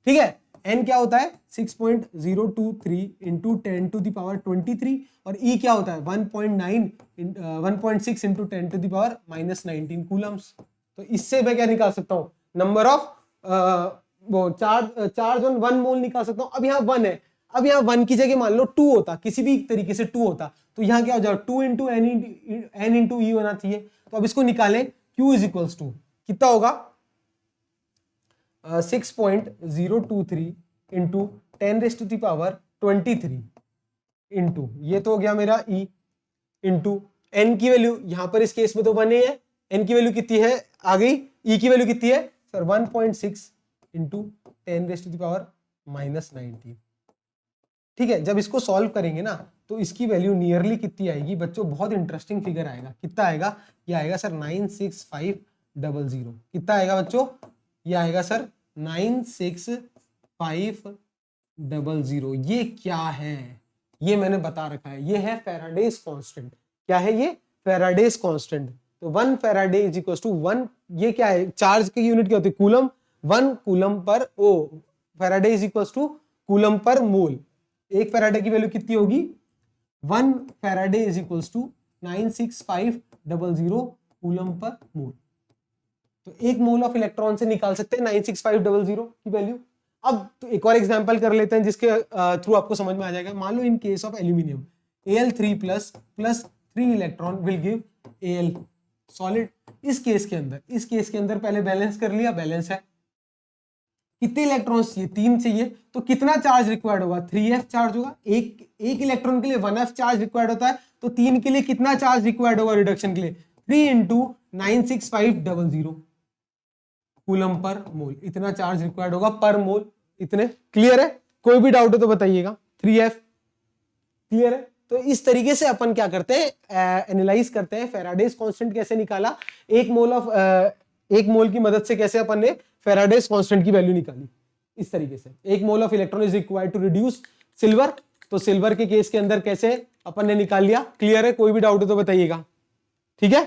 ठीक है। n क्या होता है 6.023 × 10⁻23 और E क्या होता है 1.6 × 10⁻⁻19 कूलम्स। तो इससे मैं क्या निकाल सकता हूं, नंबर ऑफ वो चार्ज ऑन 1 मोल निकाल सकता हूं। अब यहाँ 1 है, अब यहाँ 1 की जगह मान लो 2 होता, किसी भी तरीके से 2 होता, तो यहाँ क्या हो जाएगा 2 × N × E होना चाहिए। तो अब इसको निकालें, Q = कितना होगा 6.023 × 10⁻23 इंटू, ये तो हो गया मेरा E, इंटू N की वैल्यू, यहां पर इस केस में तो 1 ही है, N की वैल्यू कितनी है आ गई, E की वैल्यू कितनी है सर 1.6 × 10⁻⁻19। ठीक है। जब इसको सॉल्व करेंगे ना तो इसकी वैल्यू नियरली कितनी आएगी बच्चों, बहुत इंटरेस्टिंग फिगर आएगा। कितना आएगा, ये आएगा सर 96500। कितना आएगा बच्चों, ये आएगा सर 96500। ये क्या है, ये मैंने बता रखा है, ये है फैराडेज कांस्टेंट। क्या है ये, फैराडेज कांस्टेंट। तो 1 फैराडे = 1, ये क्या है, चार्ज की यूनिट क्या होती है, coulomb. 1 coulomb per Faraday = coulomb per mole. एक फैराडे की वैल्यू कितनी होगी, 1 फैराडे = 96500 कूलम पर मोल। तो 1 मोल ऑफ इलेक्ट्रॉन से निकाल सकते हैं 96500 की वैल्यू। अब तो एक और एग्जांपल कर लेते हैं जिसके थ्रू आपको समझ में आ जाएगा। मान लो in case of aluminium Al3+ + 3 electron will give Al solid. इस केस के अंदर पहले बैलेंस कर लिया, बैलेंस है। कितने इलेक्ट्रॉन्स चाहिए, 3 चाहिए, तो कितना चार्ज रिक्वायर्ड होगा, 3f चार्ज होगा। एक इलेक्ट्रॉन के लिए 1f चार्ज रिक्वायर्ड होता है, तो 3 के लिए कितना चार्ज रिक्वायर्ड होगा रिडक्शन के लिए, 3 × 96500 कूलम पर मोल। इतना चार्ज रिक्वायर्ड होगा पर मोल। इतने क्लियर है, कोई भी डाउट हो तो बताइएगा। 3F क्लियर है। तो इस तरीके से अपन क्या करते हैं, एनालाइज करते हैं फैराडेज कांस्टेंट कैसे निकाला, एक मोल की मदद से कैसे अपन ने फैराडेज कांस्टेंट की वैल्यू निकाली। इस तरीके से 1 mole of electron is required to reduce silver, तो सिल्वर के केस के अंदर कैसे अपन ने निकाल लिया। क्लियर है, कोई भी डाउट हो तो बताइएगा। ठीक है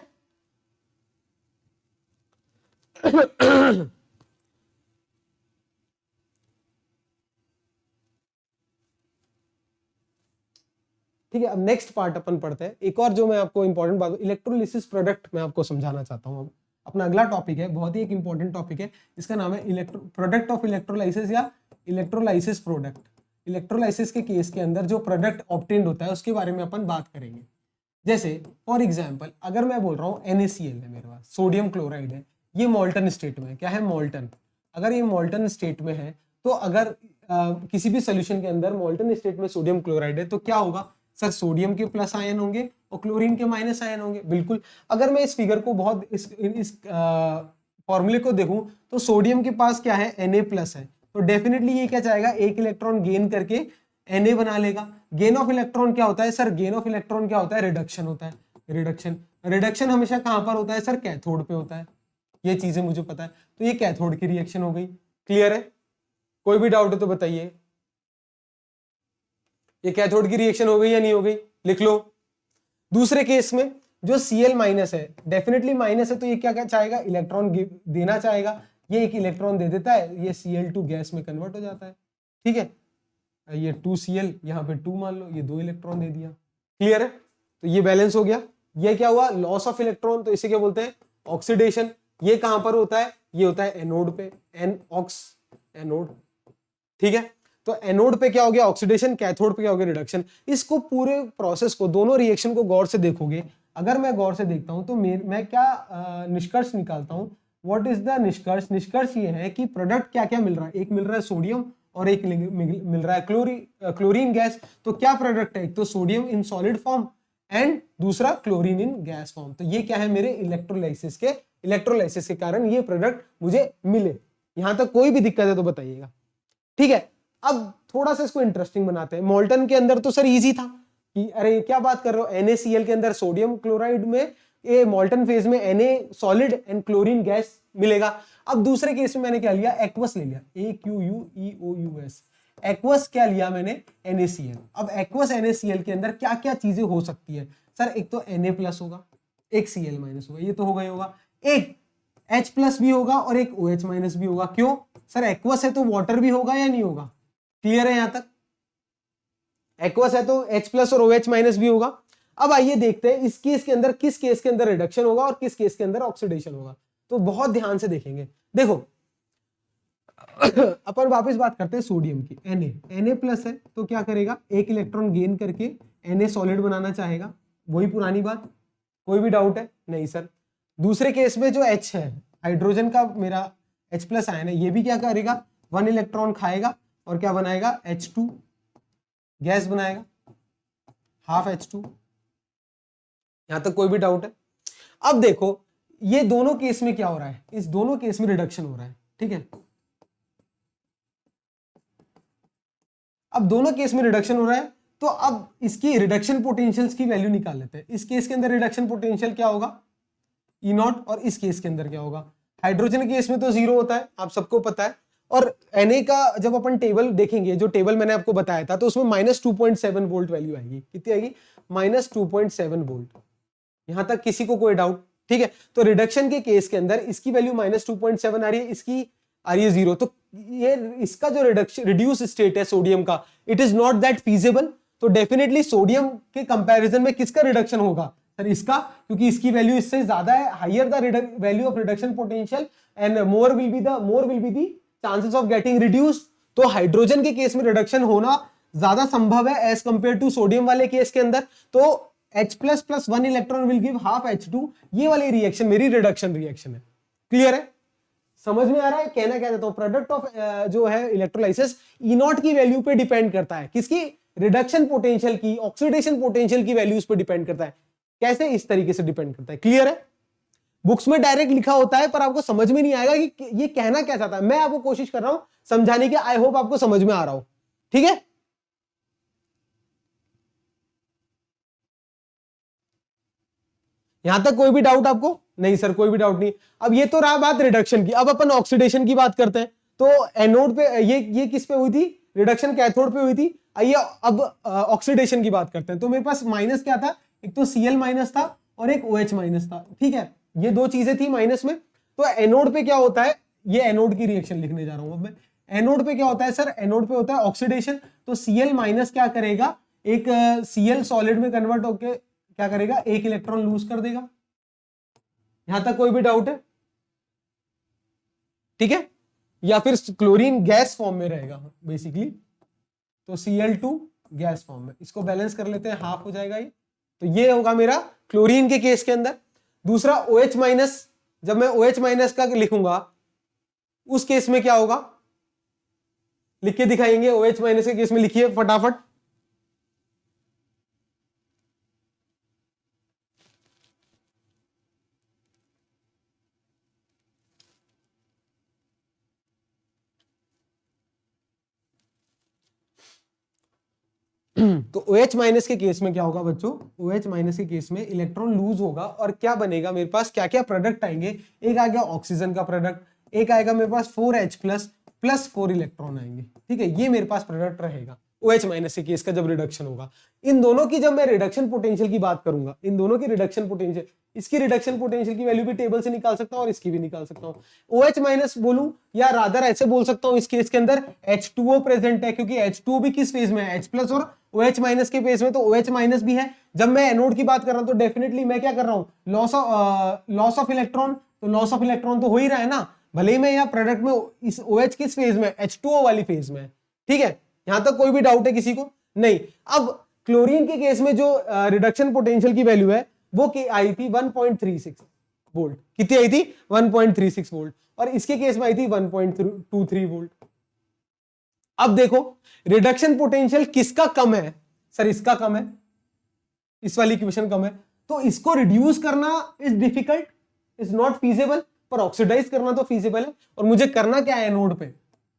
ठीक है, अब नेक्स्ट पार्ट अपन पढ़ते हैं। एक और जो मैं आपको इंपॉर्टेंट बात, इलेक्ट्रोलिसिस प्रोडक्ट मैं आपको समझाना चाहता हूं। अब अपना अगला टॉपिक है, बहुत ही एक इंपॉर्टेंट टॉपिक है, इसका नाम है प्रोडक्ट ऑफ इलेक्ट्रोलाइसिस या इलेक्ट्रोलाइसिस प्रोडक्ट। इलेक्ट्रोलाइसिस के केस के अंदर जो प्रोडक्ट ऑब्टेन्ड होता है उसके बारे में अपन बात करेंगे। जैसे फॉर एग्जाम्पल अगर मैं बोल रहा हूँ NaCl है मेरे पास, सोडियम क्लोराइड है, ये मॉल्टन स्टेट में है। क्या है, मॉल्टन। अगर ये मॉल्टन स्टेट में है तो अगर किसी भी सोल्यूशन के अंदर मॉल्टन स्टेट में सोडियम क्लोराइड है तो क्या होगा सर, सोडियम के प्लस आयन होंगे और क्लोरीन के माइनस आयन होंगे। बिल्कुल, अगर मैं इस फिगर को बहुत इस फॉर्मूले को देखूं तो सोडियम के पास क्या है, Na प्लस है, तो डेफिनेटली ये क्या चाहेगा, एक इलेक्ट्रॉन गेन करके Na बना लेगा। गेन ऑफ इलेक्ट्रॉन क्या होता है सर, गेन ऑफ इलेक्ट्रॉन क्या होता है, रिडक्शन होता है। रिडक्शन हमेशा कहां पर होता है सर, कैथोड पे होता है। ये चीजें मुझे पता है, तो ये कैथोड की रिएक्शन हो गई। क्लियर है, कोई भी डाउट है तो बताइए। ये कैथोड की रिएक्शन हो गई या नहीं हो गई, लिख लो। दूसरे केस में जो Cl माइनस है, डेफिनेटली माइनस है, तो ये क्या क्या चाहेगा, इलेक्ट्रॉन देना चाहेगा। ये एक इलेक्ट्रॉन दे देता है, ये Cl2 गैस में कन्वर्ट हो जाता है। ठीक है, ये 2Cl यहाँ पे 2 मान लो, ये 2 इलेक्ट्रॉन दे दिया। क्लियर है, तो ये बैलेंस हो गया। ये क्या हुआ, लॉस ऑफ इलेक्ट्रॉन, तो इसे क्या बोलते हैं, ऑक्सीडेशन। ये कहां पर होता है, ये होता है एनोड पे, ऑक्स एनोड। ठीक है, तो एनोड पे क्या हो गया, ऑक्सीडेशन, कैथोड पे क्या हो गया, रिडक्शन। इसको पूरे प्रोसेस को, दोनों रिएक्शन को गौर से देखोगे, अगर मैं गौर से देखता हूं तो मैं क्या निष्कर्ष निकालता हूं, व्हाट इज द निष्कर्ष। निष्कर्ष ये है कि प्रोडक्ट क्या क्या मिल रहा है, एक मिल रहा है सोडियम और एक मिल रहा है क्लोरीन गैस। तो क्या प्रोडक्ट है, एक तो sodium in solid form and दूसरा क्लोरीन इन गैस फॉर्म। तो ये क्या है, मेरे इलेक्ट्रोलाइसिस के कारण ये प्रोडक्ट मुझे मिले। यहां तक कोई भी दिक्कत है तो बताइएगा। ठीक है, अब थोड़ा सा इसको इंटरेस्टिंग बनाते हैं। मॉल्टन के अंदर तो सर इजी था कि अरे क्या बात कर रहे हो, NaCl के अंदर सोडियम क्लोराइड में ये मॉल्टन फेज में Na solid and chlorine gas मिलेगा। अब दूसरे केस में मैंने क्या लिया, एक्वस ले लिया, AQUEOUS। एक्वस क्या लिया मैंने, NaCl। अब एक्वस NaCl के अंदर क्या क्या चीजें हो सकती है सर, एक तो Na प्लस होगा, एक Cl माइनस होगा, ये तो होगा ही होगा, एक H प्लस भी होगा और एक OH माइनस भी होगा। क्यों सर, एक्वस है तो वाटर भी होगा या नहीं होगा। क्लियर है, यहां तक एक्वस है तो H प्लस और OH माइनस भी होगा। अब आइए देखते हैं इस केस के अंदर, किस केस के अंदर रिडक्शन होगा और किस केस के अंदर ऑक्सीडेशन होगा। तो बहुत ध्यान से देखेंगे। देखो अपन वापस बात करते हैं सोडियम की। Na प्लस है तो क्या करेगा, एक इलेक्ट्रॉन गेन करके Na सॉलिड बनाना चाहेगा, वही पुरानी बात। कोई भी डाउट है, नहीं सर। दूसरे केस में जो H है, हाइड्रोजन का मेरा H प्लस आयन है, ये भी क्या करेगा, 1 इलेक्ट्रॉन खाएगा और क्या बनाएगा, H2 गैस बनाएगा, हाफ H2। यहां तक कोई भी डाउट है। अब देखो ये दोनों केस में क्या हो रहा है, इस दोनों केस में रिडक्शन हो रहा है। ठीक है, अब दोनों केस में रिडक्शन हो रहा है, तो अब इसकी रिडक्शन पोटेंशियल्स की वैल्यू निकाल लेते हैं। इस केस के अंदर रिडक्शन पोटेंशियल क्या होगा, E0, और इस केस के अंदर क्या होगा, हाइड्रोजन के केस में तो 0 होता है, आप सबको पता है। और Na का जब अपन टेबल देखेंगे, जो टेबल मैंने आपको बताया था, तो उसमें -2.7 वोल्ट वैल्यू आएगी। कितनी आएगी, -2.7 वोल्ट। यहां तक किसी को कोई डाउट। ठीक है, तो रिडक्शन के केस के अंदर इसकी वैल्यू -2.7 आ रही है, इसकी आ रही है 0। तो ये इसका जो रिड्यूस स्टेट है सोडियम का, it is not that feasible. तो डेफिनेटली सोडियम के कंपैरिजन में किसका रिडक्शन होगा सर, इसका, क्योंकि इसकी वैल्यू इससे ज्यादा है। Higher the value of reduction potential and more will be the chances of getting reduced. तो हाइड्रोजन के केस में रिडक्शन होना ज्यादा संभव है एज कंपेयर टू सोडियम वाले केस के अंदर। तो H plus plus 1 electron will give half H2। ये वाली रिएक्शन मेरी रिडक्शन रिएक्शन है। क्लियर है, समझ में आ रहा है, कहना क्या चाहता हूं, प्रोडक्ट ऑफ जो है इलेक्ट्रोलाइसिस E0 की वैल्यू पे डिपेंड करता है, किसकी, रिडक्शन पोटेंशियल की, ऑक्सीडेशन पोटेंशियल की वैल्यूज पे डिपेंड करता है। कैसे, इस तरीके से डिपेंड करता है। क्लियर है, बुक्स में डायरेक्ट लिखा होता है पर आपको समझ में नहीं आएगा कि ये कहना क्या चाहता है। मैं आपको कोशिश कर रहा हूं समझाने की, आई होप आपको समझ में आ रहा हो। ठीक है। यहां तक कोई भी डाउट आपको? नहीं सर कोई भी डाउट नहीं। अब ये तो रहा बात रिडक्शन की, अब अपन ऑक्सीडेशन की बात करते हैं। तो एनोड पे ये किस पे हुई थी? रिडक्शन कैथोड पे हुई थी। आइए अब ऑक्सीडेशन की बात करते हैं। तो मेरे पास माइनस क्या था? एक तो Cl माइनस था और एक OH माइनस था, ठीक है, ये दो चीजें थी माइनस में। तो एनोड पे क्या होता है, ये एनोड की रिएक्शन लिखने जा रहा हूं अब मैं। एनोड पे क्या होता है सर? एनोड पे होता है ऑक्सीडेशन। तो Cl माइनस क्या करेगा, एक Cl सॉलिड में कन्वर्ट होकर क्या करेगा, एक इलेक्ट्रॉन लूज कर देगा। यहां तक कोई भी डाउट है? ठीक है, या फिर क्लोरीन गैस फॉर्म में रहेगा बेसिकली। तो Cl2 गैस फॉर्म में, इसको बैलेंस कर लेते हैं, हाफ हो जाएगा ये। तो ये होगा मेरा क्लोरीन के केस के अंदर। दूसरा OH माइनस, जब मैं OH माइनस का लिखूंगा उस केस में क्या होगा, लिख के दिखाएंगे। OH माइनस के केस में लिखिए फटाफट। तो OH माइनस के केस में क्या होगा बच्चों? OH माइनस के केस में इलेक्ट्रॉन लूज होगा और क्या बनेगा मेरे पास, क्या क्या प्रोडक्ट आएंगे? एक आ गया ऑक्सीजन का प्रोडक्ट, एक आएगा मेरे पास 4H प्लस 4 इलेक्ट्रॉन आएंगे, ठीक है, ये मेरे पास प्रोडक्ट रहेगा OH माइनस के केस का जब रिडक्शन होगा। इन दोनों की जब मैं रिडक्शन पोटेंशियल की बात करूंगा, इन दोनों की रिडक्शन पोटेंशियल, इसकी रिडक्शन पोटेंशियल की वैल्यू भी टेबल से निकाल सकता हूं और इसकी भी निकाल सकता हूं। OH माइनस बोलूं या रादर ऐसे बोल सकता हूं, इस केस के अंदर H2O प्रेजेंट है, क्योंकि H2O भी किस फेज में है? H प्लस और OH माइनस के फेज में, तो OH माइनस भी है। जब मैं एनोड की बात कर रहा हूं तो डेफिनेटली मैं क्या कर रहा हूं? Loss of electron. तो लॉस ऑफ इलेक्ट्रॉन तो हो ही रहा है ना, भले ही मैं यहाँ प्रोडक्ट में इस OH किस फेज में? H2O वाली फेज में, ठीक है। यहां तक कोई भी डाउट है किसी को? नहीं। अब क्लोरीन के केस में जो रिडक्शन पोटेंशियल की वैल्यू है वो आई थी 1.36 वोल्ट। कितनी आई थी? 1.36 वोल्ट। और इसके केस में आई थी 1.23 वोल्ट। अब देखो रिडक्शन पोटेंशियल किसका कम है? सर इसका कम है, इस वाली इक्वेशन कम है। तो इसको रिड्यूस करना is difficult, is not feasible, पर ऑक्सीडाइज करना तो फीजिबल है। और मुझे करना क्या है एनोड पे?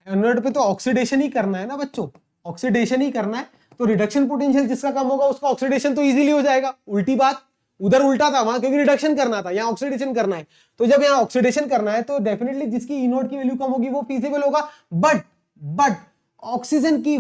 एनोड पे तो ऑक्सीडेशन ही करना है ना बच्चों, ऑक्सीडेशन ही करना है। तो रिडक्शन पोटेंशियल जिसका कम होगा उसका ऑक्सीडेशन तो इजीली हो जाएगा। उल्टी बात, उधर उल्टा था वहां, क्योंकि रिडक्शन करना था, यहाँ ऑक्सीडेशन करना है। तो जब यहाँ ऑक्सीडेशन करना है तो डेफिनेटली जिसकी ई नोट की वैल्यू कम होगी वो फीजिबल होगा। बट ऑक्सीजन की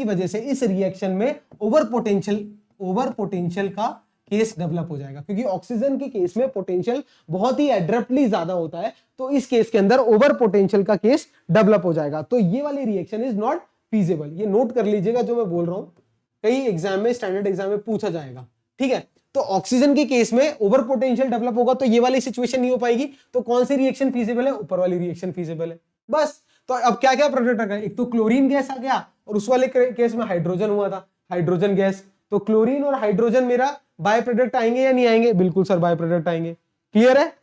वजह से इस रिएक्शन में ओवर पोटेंशियल का केस डेवलप हो जाएगा, क्योंकि ऑक्सीजन के केस में पोटेंशियल बहुत ही एब्रप्टली ज्यादा होता है। तो इस केस के अंदर ओवर पोटेंशियल का केस डेवलप हो जाएगा। तो ये वाली रिएक्शन इज नॉट फीजिबल, ये नोट कर लीजिएगा जो मैं बोल रहा हूं, कई एग्जाम में, स्टैंडर्ड एग्जाम में पूछा जाएगा, ठीक है। तो ऑक्सीजन के केस में ओवर पोटेंशियल डेवलप होगा तो ये वाली सिचुएशन नहीं हो पाएगी। तो कौन सी रिएक्शन फीजिबल है? ऊपर वाली रिएक्शन फीजिबल है, बस। तो अब क्या क्या प्रोडक्ट आ गए? एक तो क्लोरीन गैस आ गया, और उस वाले केस में हाइड्रोजन हुआ था, हाइड्रोजन गैस। तो क्लोरीन और हाइड्रोजन मेरा बाय प्रोडक्ट आएंगे या नहीं आएंगे? बिल्कुल सर बाय प्रोडक्ट आएंगे। क्लियर है?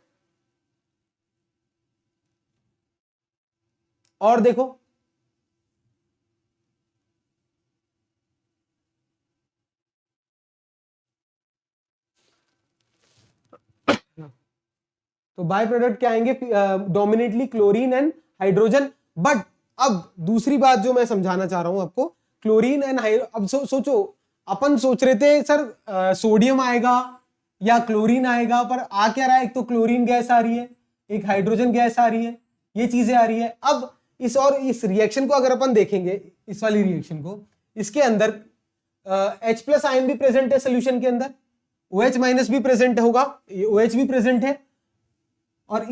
और देखो तो बाय प्रोडक्ट क्या आएंगे? डोमिनेटली क्लोरीन एंड हाइड्रोजन। बट अब दूसरी बात जो मैं समझाना चाह रहा हूं आपको, क्लोरीन एंड अब सोचो, अपन सोच रहे थे सर सोडियम आएगा या क्लोरीन आएगा, पर आ क्या रहा है? एक तो क्लोरीन गैस आ रही है, एक हाइड्रोजन गैस आ रही है, ये चीजें आ रही है। अब इस रिएक्शन को अगर अपन देखेंगे, इस वाली रिएक्शन को, इसके अंदर H प्लस आयन भी प्रेजेंट है सोल्यूशन के अंदर, OH माइनस भी प्रेजेंट होगा, OH भी प्रेजेंट है, और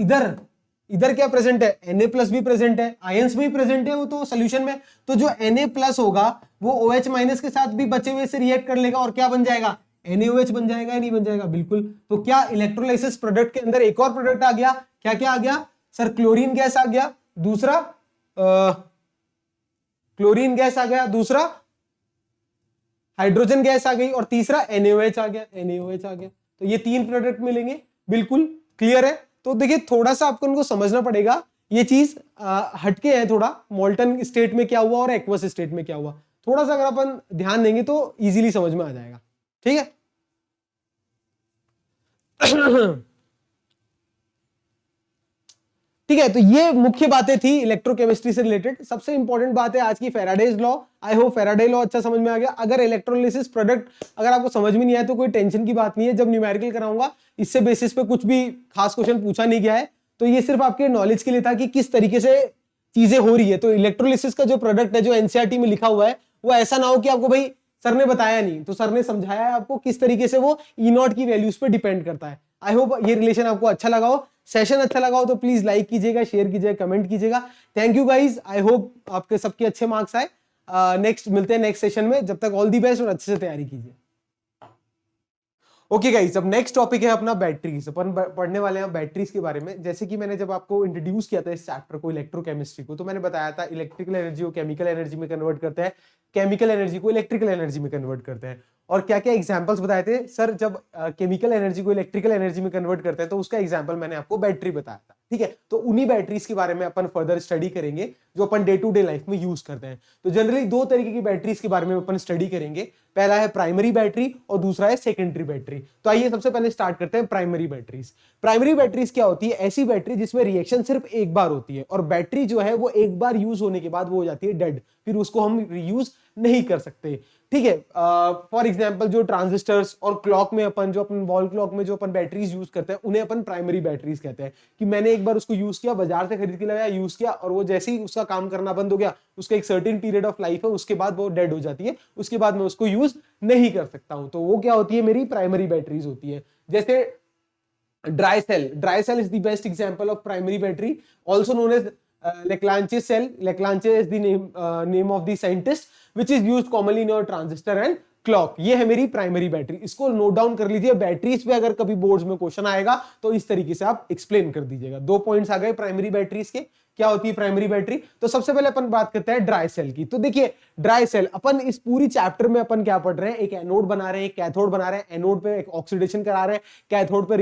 इधर क्या प्रेजेंट है? Na प्लस भी प्रेजेंट है, आयंस भी प्रेजेंट है वो तो सोल्यूशन में। तो जो Na प्लस होगा वो OH माइनस के साथ भी बचे हुए से रिएक्ट कर लेगा और क्या बन जाएगा? NaOH बन जाएगा या नहीं बन जाएगा? बिल्कुल। तो क्या इलेक्ट्रोलाइसिस प्रोडक्ट के अंदर एक और प्रोडक्ट आ गया? क्या क्या आ गया सर? क्लोरीन गैस आ गया, दूसरा क्लोरीन गैस आ गया, दूसरा हाइड्रोजन गैस आ गई, और तीसरा NaOH आ गया, NaOH आ गया। तो ये तीन प्रोडक्ट मिलेंगे। बिल्कुल क्लियर है? तो देखिए थोड़ा सा आपको उनको समझना पड़ेगा, ये चीज हटके है थोड़ा, मोल्टन स्टेट में क्या हुआ और एक्वस स्टेट में क्या हुआ, थोड़ा सा अगर अपन ध्यान देंगे तो इजीली समझ में आ जाएगा, ठीक है। ठीक है, तो ये मुख्य बातें थी इलेक्ट्रोकेमिस्ट्री से रिलेटेड। सबसे इंपॉर्टेंट बात है आज की Faraday's law. I hope Faraday law अच्छा समझ में आ गया। अगर इलेक्ट्रोलिसिस प्रोडक्ट अगर आपको समझ में नहीं आया तो कोई टेंशन की बात नहीं है, जब न्यूमेरिकल कराऊंगा इससे बेसिस पे कुछ भी खास क्वेश्चन पूछा नहीं गया है, तो ये सिर्फ आपके नॉलेज के लिए था कि किस तरीके से चीजें हो रही है। तो इलेक्ट्रोलिसिस का जो प्रोडक्ट है जो एनसीईआरटी में लिखा हुआ है, वो ऐसा ना हो कि आपको भाई सर ने बताया नहीं, तो सर ने समझाया है आपको किस तरीके से वो ई नॉट की वैल्यूज पे डिपेंड करता है। आई होप ये रिलेशन आपको अच्छा लगा हो, सेशन अच्छा लगा हो तो प्लीज लाइक कीजिएगा, शेयर कीजिएगा, कमेंट कीजिएगा। Thank you guys, I hope आपके सबके अच्छे मार्क्स आए। नेक्स्ट मिलते हैं नेक्स्ट सेशन में, जब तक ऑल दी बेस्ट और अच्छे से तैयारी कीजिए। ओके गाइस, अब नेक्स्ट टॉपिक है अपना बैटरीज। अपन पढ़ने वाले हैं बैटरीज के बारे में। जैसे कि मैंने जब आपको इंट्रोड्यूस किया था इस चैप्टर को, इलेक्ट्रोकेमिस्ट्री को, तो मैंने बताया था इलेक्ट्रिकल एनर्जी को केमिकल एनर्जी में कन्वर्ट करते हैं, केमिकल एनर्जी को इलेक्ट्रिकल एनर्जी में कन्वर्ट करते हैं। और क्या क्या एग्जांपल्स बताए थे सर, जब केमिकल एनर्जी को इलेक्ट्रिकल एनर्जी में कन्वर्ट करते हैं तो उसका एग्जांपल मैंने आपको बैटरी बताया था। ठीक है, तो उन्हीं बैटरीज के बारे में अपन फर्दर स्टडी करेंगे जो अपन डे टू डे लाइफ में यूज करते हैं। तो जनरली दो तरीके की बैटरीज के बारे में अपन स्टडी करेंगे। पहला है प्राइमरी बैटरी और दूसरा है सेकेंडरी बैटरी। तो आइए सबसे पहले स्टार्ट करते हैं प्राइमरी बैटरीज। प्राइमरी बैटरीज क्या होती है? ऐसी बैटरी जिसमें रिएक्शन सिर्फ एक बार होती है और बैटरी जो है वो एक बार यूज होने के बाद वो हो जाती है डेड, फिर उसको हम रीयूज नहीं कर सकते। ठीक है, फॉर एग्जांपल जो ट्रांजिस्टर्स और क्लॉक में अपन जो अपन वॉल क्लॉक में जो अपन बैटरीज यूज करते हैं उन्हें अपन प्राइमरी बैटरीज कहते हैं। कि मैंने एक बार उसको यूज किया, बाजार से खरीद के लाया, यूज किया और वो जैसे ही उसका काम करना बंद हो गया, उसका एक सर्टेन पीरियड ऑफ लाइफ है, उसके बाद वो डेड हो जाती है, उसके बाद मैं उसको यूज नहीं कर सकता हूं। तो वो क्या होती है? मेरी प्राइमरी बैटरीज होती है। जैसे dry cell is the best example of primary battery, also known as Leclanche cell. Leclanche is the name of the scientist which is used commonly in your transistor and clock. ये है मेरी primary battery. इसको note down कर लीजिए, batteries पे अगर कभी boards में क्वेश्चन आएगा तो इस तरीके से आप एक्सप्लेन कर दीजिएगा। 2 पॉइंट्स आ गए प्राइमरी बैटरीज के। क्या होती है प्राइमरी बैटरी? तो सबसे पहले अपन बात करते हैं ड्राई सेल की। तो देखिए ड्राई सेल, अपन इस पूरी चैप्टर में अपन क्या पढ़ रहे हैं? एक एनोड बना रहे हैं, एक कैथोड बना रहे हैं, एनोड पे एक ऑक्सीडेशन करा रहे हैं, कैथोड पे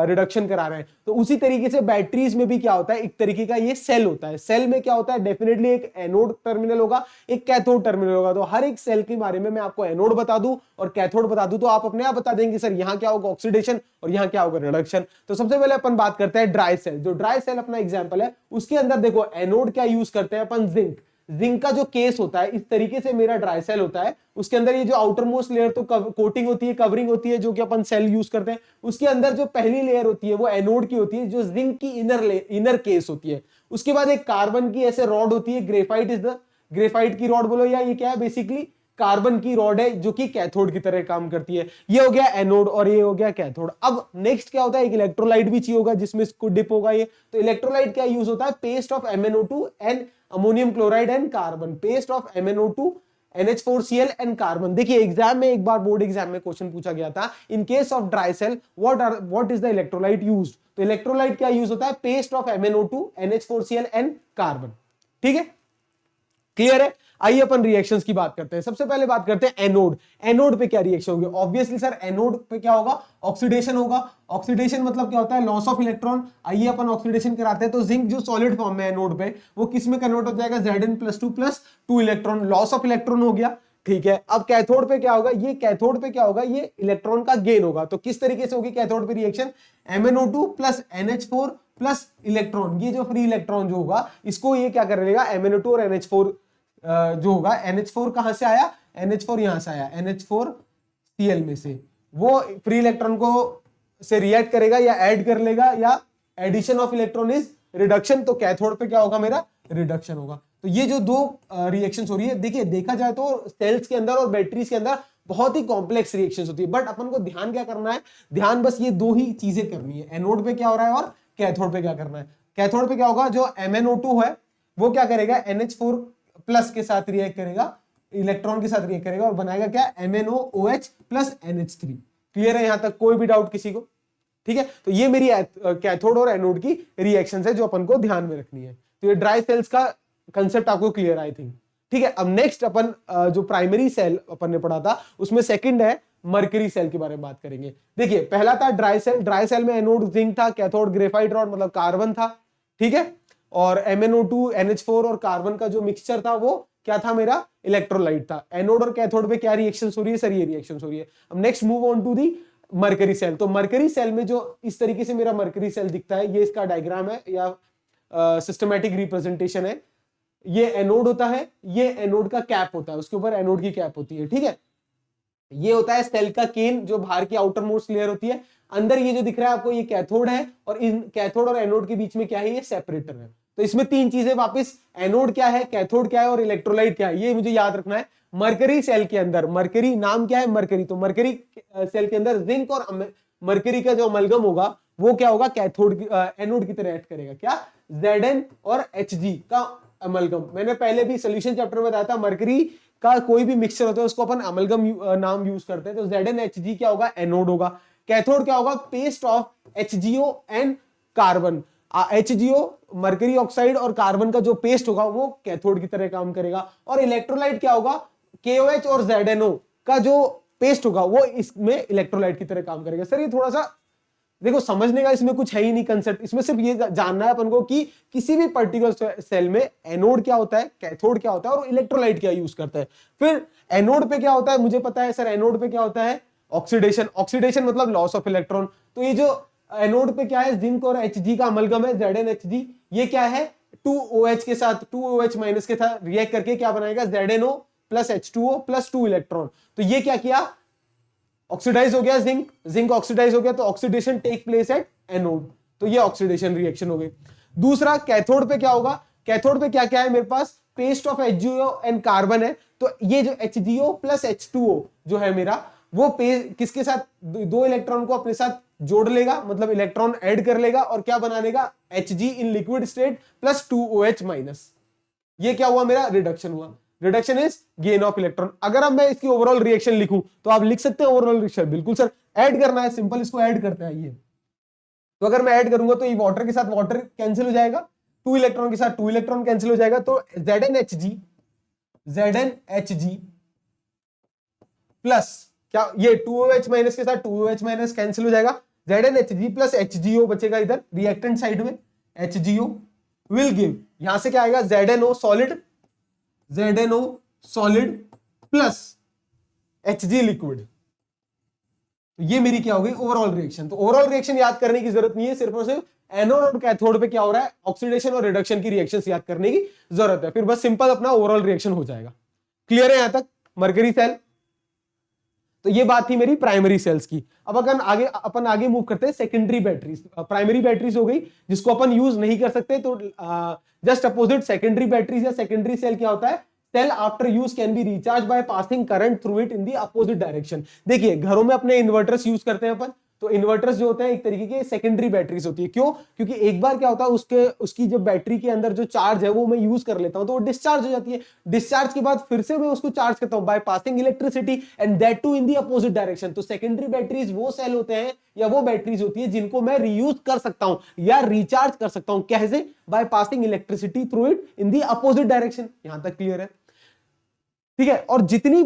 रिडक्शन करा रहे हैं। तो उसी तरीके से बैटरीज में भी क्या होता है? एक तरीके का ये सेल होता है। सेल में क्या होता है? डेफिनेटली एक एनोड टर्मिनल होगा, एक कैथोड टर्मिनल होगा। तो हर एक सेल के बारे में मैं आपको एनोड बता दूं और कैथोड बता दूं तो आप अपने आप बता देंगे सर यहाँ क्या होगा? ऑक्सीडेशन, और यहाँ क्या होगा? रिडक्शन। तो सबसे पहले अपन बात करते हैं ड्राई सेल। जो ड्राई सेल अपना एग्जाम्पल है, उसके अंदर देखो एनोड क्या यूज करते हैं अपन? जिंक। जिंक का जो केस होता है, इस तरीके से मेरा ड्राई सेल होता है। उसके अंदर ये जो आउटर मोस्ट लेयर तो कोटिंग होती है, कवरिंग होती है, जो कि अपन सेल यूज करते हैं। उसके अंदर जो पहली लेयर होती है वो एनोड की होती है, जो जिंक की इनर केस होती है। उसके बाद एक कार्बन की ऐसे रॉड होती है, ग्रेफाइट की रॉड बोलो, या ये क्या है? बेसिकली कार्बन की रॉड है जो कि कैथोड की तरह काम करती है। ये हो गया एनोड और ये हो गया कैथोड। अब नेक्स्ट क्या होता है? एक इलेक्ट्रोलाइट भी चाहिए होगा जिसमें इसको डिप होगा ये। तो इलेक्ट्रोलाइट क्या यूज होता है? Paste of MnO2 and ammonium chloride and carbon. Paste of MnO2 NH4Cl and carbon. देखिए एग्जाम में एक बार बोर्ड एग्जाम में क्वेश्चन पूछा गया था, in case of dry cell what is the electrolyte used? तो इलेक्ट्रोलाइट क्या यूज होता है? Paste of MnO2 NH4Cl and carbon. ठीक है, क्लियर है? आइए अपन रिएक्शंस की बात करते हैं। सबसे पहले बात करते हैं एनोड। एनोड पे क्या रिएक्शन होगी? ऑब्वियसली सर एनोड पे क्या होगा? ऑक्सीडेशन होगा। ऑक्सीडेशन मतलब क्या होता है? Loss of electron. आइए अपन ऑक्सीडेशन कराते हैं। तो जिंक जो सॉलिड फॉर्म में एनोड पे, वो किस में कन्वर्ट हो जाएगा? Zn+2 plus 2 electron. Loss of electron हो गया। ठीक है, अब कैथोड पे क्या होगा? ये कैथोड पे क्या होगा? ये इलेक्ट्रॉन का गेन होगा। तो किस तरीके से होगी कैथोड पे reaction? MnO2 plus NH4 plus electron, ये जो फ्री इलेक्ट्रॉन जो होगा इसको ये क्या करेगा? MnO2 और NH4 जो होगा, NH4 कहां से आया? NH4 यहां से आया, NH4Cl में से। वो फ्री इलेक्ट्रॉन को से रिएक्ट करेगा या ऐड कर लेगा, या addition of electron is reduction. तो कैथोड पे क्या होगा? मेरा रिडक्शन होगा। तो ये जो दो रिएक्शंस हो रही है, देखिए देखा जाए तो सेल्स के अंदर और बैटरीज के अंदर बहुत ही कॉम्प्लेक्स रिएक्शंस होती है, बट अपन को ध्यान क्या करना है? ध्यान बस ये दो ही चीजें करनी है, एनोड पे क्या हो रहा है और कैथोड पे क्या करना है। कैथोड पे क्या होगा? जो MnO2 है वो क्या करेगा? NH4 प्लस के साथ रिएक्ट करेगा, इलेक्ट्रॉन के साथ रिएक्ट करेगा और बनाएगा क्या? MnOOH plus NH3। क्लियर है यहां तक? कोई भी डाउट किसी को? ठीक है, तो ये मेरी कैथोड और एनोड की रिएक्शंस है जो अपन को ध्यान में रखनी है। तो ये ड्राई सेल्स का कंसेप्ट आपको क्लियर आई थिंक। ठीक है, अब नेक्स्ट अपन जो प्राइमरी सेल अपन ने पढ़ा था उसमें सेकंड है मर्करी सेल के बारे में बात करेंगे। देखिए पहला था ड्राई सेल। ड्राई सेल में एनोड जिंक था, कैथोड ग्रेफाइट रॉड मतलब कार्बन था। ठीक है, और MnO2 NH4 और कार्बन का जो मिक्सचर था वो क्या था? मेरा इलेक्ट्रोलाइट था। एनोड और कैथोड पे क्या रिएक्शंस हो रही है सर? ये रिएक्शंस हो रही है। अब next move on to the mercury cell. तो मर्करी सेल में जो इस तरीके से मेरा मर्करी सेल दिखता है, ये इसका डायग्राम है या सिस्टमैटिक रिप्रेजेंटेशन है। ये एनोड होता है, ये एनोड का कैप होता है, उसके ऊपर एनोड की कैप होती है, ठीक है। ये होता है सेल का केन, जो बाहर की आउटर मोस्ट लेयर होती है। अंदर ये जो दिख रहा है आपको, ये कैथोड है, और इन कैथोड और एनोड के बीच में क्या है, ये सेपरेटर है। तो इसमें तीन चीजें वापस, एनोड क्या है, कैथोड क्या है, और इलेक्ट्रोलाइट क्या है, ये मुझे याद रखना है। मरकरी सेल के अंदर, मरकरी नाम क्या है, मरकरी, तो मरकरी सेल के अंदर जिंक और मरकरी का जो अमलगम होगा वो क्या होगा, कैथोड एनोड की तरह एक्ट करेगा। क्या, Zn और Hg का अमलगम। मैंने पहले भी सोल्यूशन चैप्टर में बताया था, मरकरी का कोई भी मिक्सचर होता है उसको अपन अमलगम नाम यूज करते हैं। तो ZnHg क्या होगा, एनोड होगा। कैथोड क्या होगा, paste of HgO and carbon. HgO mercury oxide और कार्बन का जो पेस्ट होगा वो कैथोड की तरह काम करेगा। और इलेक्ट्रोलाइट क्या होगा, KOH और ZNO का जो पेस्ट होगा वो इसमें इलेक्ट्रोलाइट की तरह काम करेगा। सर ये थोड़ा सा देखो समझने का इसमें कुछ है ही नहीं कंसेप्ट, इसमें सिर्फ ये जानना है अपन को कि किसी भी पर्टिकुलर सेल में एनोड क्या होता है, कैथोड क्या होता है, और इलेक्ट्रोलाइट क्या यूज करता है। फिर एनोड पे क्या होता है, मुझे पता है सर, एनोड पे क्या होता है, ऑक्सीडेशन। ऑक्सीडेशन मतलब लॉस ऑफ इलेक्ट्रॉन। तो ये जो एनोड पे क्या है, जिंक और Hg का अमलगम है, ZnHg। ये क्या है, 2OH के साथ, 2OH माइनस के साथ रिएक्ट करके क्या बनाएगा, ZnO plus H2O plus 2 electron. तो ये क्या किया, ऑक्सीडाइज हो गया जिंक, जिंक ऑक्सीडाइज हो गया, तो oxidation take place at anode. तो ये ऑक्सीडेशन रिएक्शन हो गई। दूसरा, कैथोड पे क्या होगा, कैथोड पे क्या क्या है मेरे पास, paste of HgO and carbon है। तो ये जो HgO प्लस H2O जो है मेरा, वो किसके साथ, दो इलेक्ट्रॉन को अपने साथ जोड़ लेगा, मतलब इलेक्ट्रॉन ऐड कर लेगा, और क्या बना लेगा, Hg in liquid state plus 2OH minus. ये क्या हुआ, मेरा रिडक्शन हुआ। Reduction is gain of electron. अगर अब मैं इसकी ओवरऑल रिएक्शन लिखूं तो आप लिख सकते हैं ओवरऑल रिएक्शन, बिल्कुल सर, ऐड करना है, सिंपल इसको ऐड करते हैं। ये तो अगर मैं ऐड करूंगा तो ये वाटर के साथ वाटर कैंसिल हो जाएगा, 2 इलेक्ट्रॉन के साथ 2 इलेक्ट्रॉन कैंसिल हो जाएगा। तो ZnHg प्लस क्या, ये 2OH माइनस के साथ 2OH माइनस कैंसिल हो जाएगा, ZnHg प्लस HgO बचेगा इधर रिएक्टेंट साइड में, HgO विल गिव, यहां से क्या आएगा, ZnO solid plus Hg liquid. ये मेरी क्या हो गई, ओवरऑल रिएक्शन। तो ओवरऑल रिएक्शन याद करने की जरूरत नहीं है, सिर्फ और सिर्फ एनोड और कैथोड पे क्या हो रहा है, ऑक्सीडेशन और रिडक्शन की रिएक्शंस याद करने की जरूरत है। फिर बस सिंपल अपना ओवरऑल रिएक्शन हो जाएगा। क्लियर है यहां तक, मरकरी सेल। तो ये बात थी मेरी प्राइमरी सेल्स की। अब अगर अपन आगे मूव करते हैं सेकेंडरी बैटरीज। प्राइमरी बैटरीज हो गई जिसको अपन यूज नहीं कर सकते, तो जस्ट अपोजिट सेकेंडरी बैटरीज या सेकेंडरी सेल क्या होता है, cell after use can be recharge by passing current through it in the opposite direction. देखिए घरों में अपने इन्वर्टर्स यूज करते हैं अपन, तो इन्वर्टर्स जो होते हैं एक तरीके के सेकेंडरी बैटरीज होती है। क्यों, क्योंकि एक बार क्या होता है, उसकी जो बैटरी के अंदर जो चार्ज है वो मैं यूज कर लेता हूं तो वो डिस्चार्ज हो जाती है। डिस्चार्ज के बाद फिर से मैं उसको चार्ज करता हूं by passing electricity and that too in the opposite direction. तो सेकेंडरी बैटरीज वो सेल होते हैं या वो बैटरीज होती है जिनको मैं रीयूज कर सकता हूं या रिचार्ज कर सकता हूं। कैसे, bye passing electricity through it in the opposite direction. यहां तक क्लियर है, ठीक है। और जितनी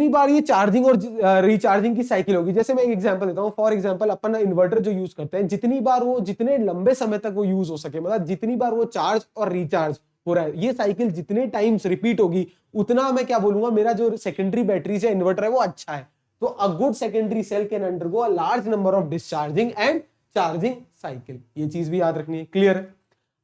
बार ये चार्जिंग और रिचार्जिंग की साइकिल होगी, जैसे मैं एक एग्जांपल देता हूं, फॉर एग्जांपल अपन इन्वर्टर जो यूज करते हैं, जितने लंबे समय तक वो यूज हो सके, मतलब जितनी बार वो चार्ज और रिचार्ज हो रहा है, ये साइकिल जितने टाइम्स रिपीट होगी उतना मैं क्या बोलूंगा, मेरा जो सेकेंडरी बैटरीज या इन्वर्टर है वो अच्छा है। तो a good secondary cell can undergo a large number of discharging and charging cycle. ये चीज भी याद रखनी है, क्लियर है।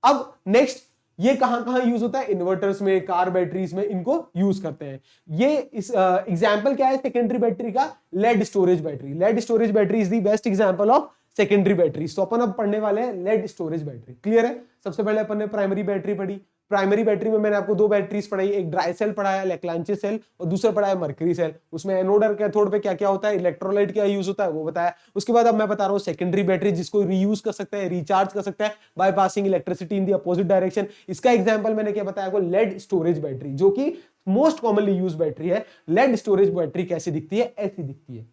अब नेक्स्ट, ये कहां यूज होता है, इन्वर्टर्स में, कार बैटरीज में इनको यूज करते हैं। ये इस एग्जांपल क्या है सेकेंडरी बैटरी का, lead storage battery. Lead storage battery is the best example of secondary batteries. तो अपन अब पढ़ने वाले हैं लेड स्टोरेज बैटरी। क्लियर है। सबसे पहले अपन ने प्राइमरी बैटरी पढ़ी। प्राइमरी बैटरी में मैंने आपको दो बैटरीज पढ़ाई, एक ड्राई सेल पढ़ाया लेक्लांचे सेल, और दूसरा पढ़ाया मर्करी सेल। उसमें एनोड और कैथोड पे क्या क्या होता है, इलेक्ट्रोलाइट क्या यूज होता है वो बताया। उसके बाद अब मैं बता रहा हूँ सेकेंडरी बैटरी जिसको रीयूज कर सकते हैं, रिचार्ज कर सकता है bye passing electricity in the opposite direction. इसका एग्जांपल मैंने क्या बताया आपको, लेड स्टोरेज बैटरी, जो कि मोस्ट कॉमनली यूज बैटरी है। लेड स्टोरेज बैटरी कैसी दिखती है, ऐसी दिखती है।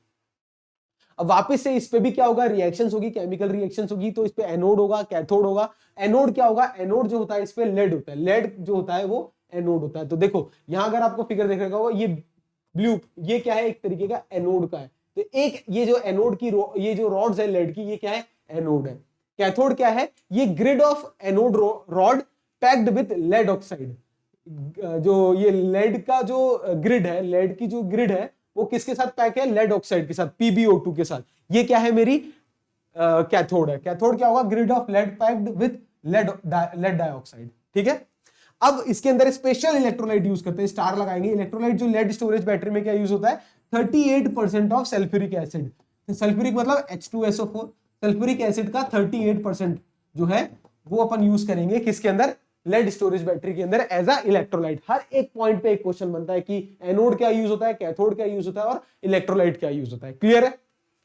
अब वापस से इस पे भी क्या होगा, रिएक्शंस होगी, केमिकल रिएक्शंस होगी। तो इस पे एनोड होगा, कैथोड होगा। एनोड क्या होगा, एनोड जो होता है इस पे लेड होता है, लेड जो होता है वो एनोड होता है। तो देखो यहां अगर आपको फिगर देखने का होगा, ये ब्लू, ये क्या है, एक तरीके का एनोड का है। तो एक ये जो एनोड की ये जो रॉड्स है लेड की, ये क्या है, एनोड है। कैथोड क्या है, ये grid of anode rod packed with lead oxide. जो ये लेड का जो ग्रिड है, लेड की जो ग्रिड है वो किसके साथ पैक है, लेड ऑक्साइड के साथ, PbO2 के साथ। ये क्या है, मेरी कैथोड है। कैथोड क्या होगा, grid of lead packed with lead dioxide. ठीक है, अब इसके अंदर स्पेशल इलेक्ट्रोलाइट यूज करते हैं, स्टार लगाएंगे। इलेक्ट्रोलाइट जो लेड स्टोरेज बैटरी में क्या यूज होता है, 38% ऑफ सल्फ्यूरिक एसिड। सल्फ्यूरिक मतलब H2SO4, सल्फ्यूरिक एसिड का 38% जो है वो अपन यूज करेंगे किसके अंदर, लेड स्टोरेज बैटरी के अंदर एज अ इलेक्ट्रोलाइट। हर एक पॉइंट पे एक क्वेश्चन बनता है कि एनोड क्या यूज होता है, कैथोड क्या यूज होता है और इलेक्ट्रोलाइट क्या यूज होता है। क्लियर है?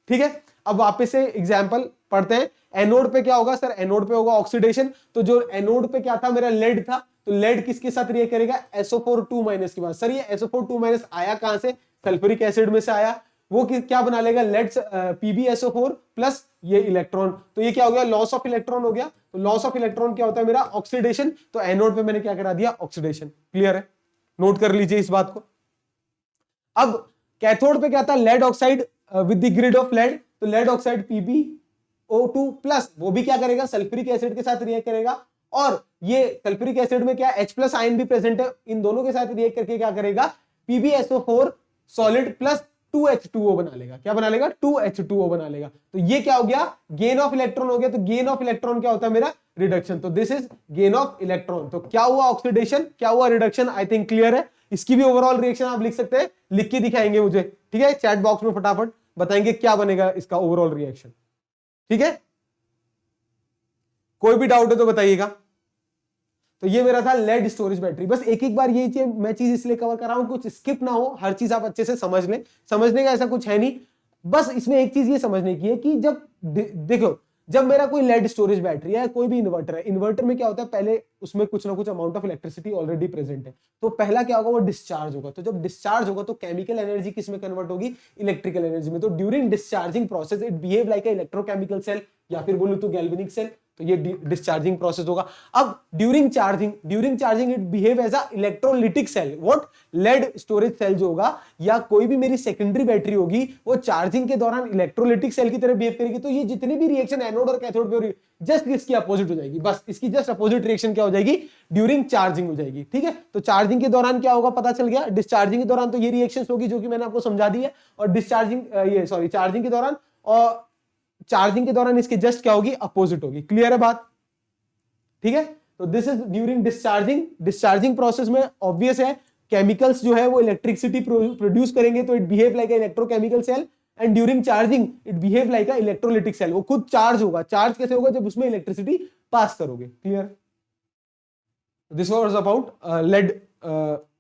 ठीक है, अब वापस से एग्जांपल पढ़ते हैं। एनोड पे क्या होगा सर, एनोड पे होगा ऑक्सीडेशन। तो जो एनोड पे क्या था, मेरा लेड था, तो लेड किसके साथ रिएक्ट करेगा, SO4 2- के बाद। सर ये SO4 2- आया कहां से, सल्फ्यूरिक एसिड में से आया। वो क्या बना लेगा, लेड PbSO4 प्लस ये इलेक्ट्रॉन। तो ये क्या हो गया, लॉस ऑफ इलेक्ट्रॉन हो गया। तो लॉस ऑफ इलेक्ट्रॉन क्या होता है मेरा, ऑक्सीडेशन। तो एनोड पे मैंने क्या करा दिया, ऑक्सीडेशन। क्लियर है, नोट कर लीजिए इस बात को। अब कैथोड पे क्या था, lead oxide with the grid of lead. तो लेड ऑक्साइड PbO2 प्लस, वो भी क्या करेगा, सल्फ्यूरिक एसिड के साथ रिएक्ट करेगा। और ये सल्फ्यूरिक एसिड में क्या H+ आयन भी प्रेजेंट है, इन दोनों के साथ रिएक्ट करके क्या करेगा, PbSO4 सॉलिड प्लस 2H2O बना लेगा। क्या बना लेगा, 2H2O बना लेगा। तो ये क्या हो गया, गेन ऑफ इलेक्ट्रॉन हो गया। तो गेन ऑफ इलेक्ट्रॉन क्या होता है मेरा, रिडक्शन। तो this is gain of electron. तो क्या हुआ, ऑक्सीडेशन, क्या हुआ, रिडक्शन। आई थिंक क्लियर है। इसकी भी ओवरऑल रिएक्शन आप लिख सकते हैं, लिख के दिखाएंगे मुझे। ठीक है, चैट बॉक्स में फटाफट बताएंगे क्या बनेगा इसका ओवरऑल रिएक्शन। ठीक है, कोई भी डाउट है तो बताइएगा। तो ये मेरा था लेड स्टोरेज बैटरी। बस एक एक बार ये मैं चीज इसलिए कवर कर रहा हूं, कुछ स्किप ना हो, हर चीज आप अच्छे से समझ लें। समझने का ऐसा कुछ है नहीं, बस इसमें एक चीज ये समझने की है कि जब देखो, जब मेरा कोई लेड स्टोरेज बैटरी है, कोई भी इन्वर्टर है, इन्वर्टर में क्या होता है, पहले उसमें कुछ ना कुछ amount of electricity already present है। तो पहला क्या होगा, वो डिस्चार्ज होगा। तो जब डिस्चार्ज होगा तो केमिकल एनर्जी किस में कन्वर्ट होगी, इलेक्ट्रिकल एनर्जी में। तो during discharging process it behave like a electrochemical cell, या फिर बोलूं तो गैल्वेनिक सेल। तो ये डिस्चार्जिंग प्रोसेस होगा। अब during charging it behave as a electrolytic cell. What, lead storage cell जो होगा या कोई भी मेरी सेकेंडरी बैटरी होगी, वो चार्जिंग के दौरान इलेक्ट्रोलिटिक सेल की तरह बिहेव करेगी। तो ये जितनी भी रिएक्शन एनोड और कैथोड पे हो रही है, जस्ट इसकी अपोजिट हो जाएगी। बस इसकी जस्ट अपोजिट रिएक्शन क्या हो जाएगी, ड्यूरिंग चार्जिंग हो जाएगी। ठीक है, तो चार्जिंग के दौरान क्या होगा पता चल गया। डिस्चार्जिंग के दौरान तो ये रिएक्शंस होगी जो कि मैंने आपको समझा दी है। और चार्जिंग के दौरान, और चार्जिंग के दौरान इसके जस्ट क्या होगी, अपोजिट होगी। क्लियर है बात? ठीक है, तो this is during discharging process में ऑब्वियस है, केमिकल्स जो है वो इलेक्ट्रिसिटी प्रोड्यूस करेंगे, तो it behave like a electrochemical cell. And during charging it behave like a electrolytic cell. वो खुद चार्ज होगा। चार्ज कैसे होगा, जब उसमें इलेक्ट्रिसिटी पास करोगे। Clear? This was about lead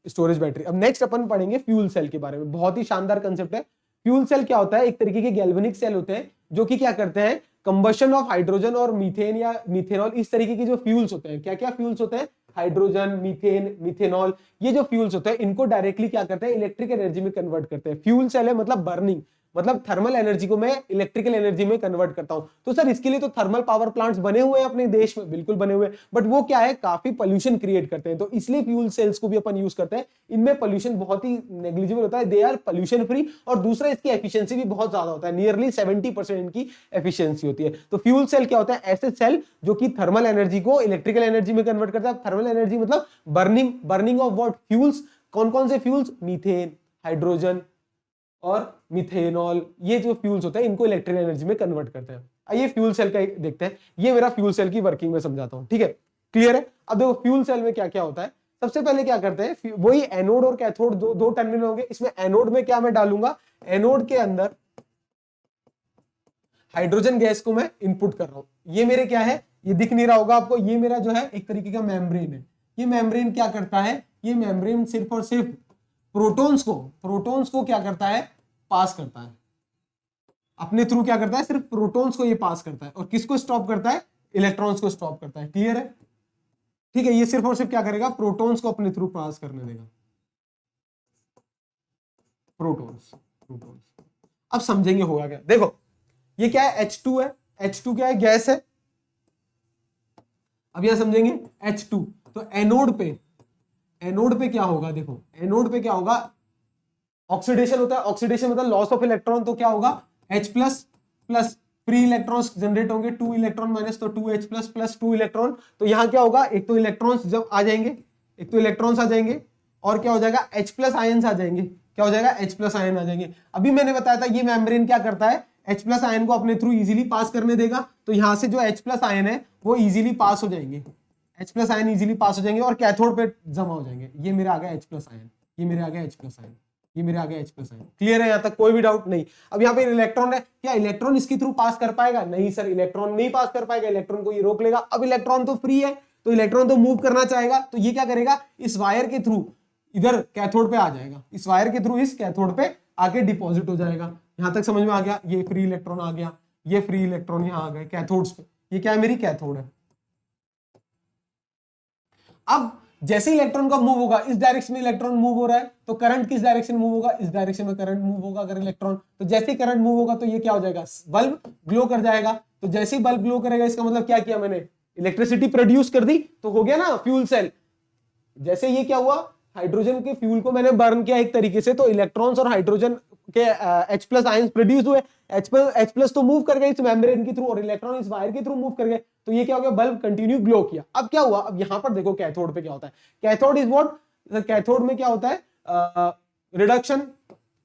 storage battery. अब नेक्स्ट अपन पढ़ेंगे फ्यूल सेल के बारे में। बहुत ही शानदार कंसेप्ट है। फ्यूल सेल क्या होता है, एक तरीके के गैल्वेनिक सेल होते हैं जो कि क्या करते हैं, कंबशन ऑफ हाइड्रोजन और मीथेन या मिथेनॉल, इस तरीके के जो फ्यूल्स होते हैं। क्या क्या फ्यूल्स होते हैं, हाइड्रोजन, मीथेन, मिथेनॉल, ये जो फ्यूल्स होते हैं, इनको डायरेक्टली क्या करते हैं, इलेक्ट्रिक एनर्जी में कन्वर्ट करते हैं। फ्यूल सेल है मतलब बर्निंग, मतलब थर्मल एनर्जी को मैं इलेक्ट्रिकल एनर्जी में कन्वर्ट करता हूं। तो सर इसके लिए तो थर्मल पावर प्लांट्स बने हुए हैं अपने देश में, बिल्कुल बने हुए हैं, बट वो क्या है, काफी पोल्यूशन क्रिएट करते हैं। तो इसलिए फ्यूल सेल्स को भी अपन यूज करते हैं। इनमें पोल्यूशन बहुत ही नेग्लिजिबल होता है, दे आर पोल्यूशन फ्री। और दूसरा, इसकी एफिशिएंसी भी बहुत ज्यादा होता है, नियरली 70% इनकी एफिशिएंसी होती है। तो फ्यूल सेल क्या होता है, ऐसे सेल जो कि थर्मल एनर्जी को इलेक्ट्रिकल एनर्जी में कन्वर्ट करता है। थर्मल एनर्जी मतलब बर्निंग ऑफ व्हाट, फ्यूल्स। कौन कौन से फ्यूल्स, मीथेन, हाइड्रोजन और मिथेनॉल, ये जो फ्यूल्स होते हैं इनको इलेक्ट्रिकल एनर्जी में कन्वर्ट करते हैं। आइए फ्यूल सेल का देखते हैं। ये मेरा फ्यूल सेल की वर्किंग में समझाता हूं। ठीक है, क्लियर है? अब देखो फ्यूल सेल में क्या क्या होता है। सबसे पहले क्या करते हैं, वही एनोड और कैथोड दो टर्मिनल होंगे। इसमें एनोड में क्या मैं डालूंगा, एनोड के अंदर हाइड्रोजन गैस को मैं इनपुट कर रहा हूं। ये मेरे क्या है, ये दिख नहीं रहा होगा आपको, ये मेरा जो है एक तरीके का मेम्ब्रेन है। ये मेम्ब्रेन क्या करता है, ये मेम्ब्रेन सिर्फ और सिर्फ प्रोटॉन्स को क्या करता है, पास करता है अपने थ्रू। क्या करता है, सिर्फ प्रोटॉन्स को ये पास करता है। और किसको स्टॉप करता है, इलेक्ट्रॉन्स को स्टॉप करता है। क्लियर है? ठीक है, ये सिर्फ और सिर्फ क्या करेगा, प्रोटॉन्स को अपने थ्रू पास करने देगा। प्रोटॉन्स। अब समझेंगे होगा क्या। देखो ये क्या है, H2 है। H2 क्या है, गैस है। अब यह समझेंगे H2। तो एनोड पे क्या होगा, देखो एनोड पे क्या होगा, ऑक्सीडेशन होता है। ऑक्सीडेशन मतलब लॉस ऑफ इलेक्ट्रॉन। तो क्या होगा, H plus free electrons generate होंगे, 2 इलेक्ट्रॉन माइनस, तो 2H प्लस 2 इलेक्ट्रॉन। तो यहां क्या होगा, एक तो इलेक्ट्रॉन्स जब आ जाएंगे, और क्या हो जाएगा, H प्लस आयंस आ जाएंगे। क्या हो जाएगा, H प्लस आयन आ जाएंगे। अभी मैंने बताया था ये मेम्ब्रेन क्या करता है, H प्लस आयन को अपने थ्रू इजीली पास करने देगा, तो यहां से जो H प्लस आयन है वो इजीली पास हो जाएंगे, H plus ion easily pass हो जाएंगे और कैथोड पे जमा हो जाएंगे। ये मेरा आ गया H प्लस आयन, ये मेरे आ गया H प्लस आयन, ये मेरे आ गया H प्लस आयन। क्लियर है यहां तक, कोई भी डाउट नहीं। अब यहाँ पे इलेक्ट्रॉन है, क्या इलेक्ट्रॉन इसके थ्रू पास कर पाएगा? नहीं सर, इलेक्ट्रॉन नहीं पास कर पाएगा, इलेक्ट्रॉन को ये रोक लेगा। अब इलेक्ट्रॉन तो फ्री है, तो इलेक्ट्रॉन तो मूव करना चाहेगा, तो ये क्या करेगा, इस वायर के थ्रू इधर कैथोड पे आ जाएगा, इस वायर के थ्रू इस कैथोड पे आके डिपॉजिट हो जाएगा। यहां तक समझ में आ गया? ये फ्री इलेक्ट्रॉन आ गया, ये फ्री इलेक्ट्रॉन यहाँ आ गए कैथोड्स पे, ये क्या है, मेरी कैथोड है। अब जैसे इलेक्ट्रॉन का मूव होगा, इस डायरेक्शन में इलेक्ट्रॉन मूव हो रहा है, तो करंट किस डायरेक्शन मूव होगा, इस डायरेक्शन में करंट मूव होगा। अगर इलेक्ट्रॉन, तो जैसे ही करंट मूव होगा तो ये क्या हो जाएगा, बल्ब ग्लो कर जाएगा। तो जैसे ही बल्ब ग्लो करेगा, इसका मतलब क्या किया मैंने, इलेक्ट्रिसिटी प्रोड्यूस कर दी, तो हो गया ना फ्यूल सेल। जैसे ये क्या हुआ, हाइड्रोजन के फ्यूल को मैंने बर्न किया एक तरीके से, तो इलेक्ट्रॉन्स और हाइड्रोजन के H प्लस आयंस प्रोड्यूस हुए। H प्लस तो मूव कर गए इस मेम्ब्रेन के थ्रू और इलेक्ट्रॉन इस वायर के थ्रू मूव कर गए, तो ये क्या हो गया, बल्ब कंटिन्यू ग्लो किया। अब क्या हुआ, अब यहां पर देखो कैथोड पे क्या होता है, कैथोड इज व्हाट, कैथोड में क्या होता है, रिडक्शन,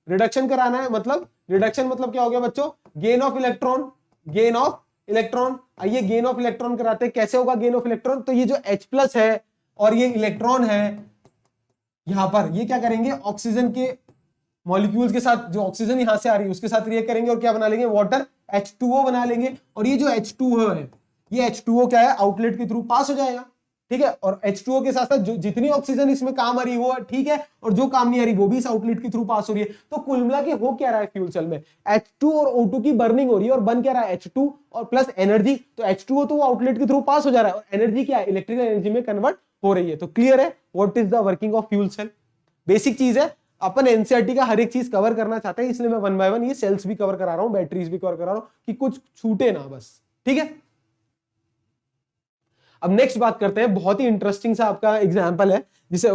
रिडक्शन कराना है। मतलब रिडक्शन मतलब क्या हो गया बच्चों, gain of electron, gain of electron. आइए गेन ऑफ इलेक्ट्रॉन कराते हैं, कैसे होगा गेन ऑफ इलेक्ट्रॉन, तो ये जो H प्लस है और ये इलेक्ट्रॉन है, यहां पर ये क्या करेंगे, ऑक्सीजन के मॉलिक्यूल्स के साथ, जो ऑक्सीजन यहां से आ रही है उसके साथ रिएक्ट करेंगे और क्या बना लेंगे, वाटर H2O बना लेंगे। और ये जो H2O है, ये H2O क्या है, आउटलेट के थ्रू पास हो जाएगा, ठीक है। और H2O के साथ साथ जो जितनी ऑक्सीजन इसमें काम आ रही है वो ठीक है, और जो काम नहीं आ रही वो भी इस आउटलेट के थ्रू पास हो रही है। तो कुल मिला के हो क्या रहा है फ्यूल सेल में, H2 और O2 की बर्निंग हो रही है और बन क्या रहा है, H2 और प्लस एनर्जी। तो H2O तो वो आउटलेट के थ्रू पास हो जा रहा है और एनर्जी क्या है, इलेक्ट्रिकल एनर्जी में कन्वर्ट हो रही है। तो क्लियर है what is the working of fuel cell, basic चीज है। अपन एनसीईआरटी का हर एक चीज कवर करना चाहते हैं, इसलिए मैं वन बाय वन ये सेल्स भी कवर करा रहा हूं, बैटरीज भी कवर करा रहा हूं कि कुछ छूटे ना बस, ठीक है। अब नेक्स्ट बात करते हैं, बहुत ही इंटरेस्टिंग सा आपका एग्जांपल है, जिसे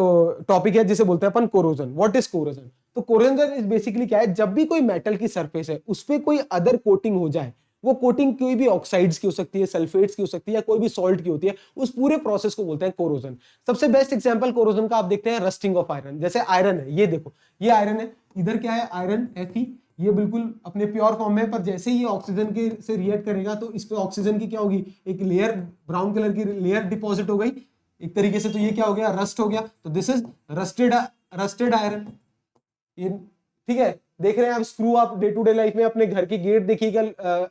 टॉपिक है जिसे बोलते हैं अपन कोरोजन। What is corrosion? तो कोरोजन इज बेसिकली क्या है, जब भी कोई मेटल की सरफेस है उस पर कोई अदर कोटिंग हो जाए, वो कोटिंग कोई भी ऑक्साइड्स की हो सकती है, सल्फेट्स की हो सकती है, या कोई भी सॉल्ट की होती है, उस पूरे प्रोसेस को बोलते हैं कोरोजन। सबसे बेस्ट एग्जांपल कोरोजन का आप देखते हैं रस्टिंग ऑफ आयरन। जैसे आयरन है, ये देखो ये आयरन है, इधर क्या है आयरन Fe, ये बिल्कुल अपने प्योर फॉर्म में, पर जैसे ही ये ऑक्सीजन के से रिएक्ट करेगा तो इस पे ऑक्सीजन की क्या होगी, एक लेयर, ब्राउन कलर की लेयर डिपॉजिट हो गई एक तरीके से, तो ये क्या हो गया, रस्ट हो गया। तो दिस इज रस्टेड आयरन, ये ठीक है। देख रहे हैं आप स्क्रू, आप डे टू डे लाइफ में अपने घर के गेट देखिएगा,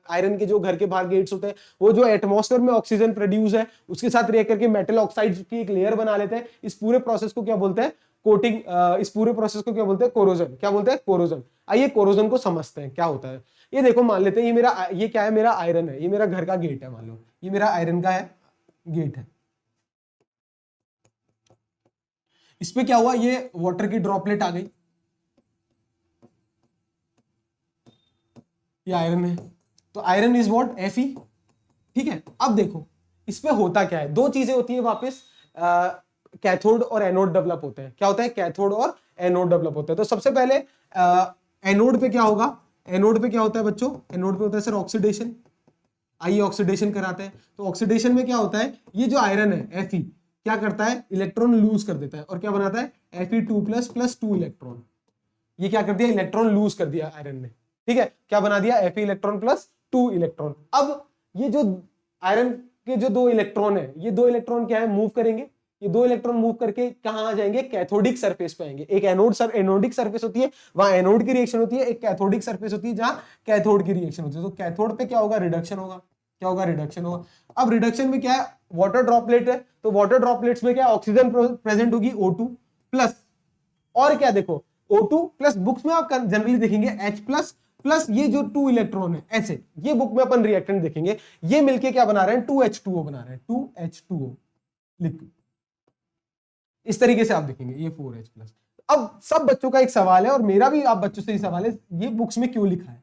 आयरन के जो घर के बाहर गेट्स होते हैं, वो जो एटमॉस्फेयर में ऑक्सीजन प्रोड्यूस है उसके साथ रिएक्ट करके मेटल ऑक्साइड्स की एक लेयर बना लेते हैं। इस पूरे प्रोसेस को क्या बोलते हैं, कोटिंग। इस पूरे प्रोसेस को क्या बोलते हैं, कोरोजन। क्या बोलते हैं, कोरोजन। आइए कोरोजन को समझते हैं क्या होता है। ये देखो, मान लेते हैं ये मेरा, ये क्या है, मेरा आयरन है, ये मेरा घर का गेट है, मान लो ये मेरा आयरन का है गेट है। इस पे क्या हुआ, ये वाटर की ड्रॉपलेट आ गई, ये आयरन है, तो आयरन इज व्हाट, Fe, ठीक है। अब देखो इस पे होता क्या है, दो चीजें होती है वापस, कैथोड और एनोड डेवलप होते हैं। क्या होता है, कैथोड और एनोड डेवलप होते हैं। तो सबसे पहले एनोड पे क्या होगा, एनोड पे क्या होता है बच्चों, एनोड पे होता है सर ऑक्सीडेशन। आइए ऑक्सीडेशन कराते हैं। तो ऑक्सीडेशन में क्या होता है, ये जो आयरन है Fe क्या करता है, इलेक्ट्रॉन लूज कर देता है और क्या बनाता है, Fe2+ प्लस 2 इलेक्ट्रॉन। ये क्या कर दिया, इलेक्ट्रॉन लूज कर दिया आयरन ने, ठीक है। क्या बना दिया, Fe इलेक्ट्रॉन प्लस 2 इलेक्ट्रॉन। अब ये जो आयरन के जो दो इलेक्ट्रॉन है, ये दो इलेक्ट्रॉन क्या है, मूव करेंगे। ये दो इलेक्ट्रॉन मूव करके कहां आ जाएंगे, कैथोडिक सरफेस पे आएंगे। एक एनोडिक सरफेस होती है, वहां एनोड की रिएक्शन होती है। एक कैथोडिक सरफेस होती है जहां कैथोड की रिएक्शन होती है। तो कैथोड पे क्या होगा, रिडक्शन होगा। क्या होगा, रिडक्शन होगा। अब रिडक्शन में क्या है, वाटर ड्रॉपलेट है, तो वाटर ड्रॉपलेट्स में क्या ऑक्सीजन प्रेजेंट होगी O2 प्लस, और क्या देखो O2 प्लस, बुक्स में आप जनरली देखेंगे H प्लस प्लस ये जो 2 इलेक्ट्रॉन है, ऐसे ये बुक में अपन रिएक्टेंट देखेंगे, ये मिलके क्या बना रहे हैं, 2H2O बना रहे हैं, 2H2O लिक्विड। इस तरीके से आप देखेंगे ये 4H प्लस। अब सब बच्चों का एक सवाल है और मेरा भी आप बच्चों से ही सवाल है, ये बुक्स में क्यों लिखा है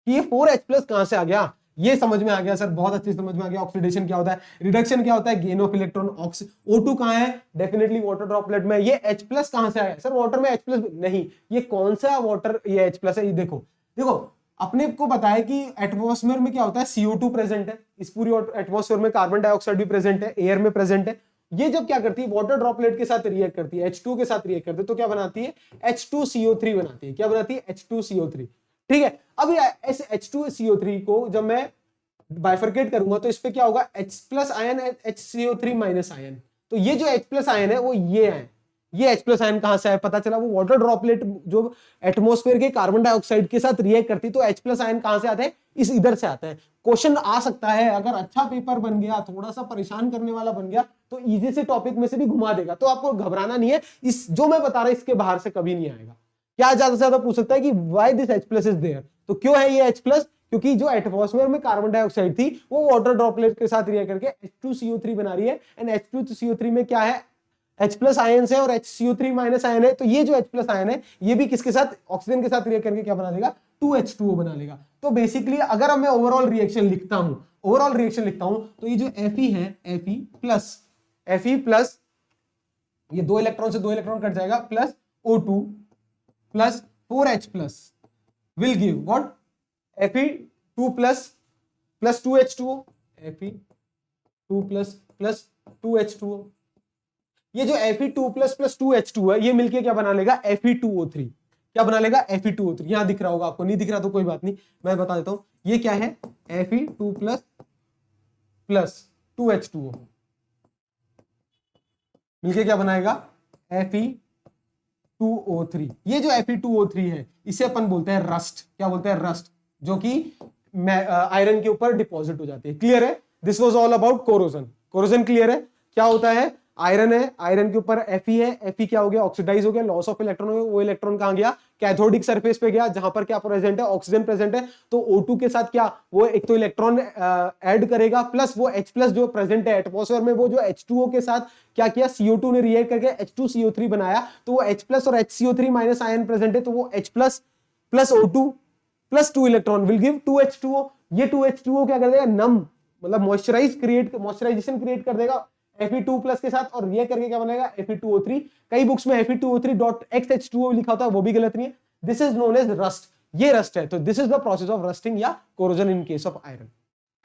कि ये 4H प्लस कहां से आ गया। ये समझ में आ गया सर, बहुत अच्छे समझ में आ गया। ऑक्सीडेशन क्या होता है, रिडक्शन क्या होता है, गेन ऑफ इलेक्ट्रॉन। O2 कहां है, डेफिनेटली वाटर ड्रॉपलेट में। ये H प्लस कहां से आया सर, वाटर में H प्लस नहीं, ये कौन सा वाटर, ये H प्लस है। ये देखो देखो अपने को पता है कि एटमॉस्फेयर में क्या होता है, CO2 प्रेजेंट है, इस पूरी एटमॉस्फेयर में कार्बन डाइऑक्साइड भी प्रेजेंट है, एयर में प्रेजेंट है। ये जब क्या करती है, वाटर ड्रॉपलेट के साथ रिएक्ट करती है, H2 के साथ रिएक्ट करती है, तो क्या बनाती है, H2CO3 बनाती है। क्या बनाती है, H2CO3। ठीक है। अब इस H2CO3 को जब मैं बाइफरकेट करूंगा तो इस पे क्या होगा, H plus ion, HCO3 minus ion. तो ये जो H प्लस आयन है वो ये है, ये H प्लस आयन कहां से आया पता चला, वो वाटर ड्रॉपलेट जो एटमॉस्फेयर के कार्बन डाइऑक्साइड के साथ रिएक्ट करती, तो H प्लस आयन कहां से आते हैं, इस इधर से आता है। क्वेश्चन आ सकता है, अगर अच्छा पेपर बन गया, थोड़ा सा परेशान करने वाला बन गया, तो इजी से टॉपिक में से भी घुमा देगा, तो आपको घबराना नहीं है। इस जो मैं बता रहा हूं इसके बाहर से कभी नहीं आएगा। क्या ज्यादा से ज्यादा पूछ सकता है कि why this H plus is there, तो क्यों है ये H प्लस, क्योंकि जो एटमॉस्फेयर में कार्बन डाइऑक्साइड थी वो वाटर ड्रॉपलेट के साथ रिएक्ट करके H2CO3 बना रही है, एंड H2CO3 में क्या है, H प्लस आयन है और HCO3 माइनस आयन है। तो ये जो H प्लस आयन है ये भी किसके साथ, ऑक्सीजन के साथ रिएक्ट करके क्या बना देगा, 2H2O बना लेगा। तो बेसिकली अगर मैं ओवरऑल रिएक्शन लिखता हूं, तो ये जो Fe है, Fe प्लस ये 2 इलेक्ट्रॉन से 2 इलेक्ट्रॉन कट जाएगा, plus O2 plus 4H plus will give what, Fe2 plus 2H2O, Fe2 plus 2H2O। ये जो Fe2 प्लस 2H2 है ये मिलके क्या बना लेगा, Fe2O3। क्या बना लेगा, Fe2O3। यहां दिख रहा होगा आपको, नहीं दिख रहा तो कोई बात नहीं, मैं बता देता हूं। ये क्या है, Fe2 प्लस 2H2O मिलके क्या बनाएगा, Fe2O3। ये जो Fe2O3 है इसे अपन बोलते हैं रस्ट। क्या बोलते हैं, रस्ट, जो कि आयरन के ऊपर डिपॉजिट हो जाती है। क्लियर है, this was all about corrosion. Corrosion clear है, क्या होता है, आयरन है, आयरन के ऊपर Fe है, Fe क्या हो गया, ऑक्सीडाइज हो गया, लॉस ऑफ इलेक्ट्रॉन हो गया, वो इलेक्ट्रॉन कहां गया, कैथोडिक सरफेस पे गया, जहां पर क्या प्रेजेंट है, ऑक्सीजन प्रेजेंट है। तो O2 के साथ क्या, वो एक तो इलेक्ट्रॉन ऐड करेगा, प्लस वो H प्लस जो प्रेजेंट है एटमॉस्फेयर में, वो जो H2O के साथ क्या किया, CO2 ने रिएक्ट करके H2CO3 बनाया, तो वो H प्लस और HCO3 माइनस आयन प्रेजेंट है, तो वो H plus plus O2 plus 2 electron will give 2H2O। ये 2H2O क्या कर देगा, नम, मतलब मॉइस्चराइजेशन क्रिएट कर देगा Fe2 प्लस के साथ, और रिएक्ट करके क्या बनेगा, Fe2O3। कई बुक्स में Fe2O3.xH2O लिखा होता है, वो भी गलत नहीं है। This is known as rust, ये रस्ट है। तो this is the process of rusting या corrosion in case of iron.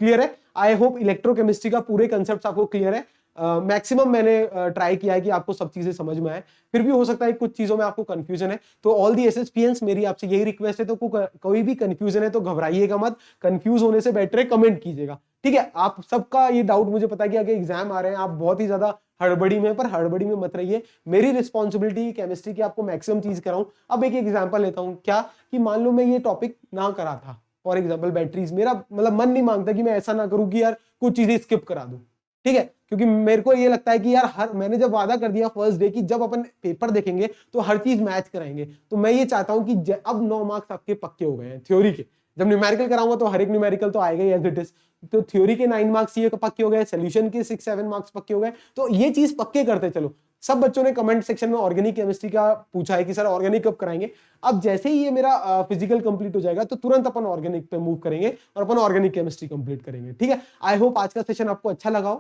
Clear है, आई होप इलेक्ट्रोकेमिस्ट्री का पूरे कंसेप्ट आपको क्लियर है। मैक्सिमम मैंने ट्राई किया है कि आपको सब चीजें समझ में आए, फिर भी हो सकता है कुछ चीजों में आपको कंफ्यूजन है। तो ऑल दी एसएसपीएंस मेरी आपसे यही रिक्वेस्ट है, तो कोई भी कंफ्यूजन है तो घबराइएगा मत, कंफ्यूज होने से बेटर है कमेंट कीजिएगा, ठीक है। आप सबका ये डाउट मुझे पता है कि आगे एग्जाम आ रहे हैं, आप बहुत ही ज्यादा हड़बड़ी में, पर हड़बड़ी में मत रहिए। मेरी रिस्पॉन्सिबिलिटी केमिस्ट्री की आपको मैक्सिमम चीज कराऊं। अब एक एग्जांपल लेता हूं, क्या कि मान लो मैं ये टॉपिक ना करा था, फॉर एग्जांपल बैटरीज, मेरा मतलब मन नहीं मांगता कि मैं ऐसा ना करूं कि यार कुछ चीजें स्किप करा दूं, ठीक है, क्योंकि मेरे को ये लगता है कि यार मैंने जब वादा कर दिया फर्स्ट डे की जब अपन पेपर देखेंगे तो हर चीज मैच कराएंगे, तो मैं ये चाहता हूं कि अब 9 मार्क्स आपके पक्के हो गए हैं थ्योरी के, जब न्यूमेरिकल कराऊंगा तो हर एक न्यूमेरिकल तो आएगा ही एज इट इज, तो थ्योरी के 9 मार्क्स ये पक्के हो गए, सोल्यूशन के 6-7 मार्क्स पक्के हो गए, तो ये चीज पक्के करते चलो। सब बच्चों ने कमेंट सेक्शन में ऑर्गेनिक केमिस्ट्री का पूछा है कि सर ऑर्गेनिक कब कराएंगे। अब जैसे ही ये मेरा फिजिकल कंप्लीट हो जाएगा तो तुरंत अपन ऑर्गेनिक पे मूव करेंगे और अपन ऑर्गेनिक केमिस्ट्री कंप्लीट करेंगे, ठीक है। आई होप आज का सेशन आपको अच्छा लगा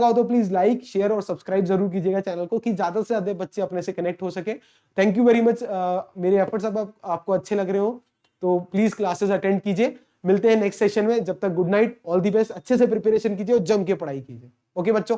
हो तो प्लीज लाइक, शेयर और सब्सक्राइब जरूर कीजिएगा चैनल को, कि ज्यादा से ज्यादा बच्चे अपने से कनेक्ट हो सके। Thank you very much. मेरे एफर्ट्स अब आपको अच्छे लग रहे हो तो प्लीज क्लासेस अटेंड कीजिए। मिलते हैं नेक्स्ट सेशन में, जब तक good night, all the best, अच्छे से प्रिपरेशन कीजिए और जम के पढ़ाई कीजिए। ओके बच्चों।